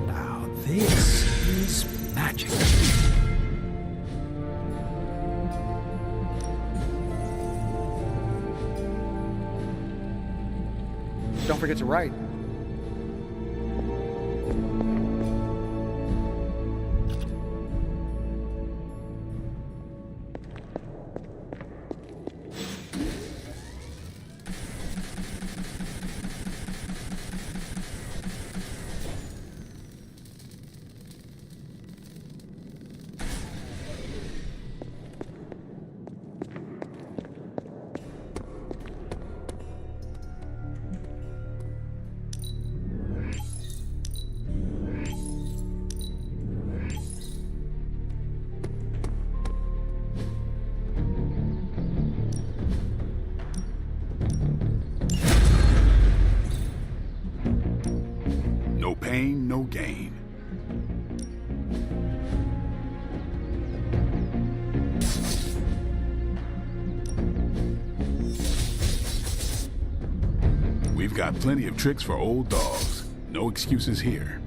Now this is magic. Don't forget to write. No pain, no gain. We've got plenty of tricks for old dogs. No excuses here.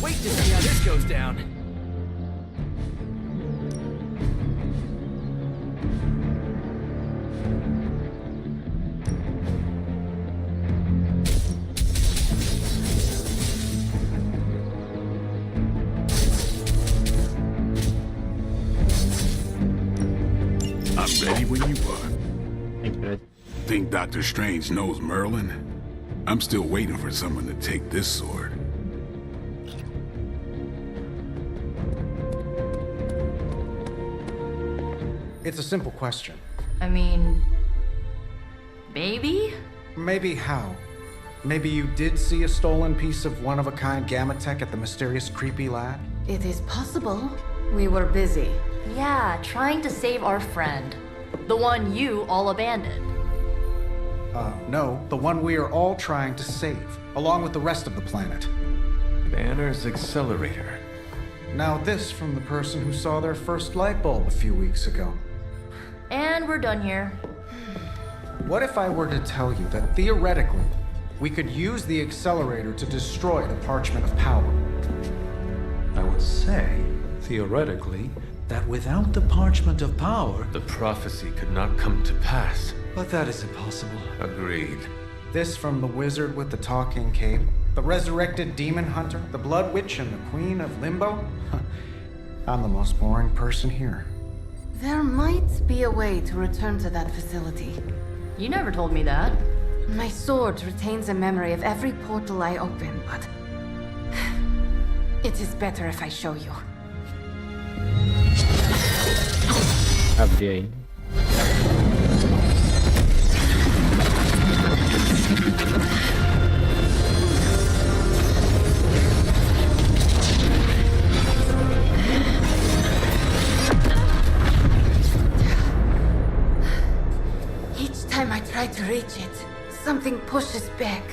Wait to see how this goes down. I'm ready when you are. Think Dr. Strange knows Merlin? I'm still waiting for someone to take this sword. It's a simple question. I mean, maybe? Maybe how? Maybe you did see a stolen piece of one-of-a-kind gamma tech at the mysterious creepy lab? It is possible. We were busy. Yeah, trying to save our friend. The one you all abandoned. No, the one we are all trying to save, along with the rest of the planet. Banner's accelerator. Now this from the person who saw their first light bulb a few weeks ago. And we're done here. What if I were to tell you that theoretically, we could use the accelerator to destroy the Parchment of Power? I would say, theoretically, that without the Parchment of Power... The prophecy could not come to pass. But that is impossible. Agreed. This from the wizard with the talking cape, the resurrected demon hunter, the blood witch, and the queen of limbo? I'm the most boring person here. There might be a way to return to that facility. You never told me that. My sword retains a memory of every portal I open, but... it is better if I show you. Abri aí. Each time I try to reach it, something pushes back.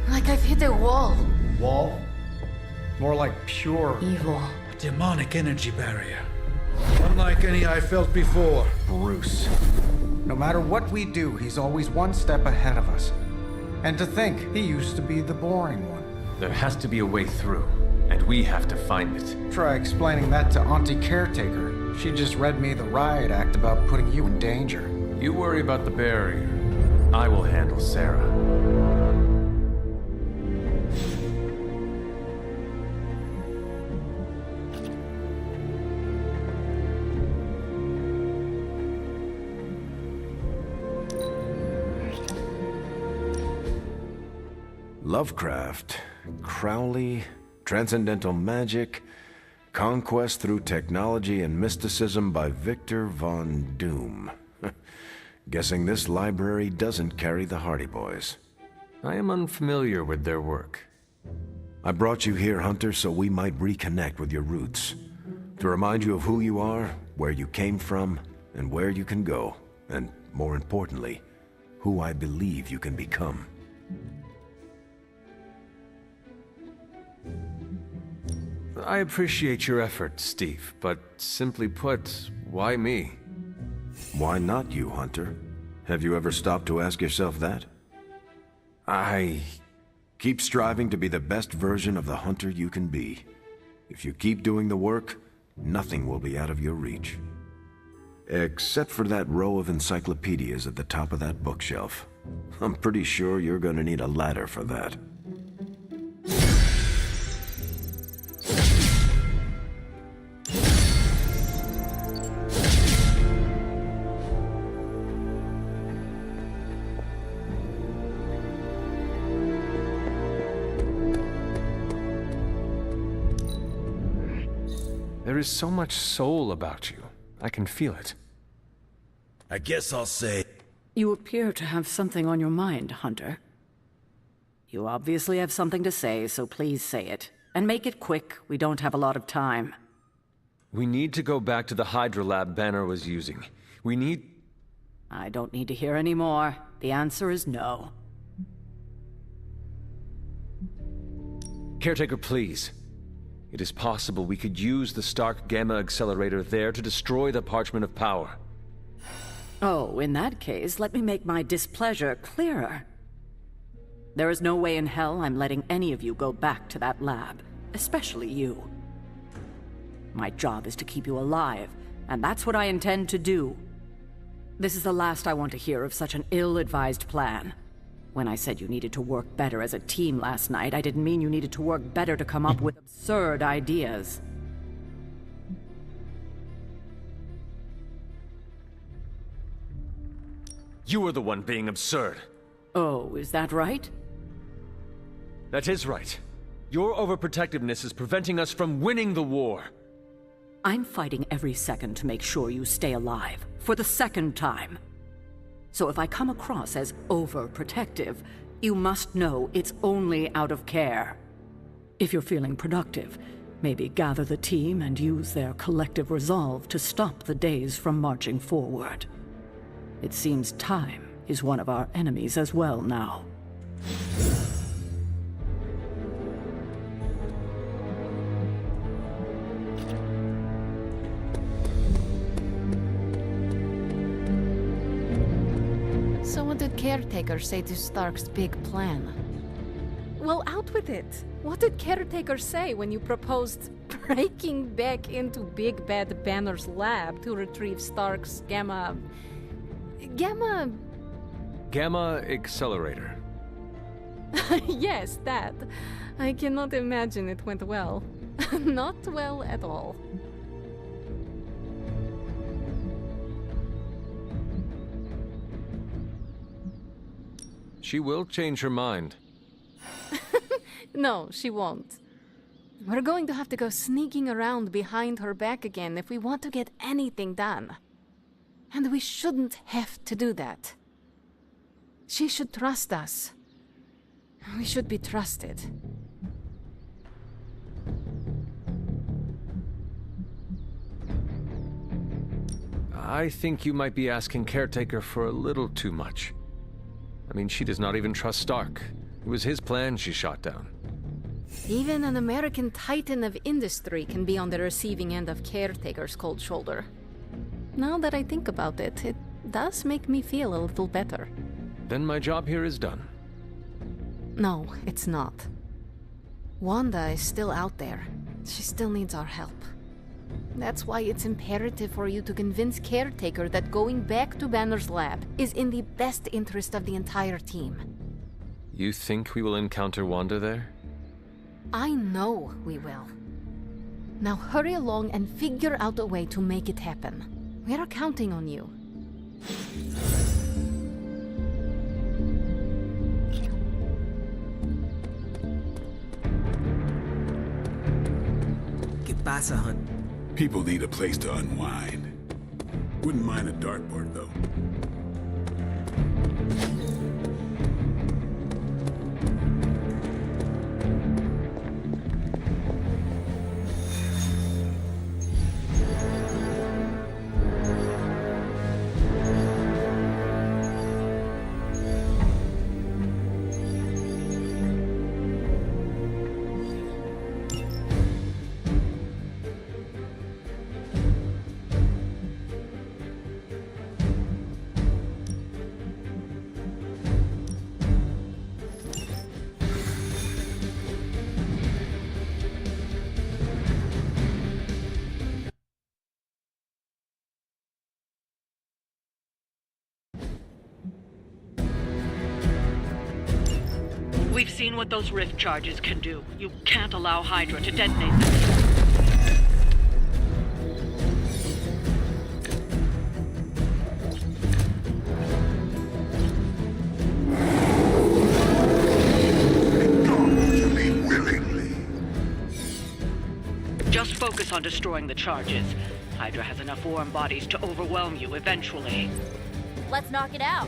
Like I've hit a wall. Wall? More like pure evil. A demonic energy barrier. Unlike any I felt before. Bruce. No matter what we do, he's always one step ahead of us. And to think, he used to be the boring one. There has to be a way through, and we have to find it. Try explaining that to Auntie Caretaker. She just read me the riot act about putting you in danger. You worry about the barrier. I will handle Sarah. Lovecraft, Crowley, Transcendental Magic, Conquest Through Technology and Mysticism by Victor Von Doom. Guessing this library doesn't carry the Hardy Boys. I am unfamiliar with their work. I brought you here, Hunter, so we might reconnect with your roots. To remind you of who you are, where you came from, and where you can go. And, more importantly, who I believe you can become. I appreciate your effort, Steve, but simply put, why me? Why not you, Hunter? Have you ever stopped to ask yourself that? Keep striving to be the best version of the Hunter you can be. If you keep doing the work, nothing will be out of your reach. Except for that row of encyclopedias at the top of that bookshelf. I'm pretty sure you're gonna need a ladder for that. There is so much soul about you. I can feel it. I guess I'll say... You appear to have something on your mind, Hunter. You obviously have something to say, so please say it. And make it quick. We don't have a lot of time. We need to go back to the Hydra lab Banner was using. We need... I don't need to hear any more. The answer is no. Caretaker, please. It is possible we could use the Stark Gamma Accelerator there to destroy the Parchment of Power. Oh, in that case, let me make my displeasure clearer. There is no way in hell I'm letting any of you go back to that lab, especially you. My job is to keep you alive, and that's what I intend to do. This is the last I want to hear of such an ill-advised plan. When I said you needed to work better as a team last night, I didn't mean you needed to work better to come up with absurd ideas. You are the one being absurd. Oh, is that right? That is right. Your overprotectiveness is preventing us from winning the war. I'm fighting every second to make sure you stay alive, for the second time. So if I come across as overprotective, you must know it's only out of care. If you're feeling productive, maybe gather the team and use their collective resolve to stop the days from marching forward. It seems time is one of our enemies as well now. So what did Caretaker say to Stark's big plan? Well, out with it. What did Caretaker say when you proposed breaking back into Big Bad Banner's lab to retrieve Stark's Gamma Accelerator. Yes, that. I cannot imagine it went well. Not well at all. She will change her mind. No, she won't. We're going to have to go sneaking around behind her back again if we want to get anything done. And we shouldn't have to do that. She should trust us. We should be trusted. I think you might be asking Caretaker for a little too much. I mean, she does not even trust Stark. It was his plan she shot down. Even an American titan of industry can be on the receiving end of Caretaker's cold shoulder. Now that I think about it, it does make me feel a little better. Then my job here is done. No, it's not. Wanda is still out there. She still needs our help. That's why it's imperative for you to convince Caretaker that going back to Banner's lab is in the best interest of the entire team. You think we will encounter Wanda there? I know we will. Now hurry along and figure out a way to make it happen. We're counting on you. ¿Qué pasa, hun? People need a place to unwind. Wouldn't mind a dartboard, though. We've seen what those rift charges can do. You can't allow Hydra to detonate them. Just focus on destroying the charges. Hydra has enough warm bodies to overwhelm you eventually. Let's knock it out.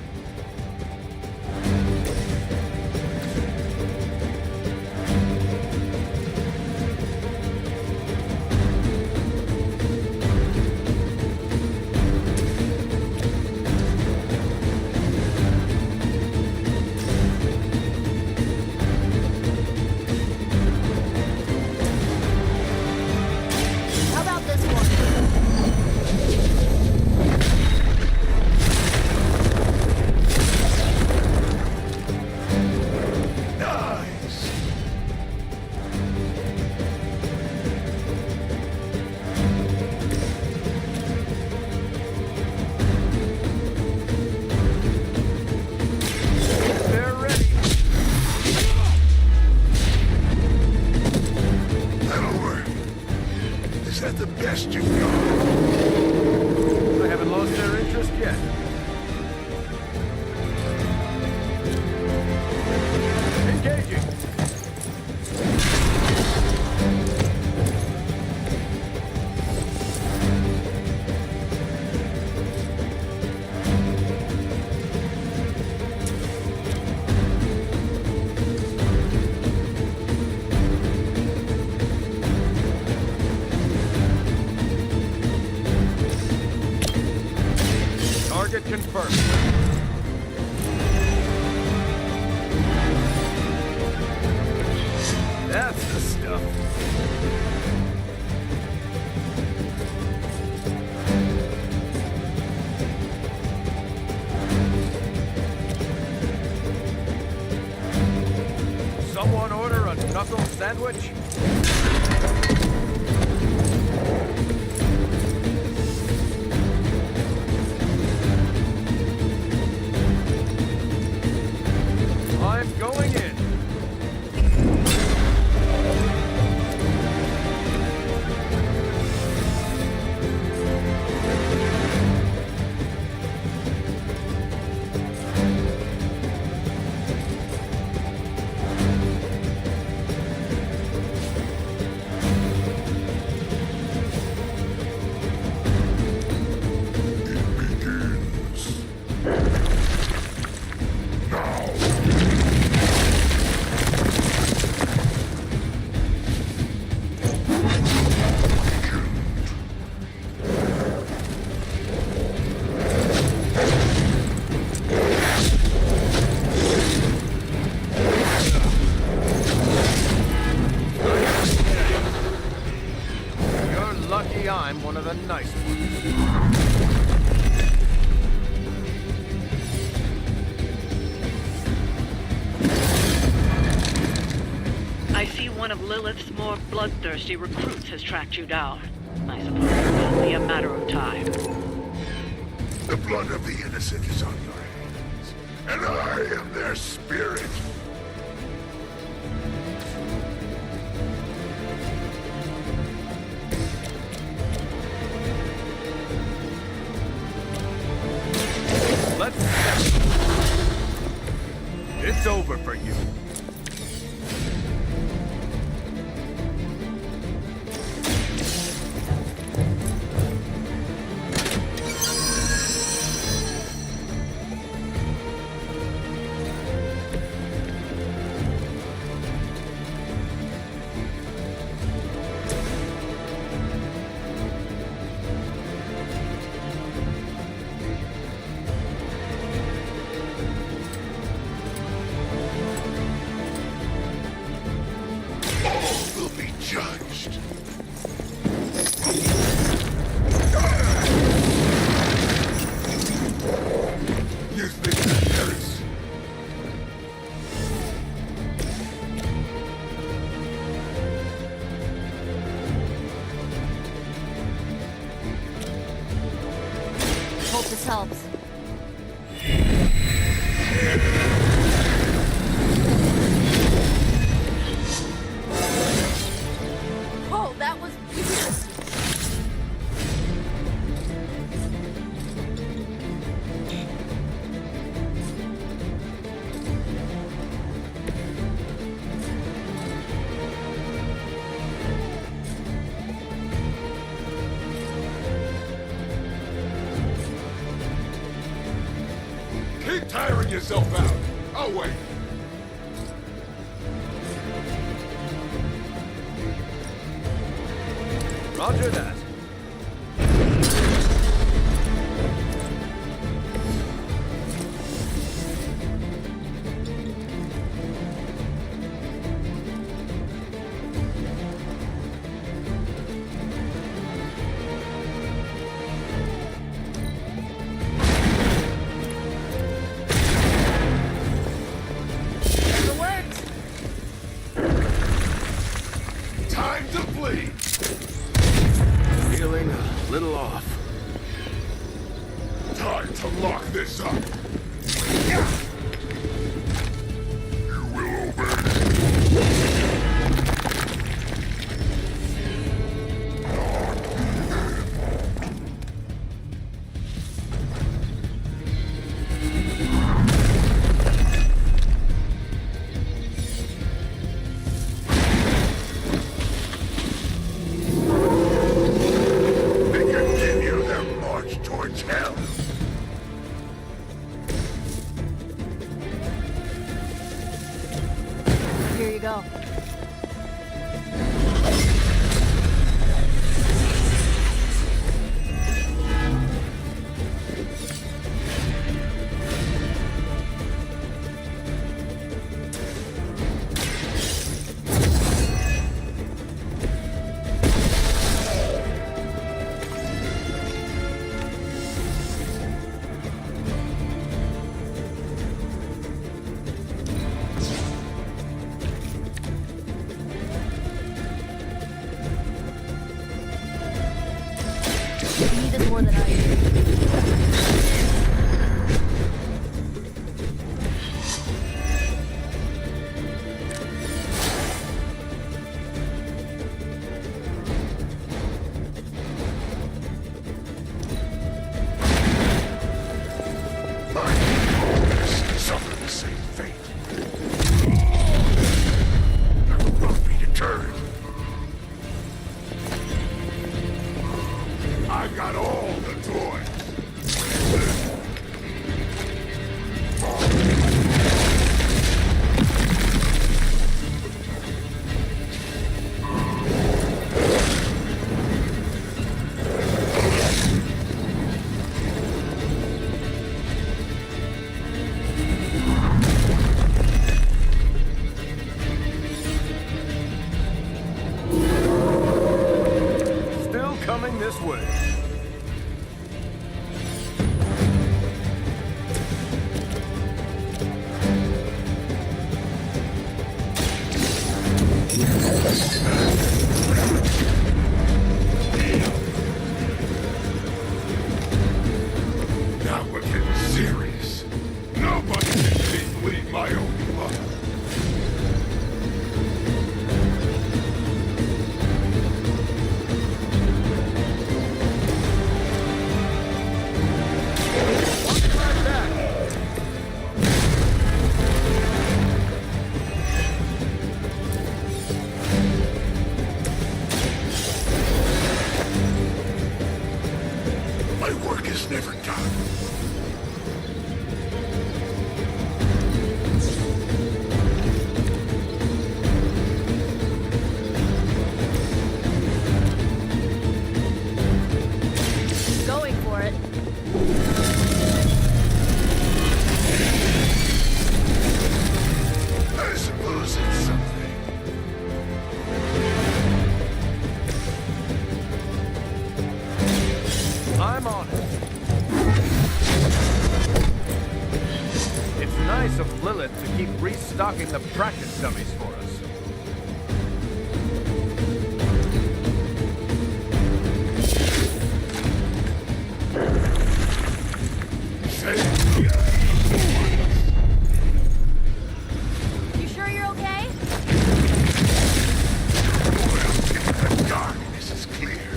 Confirmed. That's the stuff. Someone order a knuckle sandwich? the nice ones. I see one of Lilith's more bloodthirsty recruits has tracked you down. I suppose it's only a matter of time. The blood of the innocent is on your hands, and I am their spirit. It's over for you. Hope this helps. Oh, that was weird. Keep tiring yourself out. I'll wait. Roger that. Time to bleed. Feeling a little off. Time to lock this up. You will obey. Continue their march towards hell. Here you go. You need this more than I do. Suffer the same fate. I will not be deterred. I got all the toys. this way. Now we're getting serious. Nobody can see bleed my own blood. My work is never done. Going for it. I suppose it's something. I'm on it. It's nice of Lilith to keep restocking the practice dummies for us. You sure you're okay? The darkness is clear.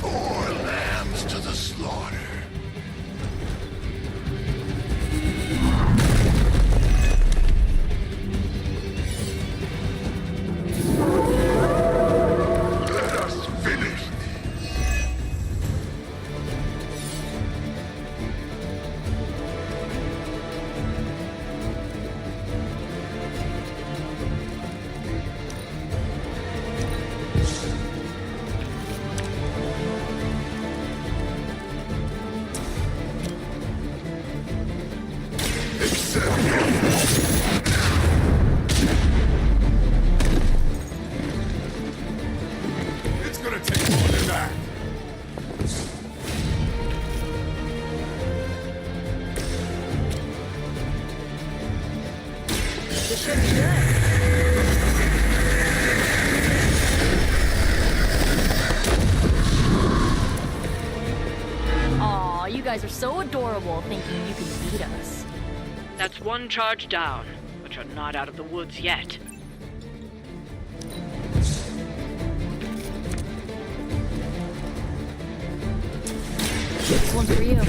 More lambs to the slaughter. Let us finish this. It's gonna take more than that. This should be good. Aw, you guys are so adorable thinking you can beat us. That's one charge down, but you're not out of the woods yet. This one's for you.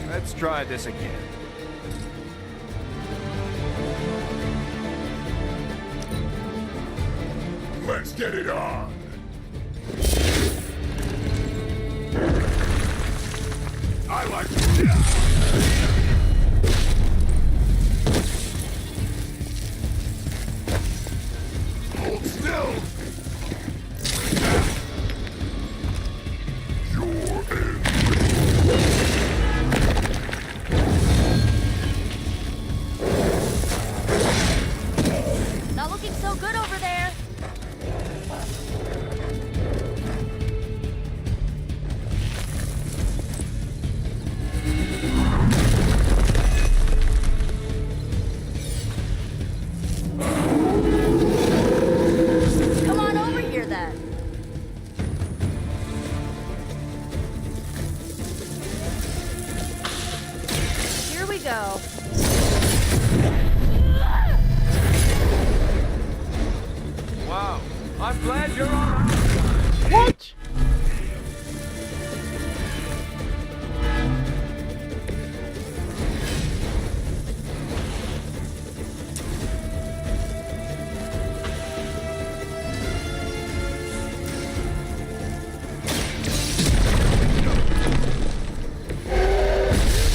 Let's try this again. Let's get it on. I like it. Hold still. You're in. Not looking so good over there. Come on over here then. Here we go. Wow, I'm glad you're on our side. What?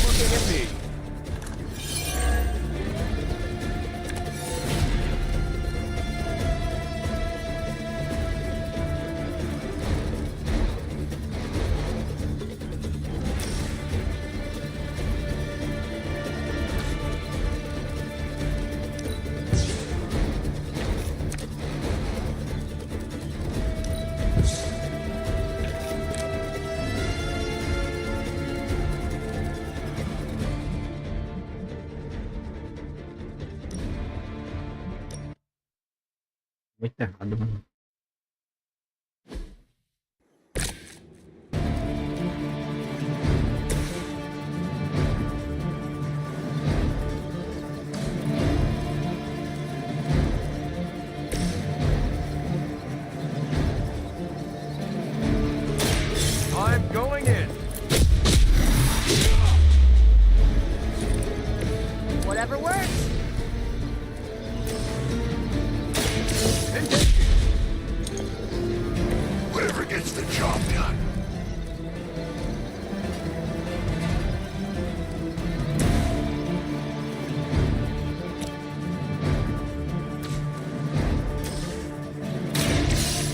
Looking at me. Muito errado, mano. I'm going in. Whatever works. Whatever gets the job done.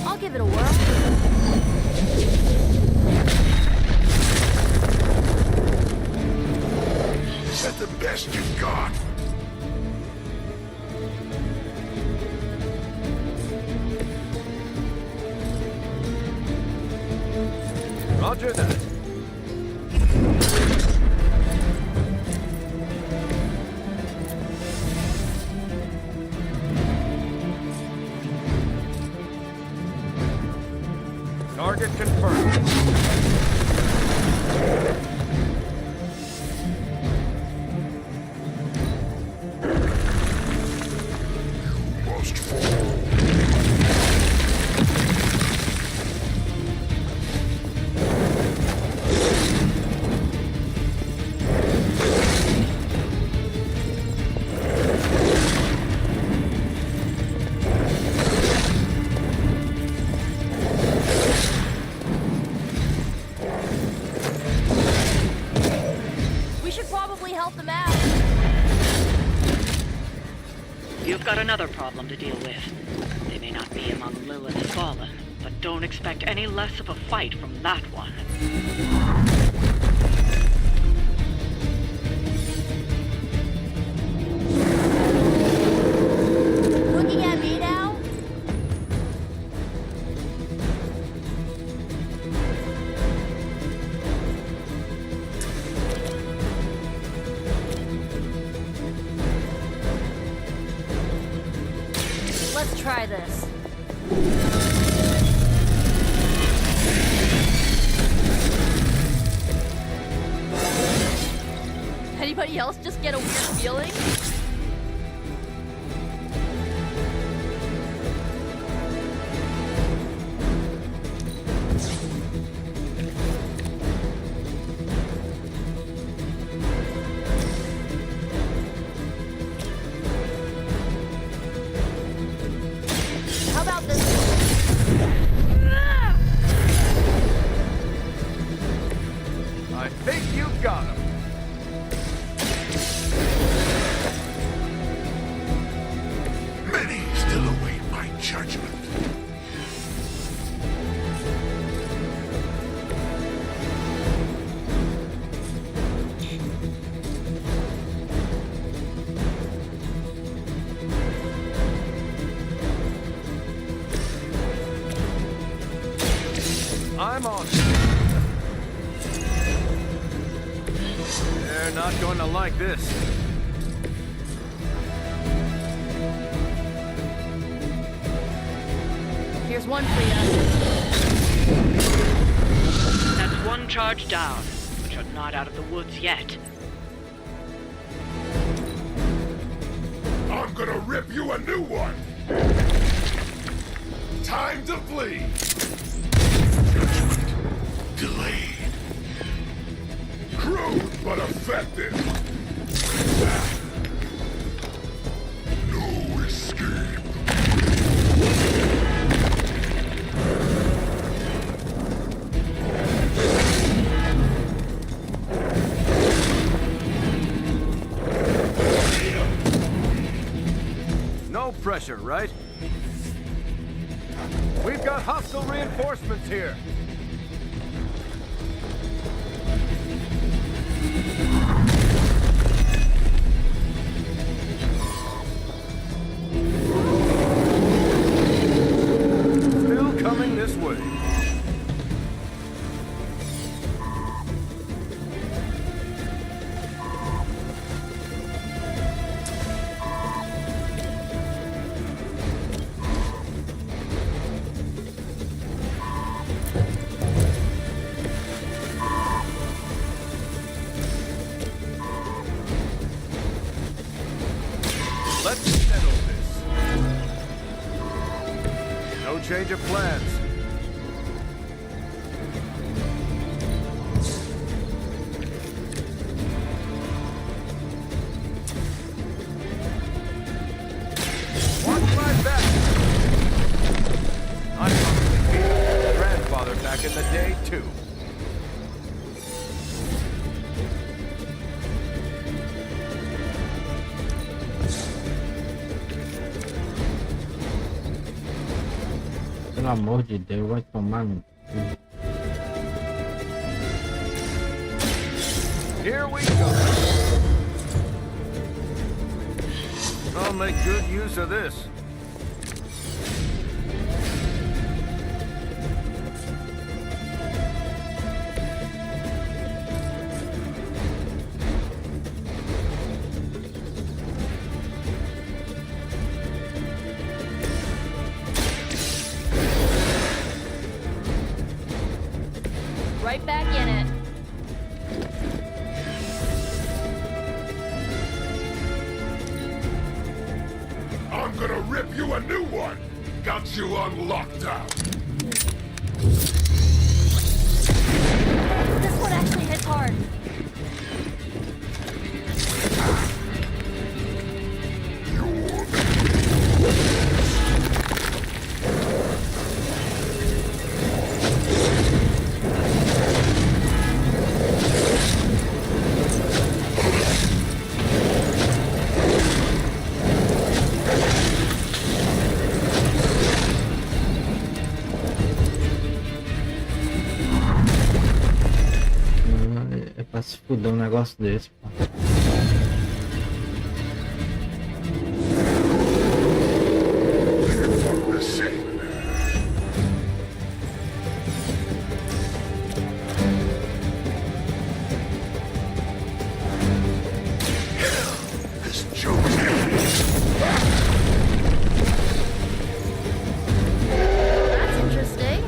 I'll give it a whirl. Is that the best you've got? Roger that. Target confirmed. Must fall. We should probably help them out. You've got another problem to deal with. They may not be among Lilith's fallen, but don't expect any less of a fight from that one. Looking at me now? Let's try this. Anybody else just get a weird feeling? How about this? I think you've got him. Many still await my judgment. I'm on. They're not going to like this. Here's one for you. That's one charge down, but you're not out of the woods yet. I'm gonna rip you a new one. Time to flee. Judgment delayed. Crude but effective. No escape. No pressure, right? We've got hostile reinforcements here. Still coming this way. Let's settle this. No change of plans. Watch my back. I'm probably grandfather back in the day, too. Pelo amor de Deus, vai tomar no cu. Here we go. I'll make good use of this. Right back in it. I'm gonna rip you a new one. Got you on lockdown. This one actually hits hard. É pra se fuder um negócio desse, pô. That's interesting.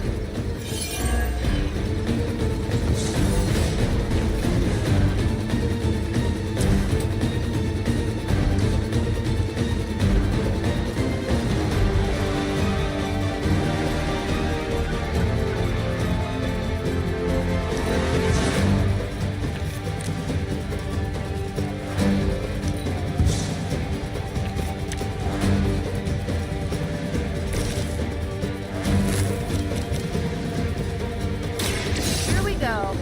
Here we go.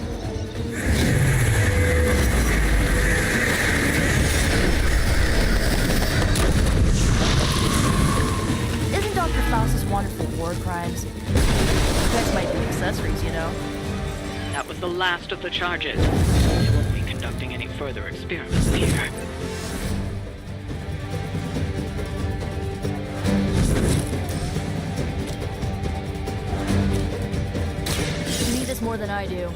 Isn't Dr. Faust's wonderful war crimes? That might be accessories, you know. That was the last of the charges. They won't be conducting any further experiments here. You need this more than I do.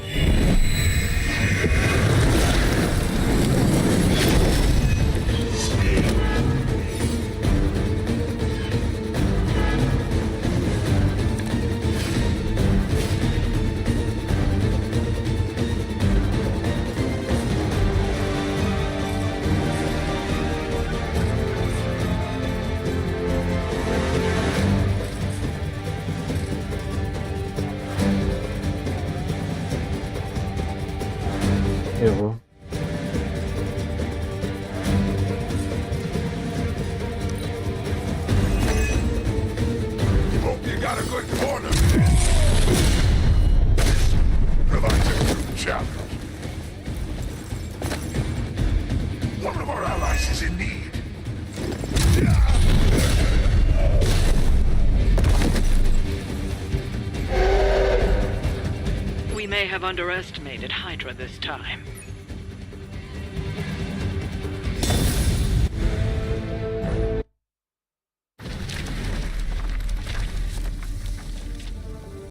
Eu vou. Hope you got a good corner. Provides a good challenge. One of our allies is in need. We may have underestimated Hydra this time.